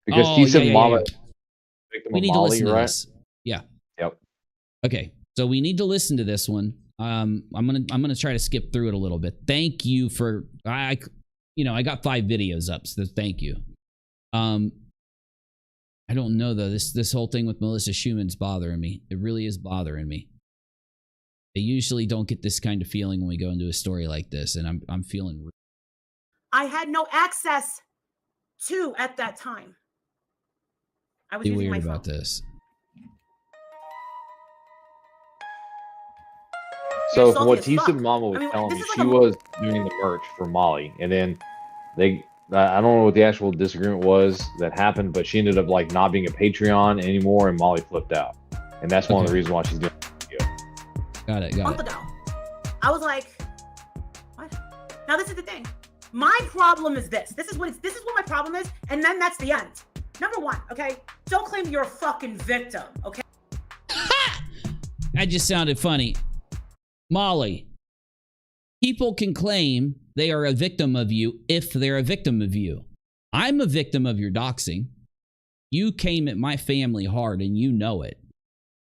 Because T-Sip and Mama we need to listen to this. Yeah. Yep. Okay. So we need to listen to this one. I'm gonna try to skip through it a little bit. Thank you for I got 5 videos up, so thank you. I don't know though. This whole thing with Melissa Schumann's bothering me. It really is bothering me. I usually don't get this kind of feeling when we go into a story like this, and I'm feeling. I had no access to at that time. I was using my phone. About this. So from what T-Sip and Mama was telling me, she was doing the merch for Molly, and then I don't know what the actual disagreement was that happened, but she ended up like not being a Patreon anymore, and Molly flipped out, and that's one of the reasons why she's doing the video. Got it. I was like, what? Now this is the thing. My problem is this. This is what my problem is, and then that's the end. Number 1, okay? Don't claim you're a fucking victim, okay? That just sounded funny. Molly, people can claim they are a victim of you if they're a victim of you. I'm a victim of your doxing. You came at my family hard and you know it.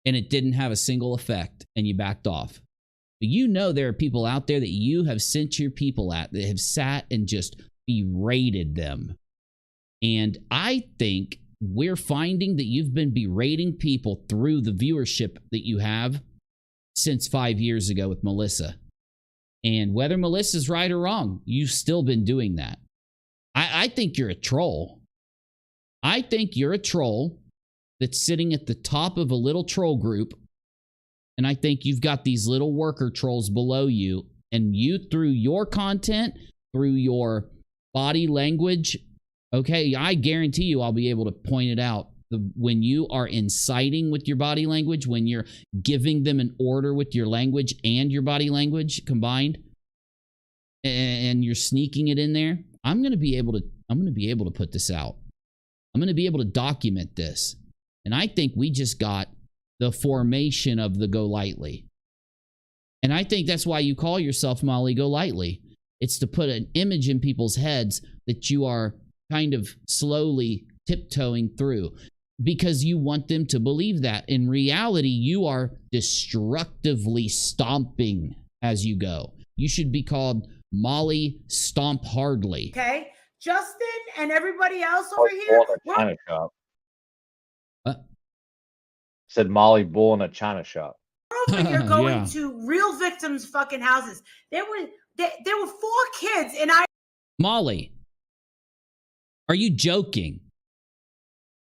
And it didn't have a single effect and you backed off. But you know there are people out there that you have sent your people at that have sat and just berated them. And I think we're finding that you've been berating people through the viewership that you have since 5 years ago with Melissa. And whether Melissa's right or wrong, you've still been doing that. I think you're a troll. I think you're a troll that's sitting at the top of a little troll group. And I think you've got these little worker trolls below you. And you, through your content, through your body language, okay, I guarantee you I'll be able to point it out. When you are inciting with your body language, when you're giving them an order with your language and your body language combined, and you're sneaking it in there, I'm going to be able to put this out. I'm going to be able to document this. And I think we just got the formation of the GoLightly. And I think that's why you call yourself Molly GoLightly. It's to put an image in people's heads that you are kind of slowly tiptoeing through, because you want them to believe that. In reality, you are destructively stomping as you go. You should be called Molly Stomp Hardly. Okay? Justin and everybody else over here. China shop. Said Molly Bull in a China shop. We're over here going to real victims' fucking houses. There were 4 kids, and Molly, are you joking?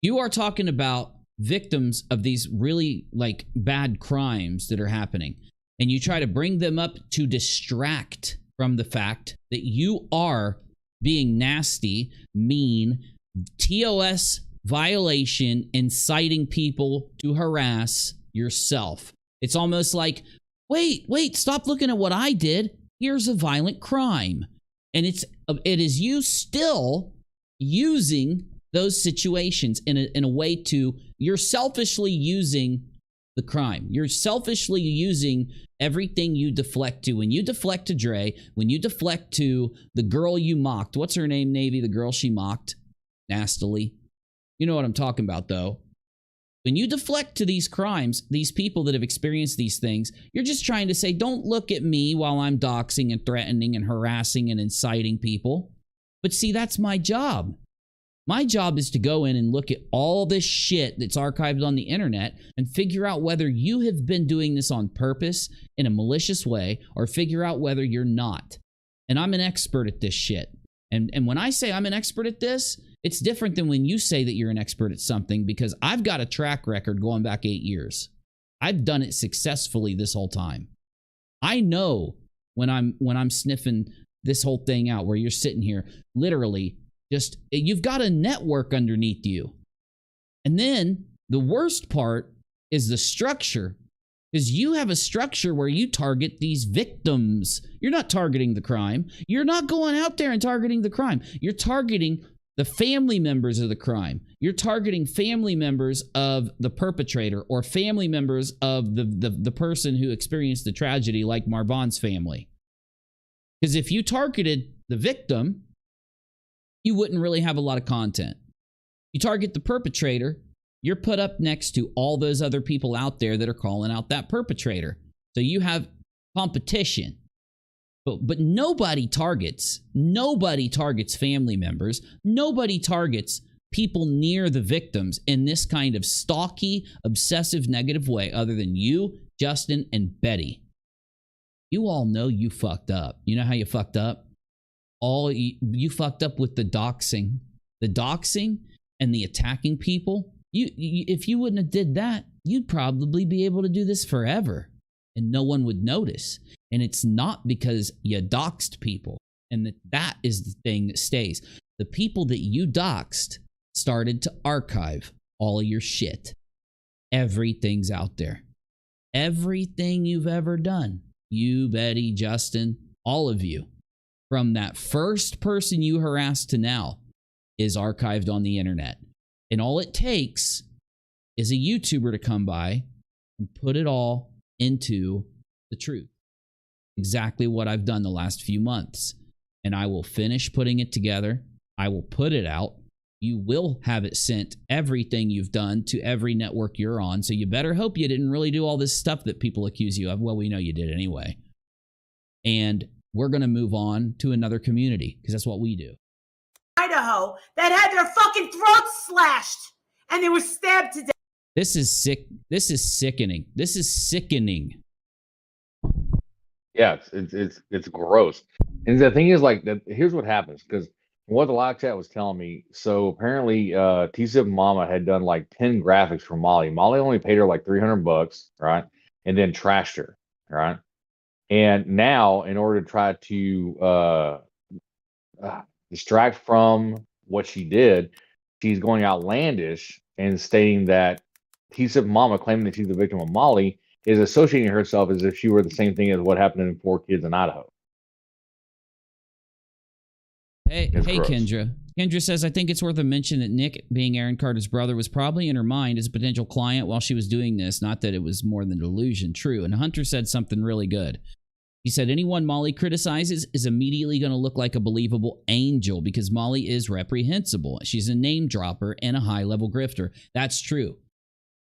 You are talking about victims of these really like bad crimes that are happening, and you try to bring them up to distract from the fact that you are being nasty, mean, TOS violation, inciting people to harass yourself. It's almost like, wait, stop looking at what I did. Here's a violent crime. And it is you still using those situations in a way to, you're selfishly using the crime. You're selfishly using everything you deflect to. When you deflect to Dre, when you deflect to the girl you mocked, what's her name, Navy? The girl she mocked nastily. You know what I'm talking about, though. When you deflect to these crimes, these people that have experienced these things, you're just trying to say, don't look at me while I'm doxing and threatening and harassing and inciting people. But see, that's my job. My job is to go in and look at all this shit that's archived on the internet and figure out whether you have been doing this on purpose in a malicious way or figure out whether you're not. And I'm an expert at this shit. And when I say I'm an expert at this, it's different than when you say that you're an expert at something, because I've got a track record going back 8 years. I've done it successfully this whole time. I know when I'm sniffing this whole thing out, where you're sitting here literally just, you've got a network underneath you. And then the worst part is the structure, because you have a structure where you target these victims. You're not targeting the crime. You're not going out there and targeting the crime. You're targeting the family members of the crime. You're targeting family members of the perpetrator, or family members of the person who experienced the tragedy, like Marvan's family. Because if you targeted the victim, you wouldn't really have a lot of content. You target the perpetrator, you're put up next to all those other people out there that are calling out that perpetrator. So you have competition. But nobody targets family members. Nobody targets people near the victims in this kind of stalky, obsessive, negative way, other than you, Justin, and Betty. You all know you fucked up. You know how you fucked up? You fucked up with the doxing. The doxing and the attacking people. If you wouldn't have did that, you'd probably be able to do this forever, and no one would notice. And it's not because you doxed people, and that is the thing that stays. The people that you doxed started to archive all of your shit. Everything's out there. Everything you've ever done. You, Betty, Justin, all of you, from that first person you harassed to now, is archived on the internet. And all it takes is a YouTuber to come by and put it all into the truth. Exactly what I've done the last few months. And I will finish putting it together. I will put it out. You will have it sent, everything you've done, to every network you're on. So you better hope you didn't really do all this stuff that people accuse you of. Well, we know you did anyway. And we're going to move on to another community, because that's what we do. Idaho that had their fucking throats slashed and they were stabbed to death. This is sick. This is sickening. This is sickening. Yeah, it's gross. And the thing is, like, here's what happens, because what the live chat was telling me. So apparently, T-Zip Mama had done like 10 graphics for Molly. Molly only paid her like $300, right? And then trashed her, right? And now, in order to try to distract from what she did, she's going outlandish and stating that T-Zip Mama, claiming that she's the victim of Molly, is associating herself as if she were the same thing as what happened in 4 Kids in Idaho. Hey, Kendra. Kendra says, I think it's worth a mention that Nick, being Aaron Carter's brother, was probably in her mind as a potential client while she was doing this. Not that it was more than delusion. True. And Hunter said something really good. He said, anyone Molly criticizes is immediately going to look like a believable angel because Molly is reprehensible. She's a name dropper and a high-level grifter. That's true.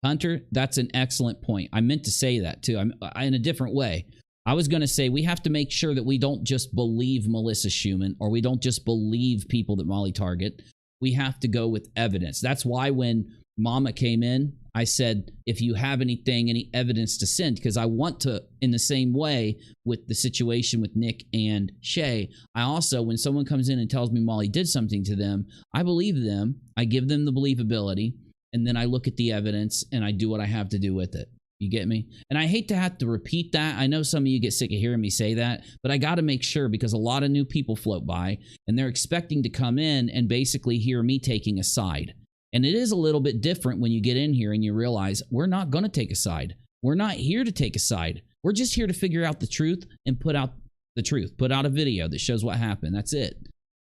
Hunter, that's an excellent point. I meant to say that, too. I'm in a different way. I was going to say we have to make sure that we don't just believe Melissa Schumann, or we don't just believe people that Molly target. We have to go with evidence. That's why when Mama came in, I said, if you have anything, any evidence to send, because I want to, in the same way with the situation with Nick and Shay, I also, when someone comes in and tells me Molly did something to them, I believe them. I give them the believability. and then I look at the evidence and I do what I have to do with it. You get me? And I hate to have to repeat that. I know some of you get sick of hearing me say that, but I got to make sure, because a lot of new people float by and they're expecting to come in and basically hear me taking a side. And it is a little bit different when you get in here and you realize we're not going to take a side. We're not here to take a side. We're just here to figure out the truth and put out the truth. Put out a video that shows what happened. That's it.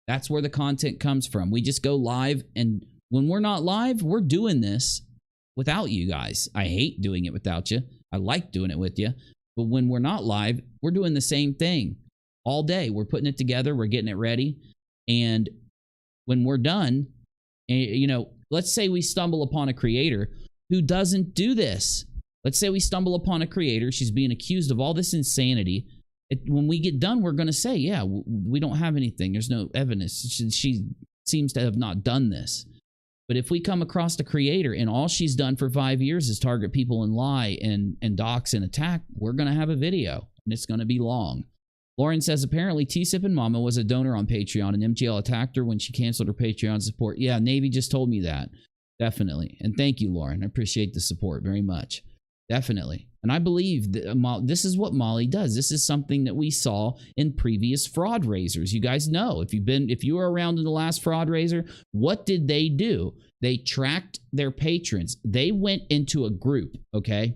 That's where the content comes from. We just go live, and when we're not live, we're doing this without you guys. I hate doing it without you. I like doing it with you. But when we're not live, we're doing the same thing all day. We're putting it together. We're getting it ready. And when we're done, you know, let's say we stumble upon a creator who doesn't do this. Let's say we stumble upon a creator. She's being accused of all this insanity. When we get done, we're going to say, yeah, we don't have anything. There's no evidence. She seems to have not done this. But if we come across a creator and all she's done for 5 years is target people and lie and dox and attack, we're going to have a video, and it's going to be long. Lauren says, apparently T-Sip and Mama was a donor on Patreon, and MGL attacked her when she canceled her Patreon support. Yeah, Navy just told me that. Definitely. And thank you, Lauren. I appreciate the support very much. Definitely. And I believe that this is what Molly does. This is something that we saw in previous fraud raisers. You guys know, if you were around in the last fraud raiser, what did they do? They tracked their patrons. They went into a group, okay?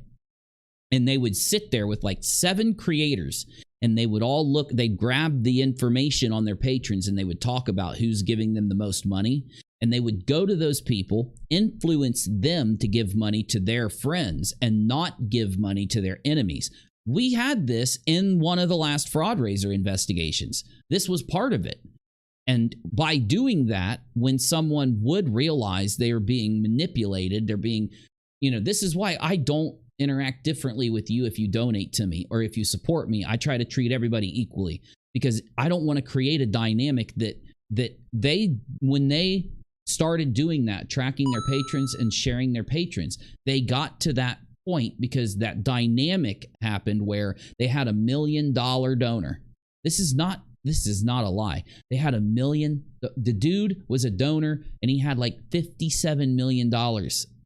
And they would sit there with like 7 creators, and they would all look, they'd grab the information on their patrons, and they would talk about who's giving them the most money. And they would go to those people, influence them to give money to their friends and not give money to their enemies. We had this in one of the last fraud raiser investigations. This was part of it. And by doing that, when someone would realize they are being manipulated, they're being, you know, this is why I don't interact differently with you if you donate to me or if you support me. I try to treat everybody equally, because I don't want to create a dynamic that when they started doing that, tracking their patrons and sharing their patrons, they got to that point because that dynamic happened where they had $1 million donor. This is not a lie. They had $1 million. The dude was a donor, and he had like $57 million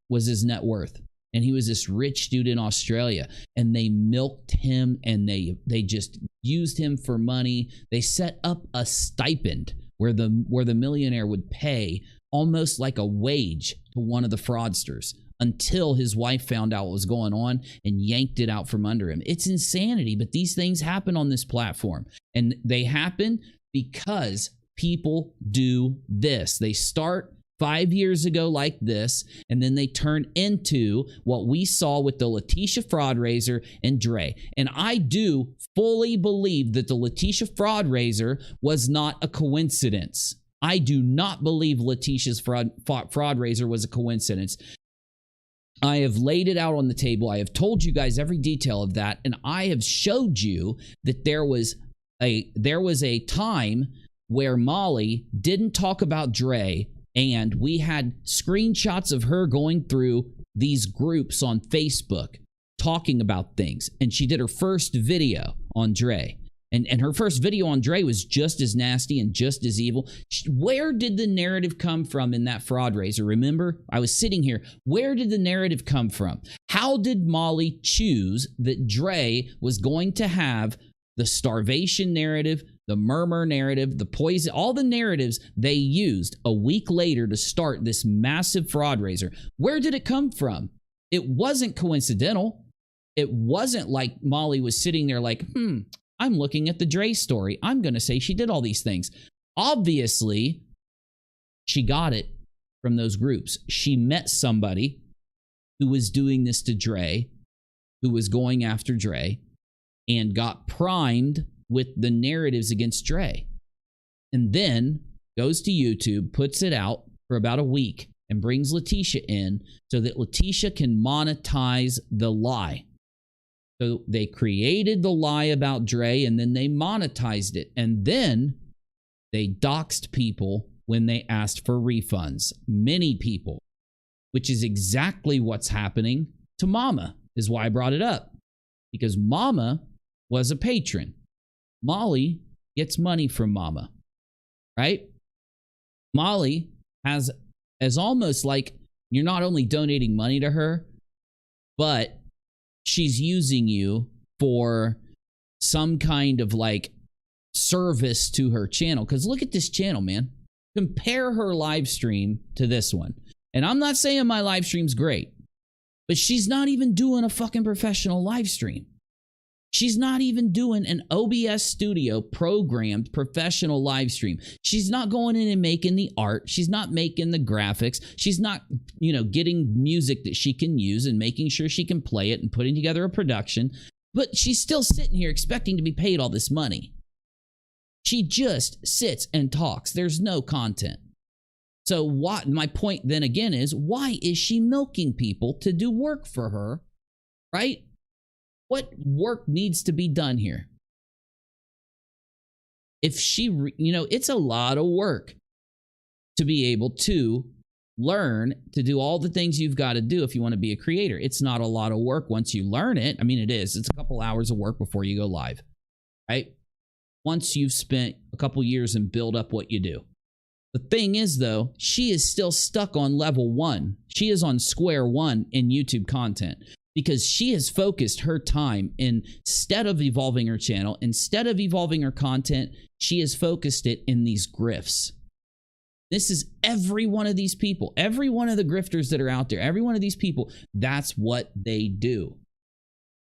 was his net worth. And he was this rich dude in Australia, and they milked him, and they just used him for money. They set up a stipend where the millionaire would pay almost like a wage to one of the fraudsters until his wife found out what was going on and yanked it out from under him. It's insanity, but these things happen on this platform, and they happen because people do this. They start 5 years ago like this, and then they turn into what we saw with the Letitia fraud raiser and Dre. And I do fully believe that the Letitia fraud raiser was not a coincidence. I do not believe Letitia's fraud raiser was a coincidence. I have laid it out on the table. I have told you guys every detail of that, and I have showed you that there was a time where Molly didn't talk about Dre, and we had screenshots of her going through these groups on Facebook talking about things, and she did her first video on Dre. And her first video on Dre was just as nasty and just as evil. Where did the narrative come from in that fraud raiser? Remember, I was sitting here. Where did the narrative come from? How did Molly choose that Dre was going to have the starvation narrative, the murmur narrative, the poison, all the narratives they used a week later to start this massive fraud raiser? Where did it come from? It wasn't coincidental. It wasn't like Molly was sitting there like, I'm looking at the Dre story. I'm going to say she did all these things. Obviously, she got it from those groups. She met somebody who was doing this to Dre, who was going after Dre, and got primed with the narratives against Dre. And then goes to YouTube, puts it out for about a week, and brings Letitia in so that Letitia can monetize the lie. So they created the lie about Dre, and then they monetized it. And then they doxed people when they asked for refunds. Many people, which is exactly what's happening to Mama, is why I brought it up. Because Mama was a patron. Molly gets money from Mama, right? Molly has almost like You're not only donating money to her, but she's using you for some kind of like service to her channel. Because look at this channel, man. Compare her live stream to this one. And I'm not saying my live stream's great, but she's not even doing a fucking professional live stream. She's not even doing an OBS studio programmed professional live stream. She's not going in and making the art. She's not making the graphics. She's not, you know, getting music that she can use and making sure she can play it and putting together a production. But she's still sitting here expecting to be paid all this money. She just sits and talks. There's no content. So what my point then again is, why is she milking people to do work for her, right? What work needs to be done here? If she, you know, it's a lot of work to be able to learn to do all the things you've got to do if you want to be a creator. It's not a lot of work once you learn it. I mean, it is. It's a couple hours of work before you go live, right? Once you've spent a couple years and build up what you do. The thing is, though, she is still stuck on level 1. She is on square one in YouTube content because she has focused her time instead of evolving her channel, instead of evolving her content, she has focused it in these grifts. This is every one of these people, every one of the grifters that are out there, every one of these people, that's what they do.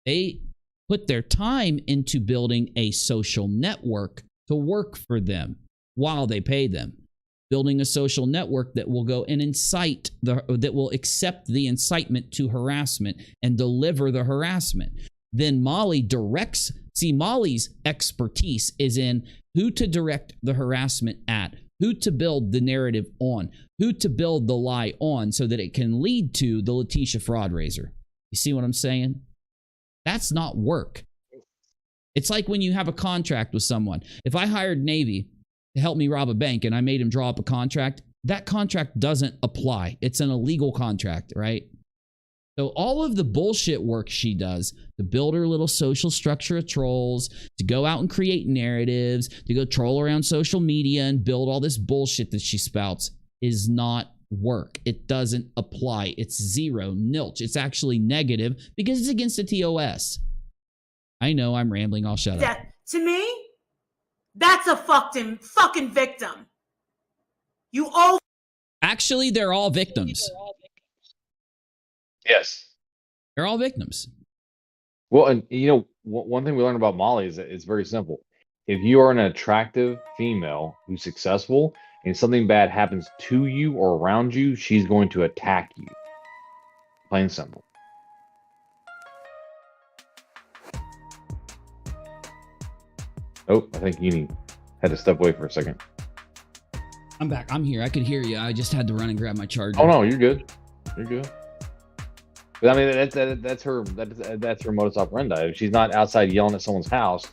They put their time into building a social network to work for them while they pay them. Building a social network that will go and incite, that will accept the incitement to harassment and deliver the harassment. Then Molly directs, see, Molly's expertise is in who to direct the harassment at, who to build the narrative on, who to build the lie on so that it can lead to the Letitia fraud raiser. You see what I'm saying? That's not work. It's like when you have a contract with someone. If I hired Navy to help me rob a bank and I made him draw up a contract, that contract doesn't apply. It's an illegal contract, right? So all of the bullshit work she does to build her little social structure of trolls, to go out and create narratives, to go troll around social media and build all this bullshit that she spouts is not work. It doesn't apply. It's zero, nilch. It's actually negative because it's against the TOS. I know I'm rambling. I'll shut up. To me, that's a fucking victim. You all. Actually, they're all victims. Yes. They're all victims. Well, and you know, one thing we learned about Molly is that it's very simple. If you are an attractive female who's successful and something bad happens to you or around you, she's going to attack you. Plain and simple. Oh, I think Uni had to step away for a second. I'm back. I'm here. I could hear you. I just had to run and grab my charger. Oh no, you're good. You're good. But I mean, that's her modus operandi. If she's not outside yelling at someone's house,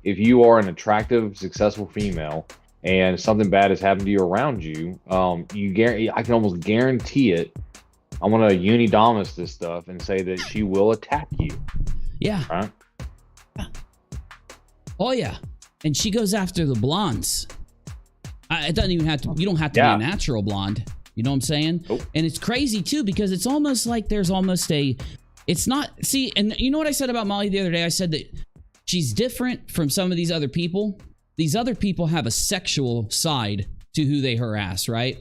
if you are an attractive, successful female and something bad has happened to you around you, I can almost guarantee it. I'm gonna unidomus this stuff and say that she will attack you. Yeah. Right? Oh yeah. And she goes after the blondes. It doesn't even have to. You don't have to be a natural blonde. You know what I'm saying? Nope. And it's crazy too because it's almost like there's almost a. It's not. See, and you know what I said about Molly the other day? I said that she's different from some of these other people. These other people have a sexual side to who they harass, right?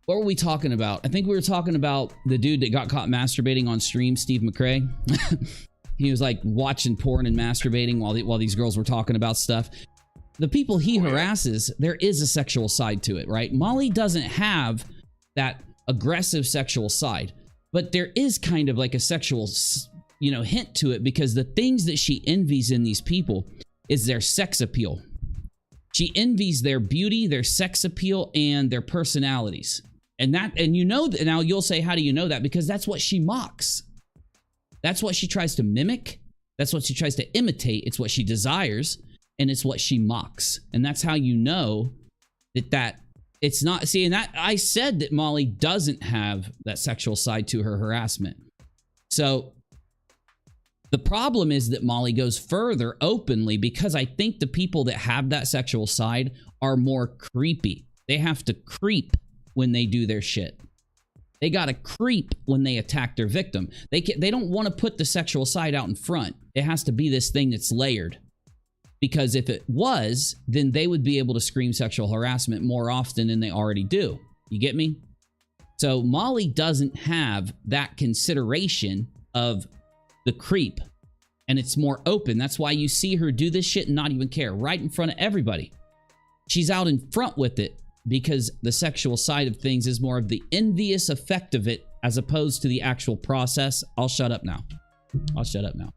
What were we talking about? I think we were talking about the dude that got caught masturbating on stream, Steve McRae. He was like watching porn and masturbating while these girls were talking about stuff. The people he harasses, there is a sexual side to it, right? Molly doesn't have that aggressive sexual side, but there is kind of like a sexual, hint to it because the things that she envies in these people is their sex appeal. She envies their beauty, their sex appeal, and their personalities. And you know that now you'll say, how do you know that? Because that's what she mocks. That's what she tries to mimic. That's what she tries to imitate. It's what she desires. And it's what she mocks. And that's how you know that it's not. See, and that I said that Molly doesn't have that sexual side to her harassment. So the problem is that Molly goes further openly because I think the people that have that sexual side are more creepy. They have to creep when they do their shit. They got to creep when they attack their victim. They don't want to put the sexual side out in front. It has to be this thing that's layered. Because if it was, then they would be able to scream sexual harassment more often than they already do. You get me? So Molly doesn't have that consideration of the creep. And it's more open. That's why you see her do this shit and not even care. Right in front of everybody. She's out in front with it because the sexual side of things is more of the envious effect of it as opposed to the actual process. I'll shut up now. I'll shut up now.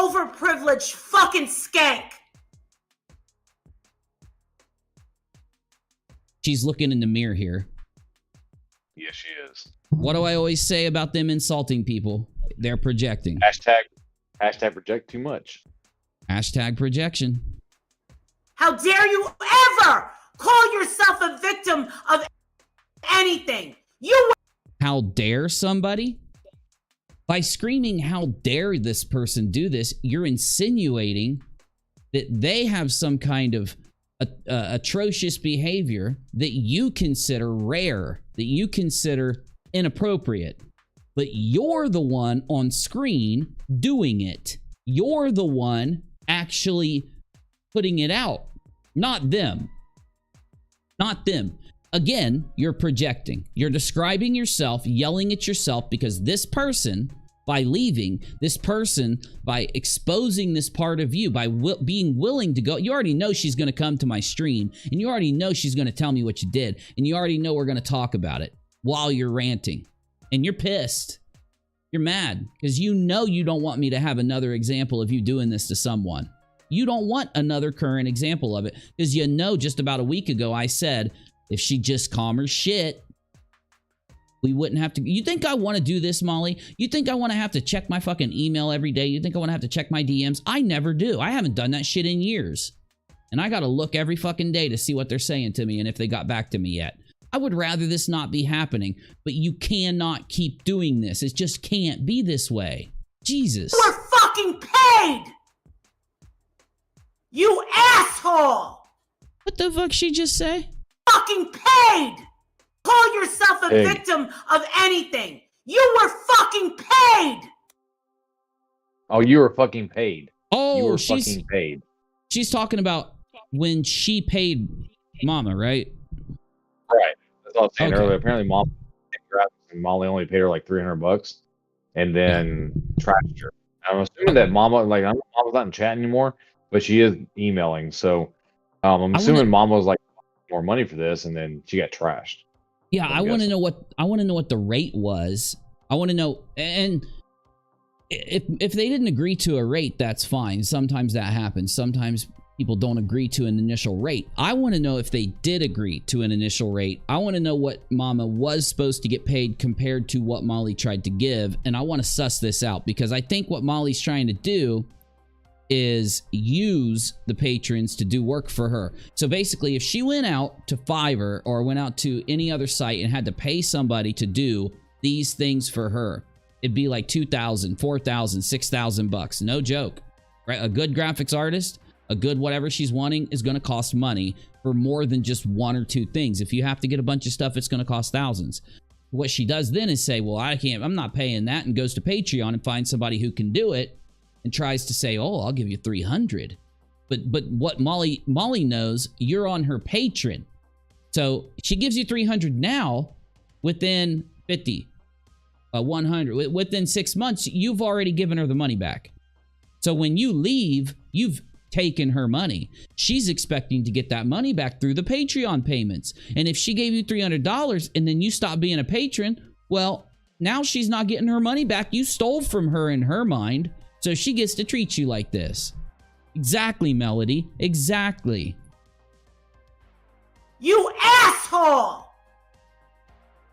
Overprivileged fucking skank. She's looking in the mirror here. Yes, she is. What do I always say about them insulting people? They're projecting. Hashtag project too much. Hashtag projection. How dare you ever call yourself a victim of anything? How dare somebody? By screaming, how dare this person do this, you're insinuating that they have some kind of atrocious behavior that you consider rare, that you consider inappropriate. But you're the one on screen doing it. You're the one actually putting it out. Not them. Not them. Again, you're projecting. You're describing yourself, yelling at yourself because this person, by leaving, this person, by exposing this part of you, by being willing to go, you already know she's going to come to my stream, and you already know she's going to tell me what you did, and you already know we're going to talk about it while you're ranting. And you're pissed. You're mad because you know you don't want me to have another example of you doing this to someone. You don't want another current example of it because you know just about a week ago I said if she just calm her shit, we wouldn't have to. You think I want to do this, Molly? You think I want to have to check my fucking email every day? You think I want to have to check my DMs? I never do. I haven't done that shit in years. And I got to look every fucking day to see what they're saying to me and if they got back to me yet. I would rather this not be happening, but you cannot keep doing this. It just can't be this way. Jesus. You are fucking paid! You asshole! What the fuck she just say? Fucking paid! Call yourself a Hey. victim of anything. You were fucking paid! Oh, you were fucking paid. You Oh, were fucking paid. she's talking about when she paid Mama, right? Right. That's what I was saying Okay. earlier. Apparently, Mom and Molly only paid her like $300, and then trashed her. I'm assuming that Mama, like, I know Mama's not in chat anymore, but she is emailing. So I'm assuming Mama was like more money for this, and then she got trashed. Yeah, I'm I want to guessing. know what the rate was. I want to know, and if they didn't agree to a rate, that's fine. Sometimes that happens. Sometimes people don't agree to an initial rate. I want to know if they did agree to an initial rate. I want to know what Mama was supposed to get paid compared to what Molly tried to give, and I want to suss this out because I think what Molly's trying to do is use the patrons to do work for her. So basically, if she went out to Fiverr or went out to any other site and had to pay somebody to do these things for her, it'd be like $2,000, $4,000, $6,000. No joke, right? A good graphics artist, a good whatever she's wanting is going to cost money for more than just one or two things. If you have to get a bunch of stuff, it's going to cost thousands. What she does then is say, well, I'm not paying that, and goes to Patreon and finds somebody who can do it and tries to say, oh, I'll give you 300. But what Molly knows, you're on her patron. So she gives you 300 now, within 50, 100, within 6 months, you've already given her the money back. So when you leave, you've taken her money. She's expecting to get that money back through the Patreon payments. And if she gave you $300 and then you stop being a patron, well, now she's not getting her money back. You stole from her in her mind. So she gets to treat you like this. Exactly, Melody. Exactly. You asshole!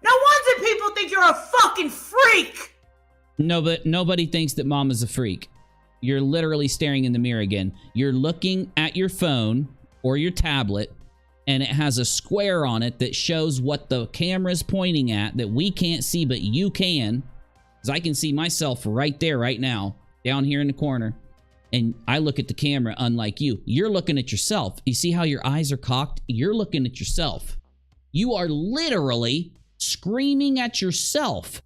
No wonder people think you're a fucking freak! No, but nobody thinks that Mama's a freak. You're literally staring in the mirror again. You're looking at your phone or your tablet, and it has a square on it that shows what the camera's pointing at that we can't see, but you can. Because I can see myself right there, right now, down here in the corner. And I look at the camera unlike you. You're looking at yourself. You see how your eyes are cocked? You're looking at yourself. You are literally screaming at yourself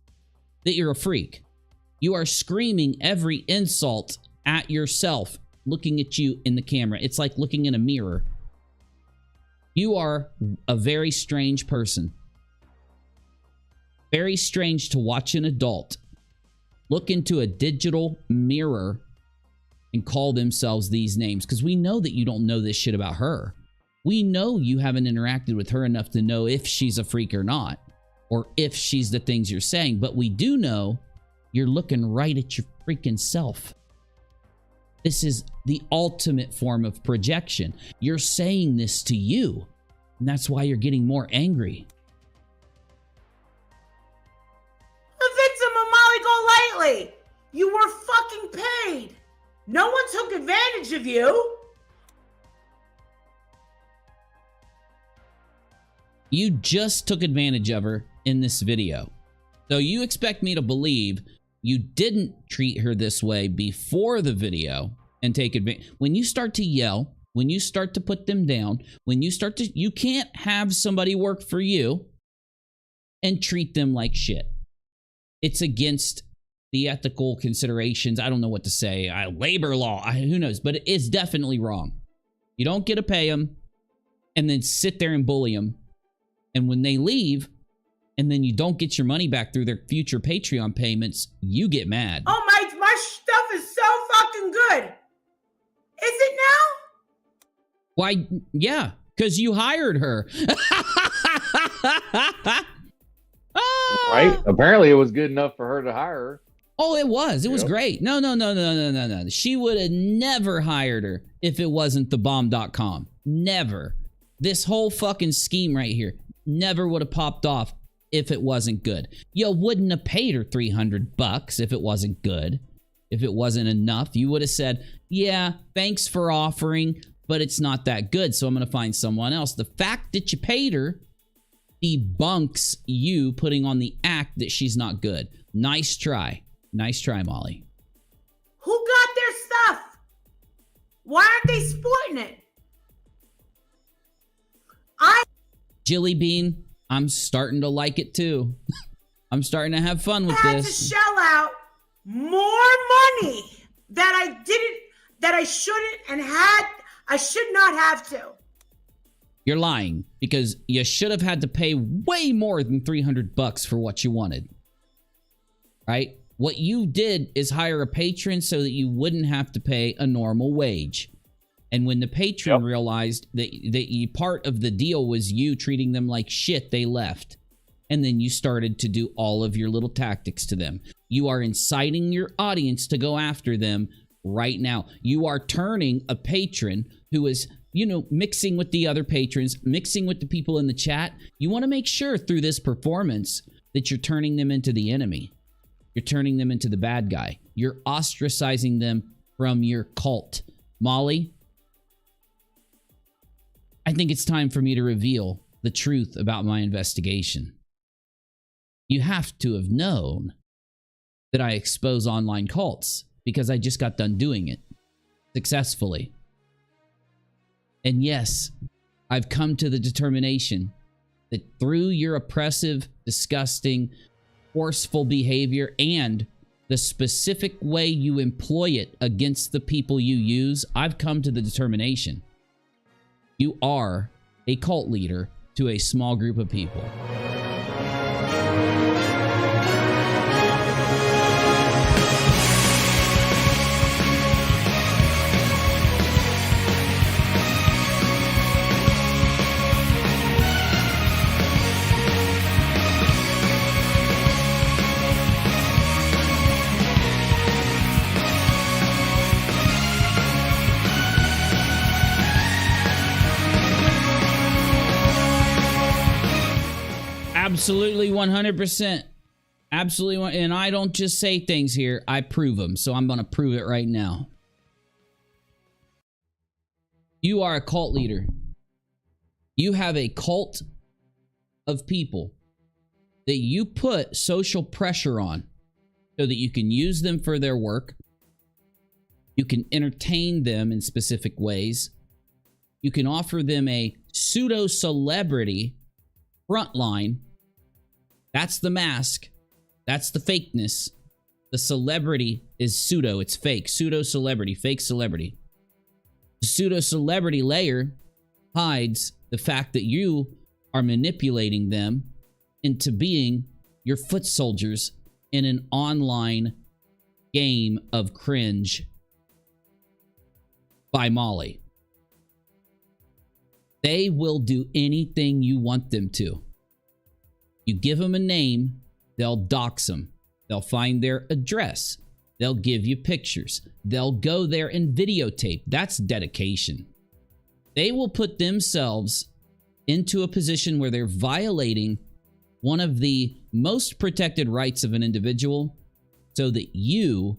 that you're a freak. You are screaming every insult at yourself, looking at you in the camera. It's like looking in a mirror. You are a very strange person. Very strange to watch an adult look into a digital mirror and call themselves these names, because we know that you don't know this shit about her. We know you haven't interacted with her enough to know if she's a freak or not, or if she's the things you're saying, but we do know you're looking right at your freaking self. This is the ultimate form of projection. You're saying this to you, and that's why you're getting more angry. The victim of Molly GoLightly. You were fucking paid. No one took advantage of you. You just took advantage of her in this video. So you expect me to believe you didn't treat her this way before the video and take advantage. When you start to yell, when you start to put them down, when you start to, you can't have somebody work for you and treat them like shit. It's against the ethical considerations. I don't know what to say. Labor law, who knows? But it is definitely wrong. You don't get to pay them and then sit there and bully them. And when they leave, and then you don't get your money back through their future Patreon payments, you get mad. Oh, my stuff is so fucking good. Is it now? Why, yeah, because you hired her. Right? Apparently it was good enough for her to hire her. Oh, it was. It was great. No. She would have never hired her if it wasn't thebomb.com. Never. This whole fucking scheme right here never would have popped off if it wasn't good. You wouldn't have paid her $300 if it wasn't good. If it wasn't enough, you would have said, yeah, thanks for offering, but it's not that good, so I'm going to find someone else. The fact that you paid her debunks you putting on the act that she's not good. Nice try. Nice try, Molly. Who got their stuff? Why aren't they sporting it? Jilly Bean, I'm starting to like it too. I'm starting to have fun with I had this. to shell out more money that I shouldn't and I should not have to. You're lying, because you should have had to pay way more than $300 for what you wanted. Right? What you did is hire a patron so that you wouldn't have to pay a normal wage. And when the patron realized that part of the deal was you treating them like shit, they left. And then you started to do all of your little tactics to them. You are inciting your audience to go after them right now. You are turning a patron who is, mixing with the other patrons, mixing with the people in the chat. You want to make sure through this performance that you're turning them into the enemy. You're turning them into the bad guy. You're ostracizing them from your cult. Molly, I think it's time for me to reveal the truth about my investigation. You have to have known that I expose online cults because I just got done doing it successfully. And yes, I've come to the determination that through your oppressive, disgusting, forceful behavior and the specific way you employ it against the people you use, I've come to the determination you are a cult leader to a small group of people. Absolutely 100%. Absolutely. And I don't just say things here, I prove them. So I'm going to prove it right now. You are a cult leader. You have a cult of people that you put social pressure on so that you can use them for their work. You can entertain them in specific ways. You can offer them a pseudo celebrity frontline That's the mask. That's the fakeness. The celebrity is pseudo. It's fake. Pseudo celebrity. Fake celebrity. The pseudo celebrity layer hides the fact that you are manipulating them into being your foot soldiers in an online game of cringe by Molly. They will do anything you want them to. You give them a name, they'll dox them. They'll find their address. They'll give you pictures. They'll go there and videotape. That's dedication. They will put themselves into a position where they're violating one of the most protected rights of an individual so that you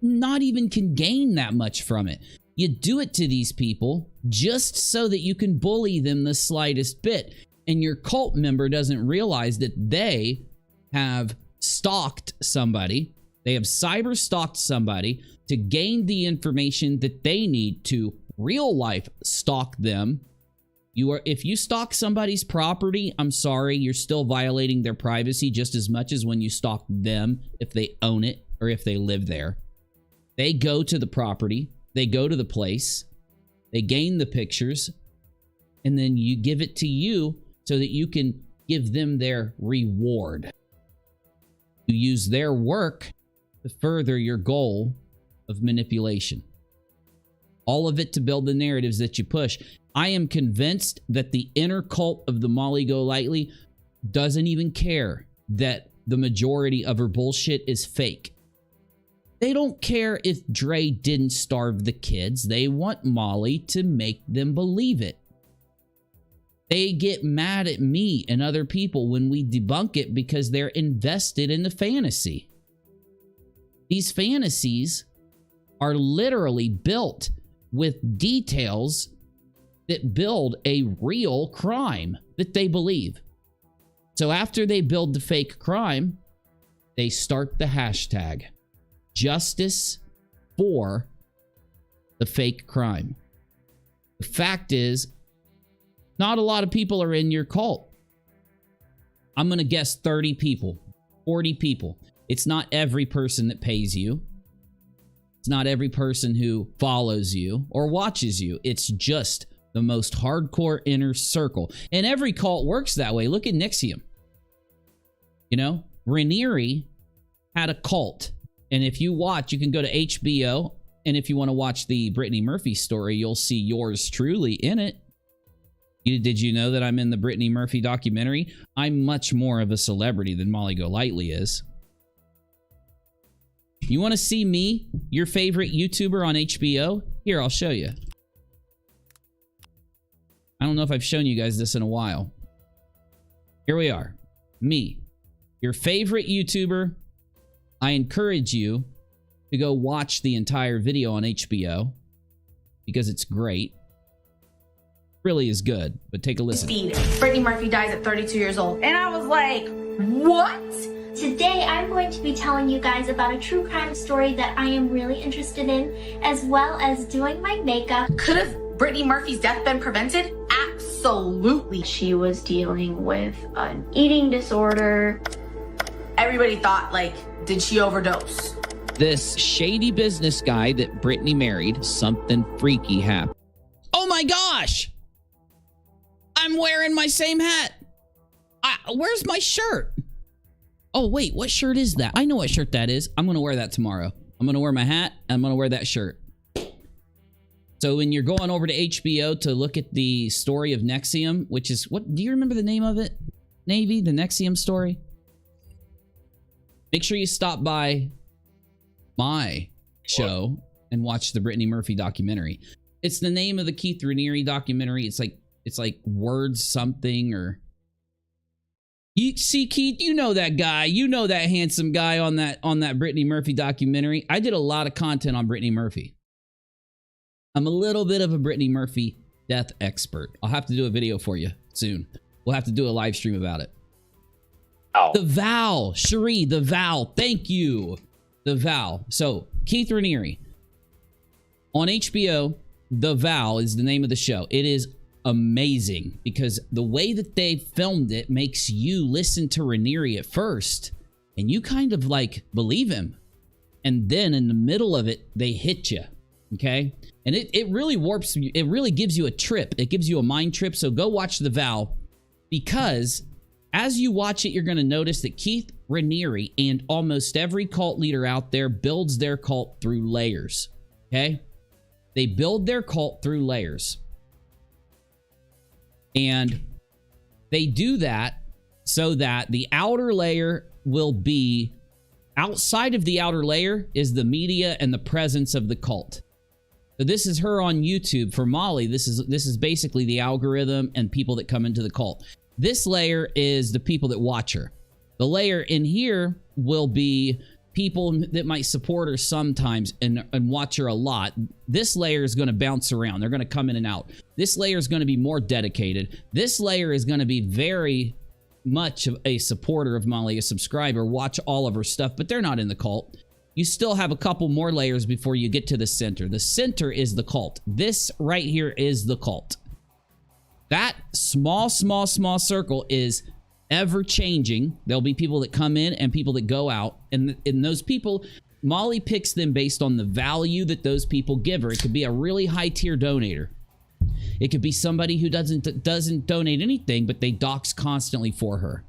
not even can gain that much from it. You do it to these people just so that you can bully them the slightest bit. And your cult member doesn't realize that they have stalked somebody. They have cyber stalked somebody to gain the information that they need to real life stalk them. If you stalk somebody's property, I'm sorry, you're still violating their privacy just as much as when you stalk them if they own it or if they live there. They go to the property, they go to the place, they gain the pictures, and then you give it to you so that you can give them their reward. You use their work to further your goal of manipulation. All of it to build the narratives that you push. I am convinced that the inner cult of the Molly GoLightly doesn't even care that the majority of her bullshit is fake. They don't care if Dre didn't starve the kids. They want Molly to make them believe it. They get mad at me and other people when we debunk it because they're invested in the fantasy. These fantasies are literally built with details that build a real crime that they believe. So after they build the fake crime, they start the hashtag justice for the fake crime. The fact is, not a lot of people are in your cult. I'm going to guess 30 people, 40 people. It's not every person that pays you. It's not every person who follows you or watches you. It's just the most hardcore inner circle. And every cult works that way. Look at Nixium. You know, Raniere had a cult. And if you watch, you can go to HBO. And if you want to watch the Brittany Murphy story, you'll see yours truly in it. Did you know that I'm in the Brittany Murphy documentary? I'm much more of a celebrity than Molly GoLightly is. You want to see me, your favorite YouTuber on HBO? Here, I'll show you. I don't know if I've shown you guys this in a while. Here we are. Me, your favorite YouTuber. I encourage you to go watch the entire video on HBO because it's great. Really is good, but take a listen. Brittany Murphy dies at 32 years old. And I was like, what? Today, I'm going to be telling you guys about a true crime story that I am really interested in, as well as doing my makeup. Could have Brittany Murphy's death been prevented? Absolutely. She was dealing with an eating disorder. Everybody thought, like, did she overdose? This shady business guy that Brittany married, something freaky happened. Oh my gosh! I'm wearing my same hat. Where's my shirt? Oh, wait, what shirt is that? I know what shirt that is. I'm going to wear that tomorrow. I'm going to wear my hat, and I'm going to wear that shirt. So when you're going over to HBO to look at the story of Nexium, which is, what, do you remember the name of it? Navy, the Nexium story? Make sure you stop by my show and watch the Brittany Murphy documentary. It's the name of the Keith Raniere documentary. It's like Words something, or you see, Keith, you know that guy, you know that handsome guy on that Brittany Murphy documentary. I did a lot of content on Brittany Murphy. I'm a little bit of a Brittany Murphy death expert. I'll have to do a video for you soon. We'll have to do a live stream about it. Oh. The Vow, Cherie, The Vow. Thank you. The Vow. So Keith Raniere on HBO. The Vow is the name of the show. It is amazing because the way that they filmed it makes you listen to Rhaenyra at first and you kind of like believe him. And then in the middle of it, they hit you. Okay. And it really warps you. It really gives you a trip. It gives you a mind trip. So go watch The Vow, because as you watch it, you're going to notice that Keith Raniere and almost every cult leader out there builds their cult through layers. Okay. They build their cult through layers. And they do that so that the outer layer will be, outside of the outer layer is the media and the presence of the cult. So this is her on YouTube. For Molly, this is basically the algorithm and people that come into the cult. This layer is the people that watch her. The layer in here will be people that might support her sometimes and watch her a lot. This layer is going to bounce around. They're going to come in and out. This layer is going to be more dedicated. This layer is going to be very much of a supporter of Molly, a subscriber, watch all of her stuff, but they're not in the cult. You still have a couple more layers before you get to the center. The center is the cult. This right here is the cult. That small circle is ever changing. There'll be people that come in and people that go out. And those people, Molly picks them based on the value that those people give her. It could be a really high tier donator. It could be somebody who doesn't donate anything, but they dox constantly for her.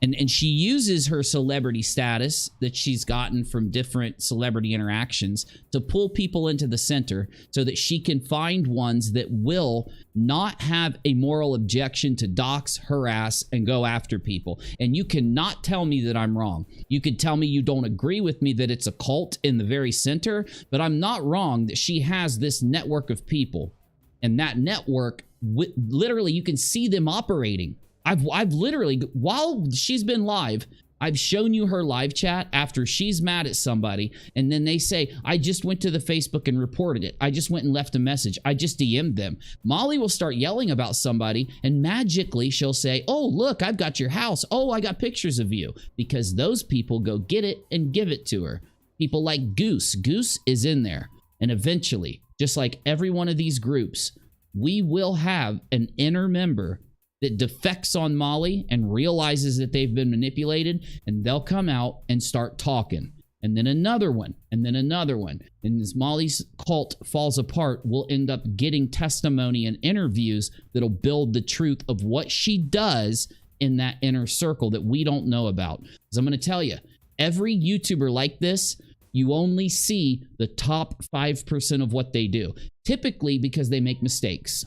And she uses her celebrity status that she's gotten from different celebrity interactions to pull people into the center so that she can find ones that will not have a moral objection to dox, harass, and go after people. And you cannot tell me that I'm wrong. You could tell me you don't agree with me that it's a cult in the very center, but I'm not wrong that she has this network of people. And that network, literally, you can see them operating. I've literally, while she's been live, I've shown you her live chat after she's mad at somebody. And then they say, I just went to the Facebook and reported it. I just went and left a message. I just DM'd them. Molly will start yelling about somebody and magically she'll say, oh, look, I've got your house. Oh, I got pictures of you. Because those people go get it and give it to her. People like Goose. Goose is in there. And eventually, just like every one of these groups, we will have an inner member that defects on Molly and realizes that they've been manipulated, and they'll come out and start talking. And then another one, and then another one. And as Molly's cult falls apart, we'll end up getting testimony and interviews that'll build the truth of what she does in that inner circle that we don't know about. Because I'm going to tell you, every YouTuber like this, you only see the top 5% of what they do. Typically because they make mistakes.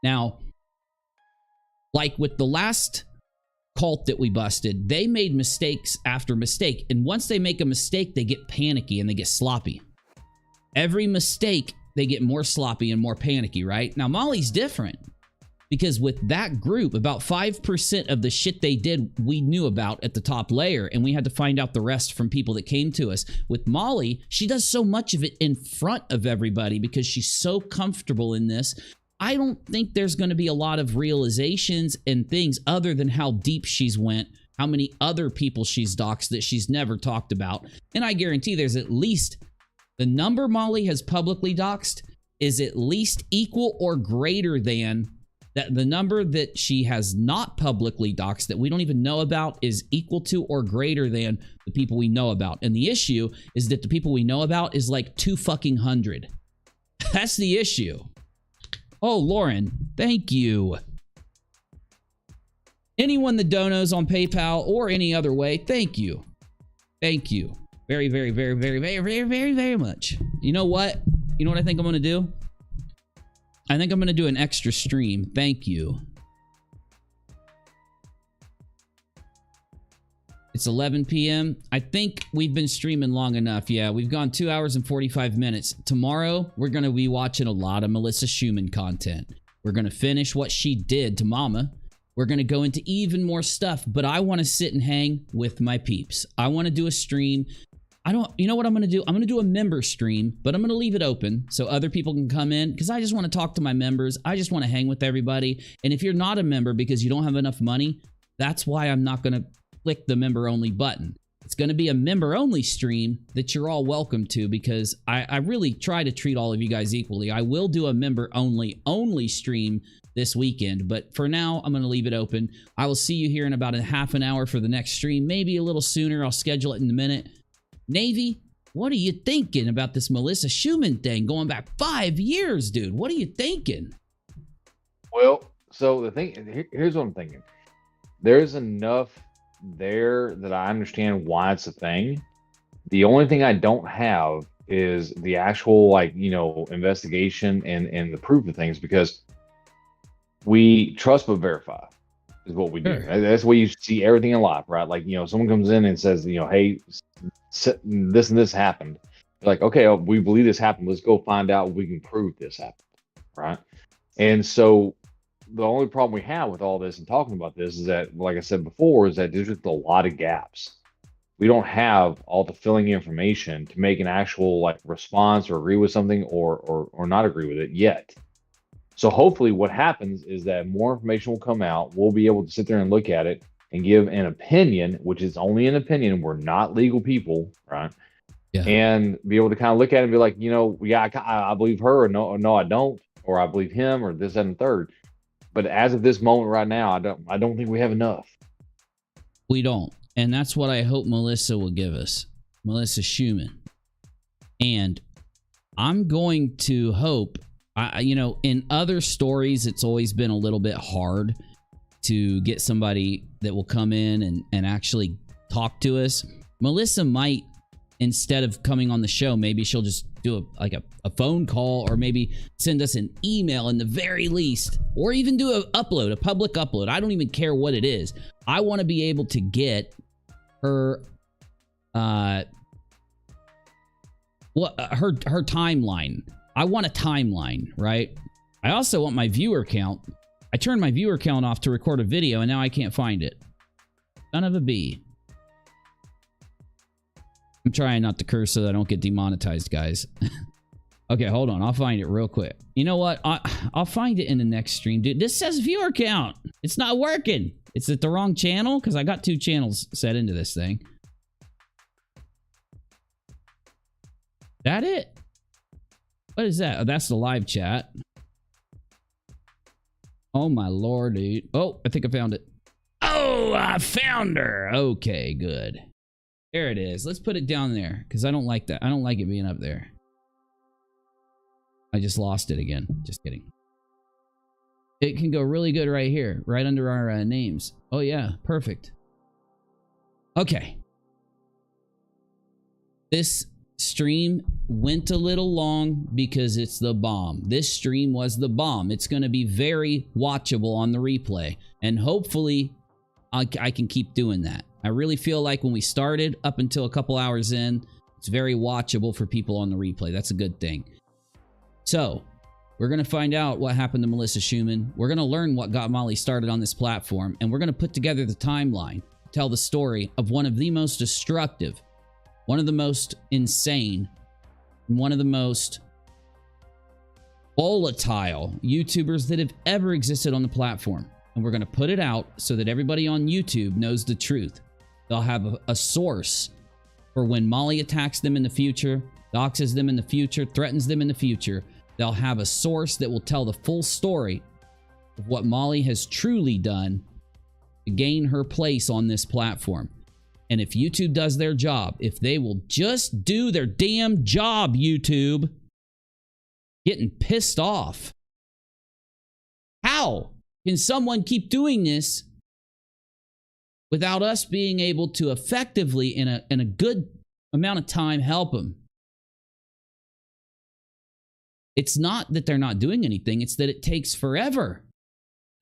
Now, like with the last cult that we busted, they made mistakes after mistake. And once they make a mistake, they get panicky and they get sloppy. Every mistake, they get more sloppy and more panicky, right? Now, Molly's different. Because with that group, about 5% of the shit they did, we knew about at the top layer. And we had to find out the rest from people that came to us. With Molly, she does so much of it in front of everybody because she's so comfortable in this. I don't think there's going to be a lot of realizations and things other than how deep she's went, how many other people she's doxed that she's never talked about. And I guarantee there's at least, the number Molly has publicly doxed is at least equal or greater than that. The number that she has not publicly doxed that we don't even know about is equal to or greater than the people we know about. And the issue is that the people we know about is like 200. That's the issue. Oh, Lauren, thank you. Anyone that donos on PayPal or any other way, thank you. Thank you. Very, very, very, very, very, very, very, very much. You know what? You know what I think I'm going to do? I think I'm going to do an extra stream. Thank you. It's 11 p.m. I think we've been streaming long enough. Yeah, we've gone 2 hours and 45 minutes. Tomorrow, we're going to be watching a lot of Melissa Schumann content. We're going to finish what she did to Mama. We're going to go into even more stuff, but I want to sit and hang with my peeps. I want to do a stream. You know what I'm going to do? I'm going to do a member stream, but I'm going to leave it open so other people can come in because I just want to talk to my members. I just want to hang with everybody. And if you're not a member because you don't have enough money, that's why I'm not going to click the member only button. It's going to be a member-only stream that you're all welcome to, because I really try to treat all of you guys equally. I will do a member-only stream this weekend, but for now, I'm going to leave it open. I will see you here in about a half an hour for the next stream, maybe a little sooner. I'll schedule it in a minute. Navy, what are you thinking about this Melissa Schumann thing going back 5 years, dude? What are you thinking? Well, so the thing, here's what I'm thinking. There's enough there that I understand why it's a thing. The only thing I don't have is the actual, like, you know, investigation and the proof of things, because we trust but verify is what we do. Sure. That's where you see everything in life, right? Like, you know, someone comes in and says, you know, hey, this and this happened. You're like, okay, we believe this happened. Let's go find out if we can prove this happened, right? And so the only problem we have with all this and talking about this is that, like I said before, is that there's just a lot of gaps. We don't have all the filling information to make an actual, like, response or agree with something or not agree with it yet. So hopefully what happens is that more information will come out. We'll be able to sit there and look at it and give an opinion, which is only an opinion. We're not legal people, right? Yeah. And be able to kind of look at it and be like, you know, yeah, I believe her, or no, I don't, or I believe him, or this, that, and the third. But as of this moment right now, I don't think we have enough. We don't. And that's what I hope Melissa will give us. Melissa Schumann. And I'm going to hope, you know, in other stories, it's always been a little bit hard to get somebody that will come in and actually talk to us. Melissa might, instead of coming on the show, maybe she'll just do a phone call, or maybe send us an email in the very least, or even do a public upload. I don't even care what it is. I want to be able to get her her timeline. I want a timeline, right? I also want my viewer count. I turned my viewer count off to record a video, and now I can't find it. Son of a bee. I'm trying not to curse so that I don't get demonetized, guys. Okay, hold on. I'll find it real quick. You know what? I'll find it in the next stream, dude. This says viewer count. It's not working. It's at the wrong channel, because I got 2 channels set into this thing. That it? What is that? Oh, that's the live chat. Oh, my lord, dude. Oh, I think I found it. Oh, I found her. Okay, good. There it is. Let's put it down there, because I don't like that. I don't like it being up there. I just lost it again. Just kidding. It can go really good right here, right under our names. Oh, yeah. Perfect. Okay. This stream went a little long because it's the bomb. This stream was the bomb. It's going to be very watchable on the replay. And hopefully, I can keep doing that. I really feel like when we started, up until a couple hours in, it's very watchable for people on the replay. That's a good thing. So, we're going to find out what happened to Melissa Schumann. We're going to learn what got Molly started on this platform. And we're going to put together the timeline, tell the story of one of the most destructive, one of the most insane, and one of the most volatile YouTubers that have ever existed on the platform. And we're going to put it out so that everybody on YouTube knows the truth. They'll have a source for when Molly attacks them in the future, doxes them in the future, threatens them in the future. They'll have a source that will tell the full story of what Molly has truly done to gain her place on this platform. And if YouTube does their job, if they will just do their damn job, YouTube, getting pissed off. How can someone keep doing this without us being able to effectively, in a good amount of time, help them? It's not that they're not doing anything, it's that it takes forever.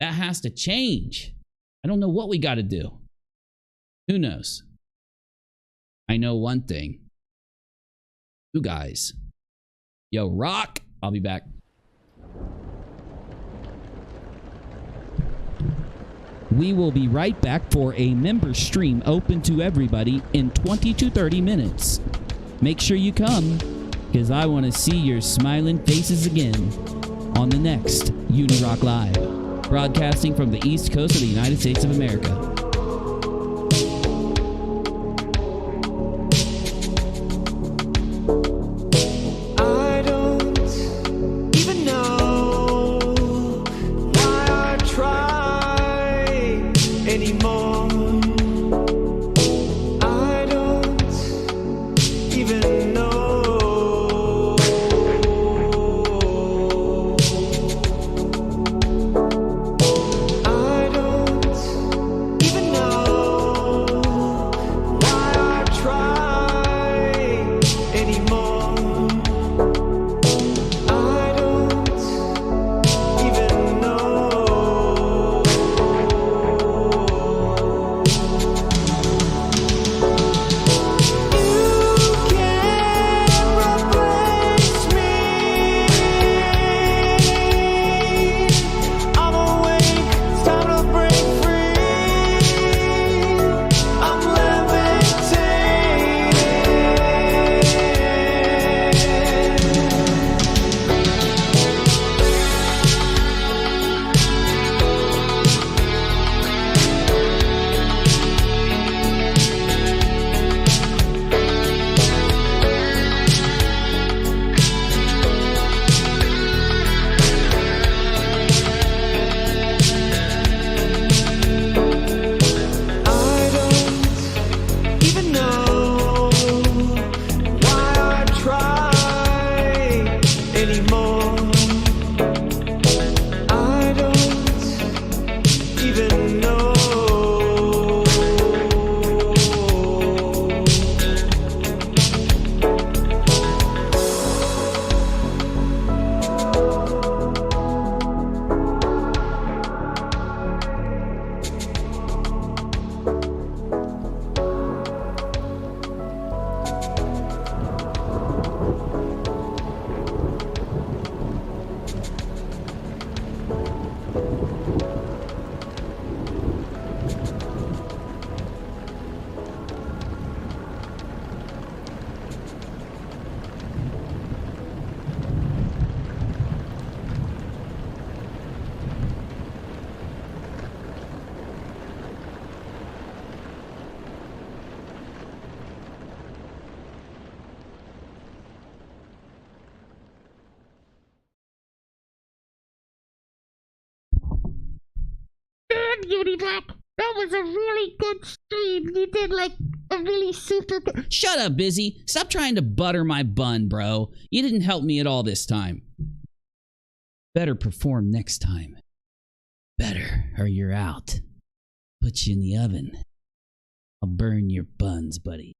That has to change. I don't know what we got to do. Who knows? I know one thing. You guys. Yo, rock. I'll be back. We will be right back for a member stream open to everybody in 20 to 30 minutes. Make sure you come, because I want to see your smiling faces again on the next Unirock Live, broadcasting from the East Coast of the United States of America. fun, Unirock. That was a really good stream. You did like a really super good. Shut up, Busy. Stop trying to butter my bun, bro. You didn't help me at all this time. Better perform next time. Better, or you're out. Put you in the oven. I'll burn your buns, buddy.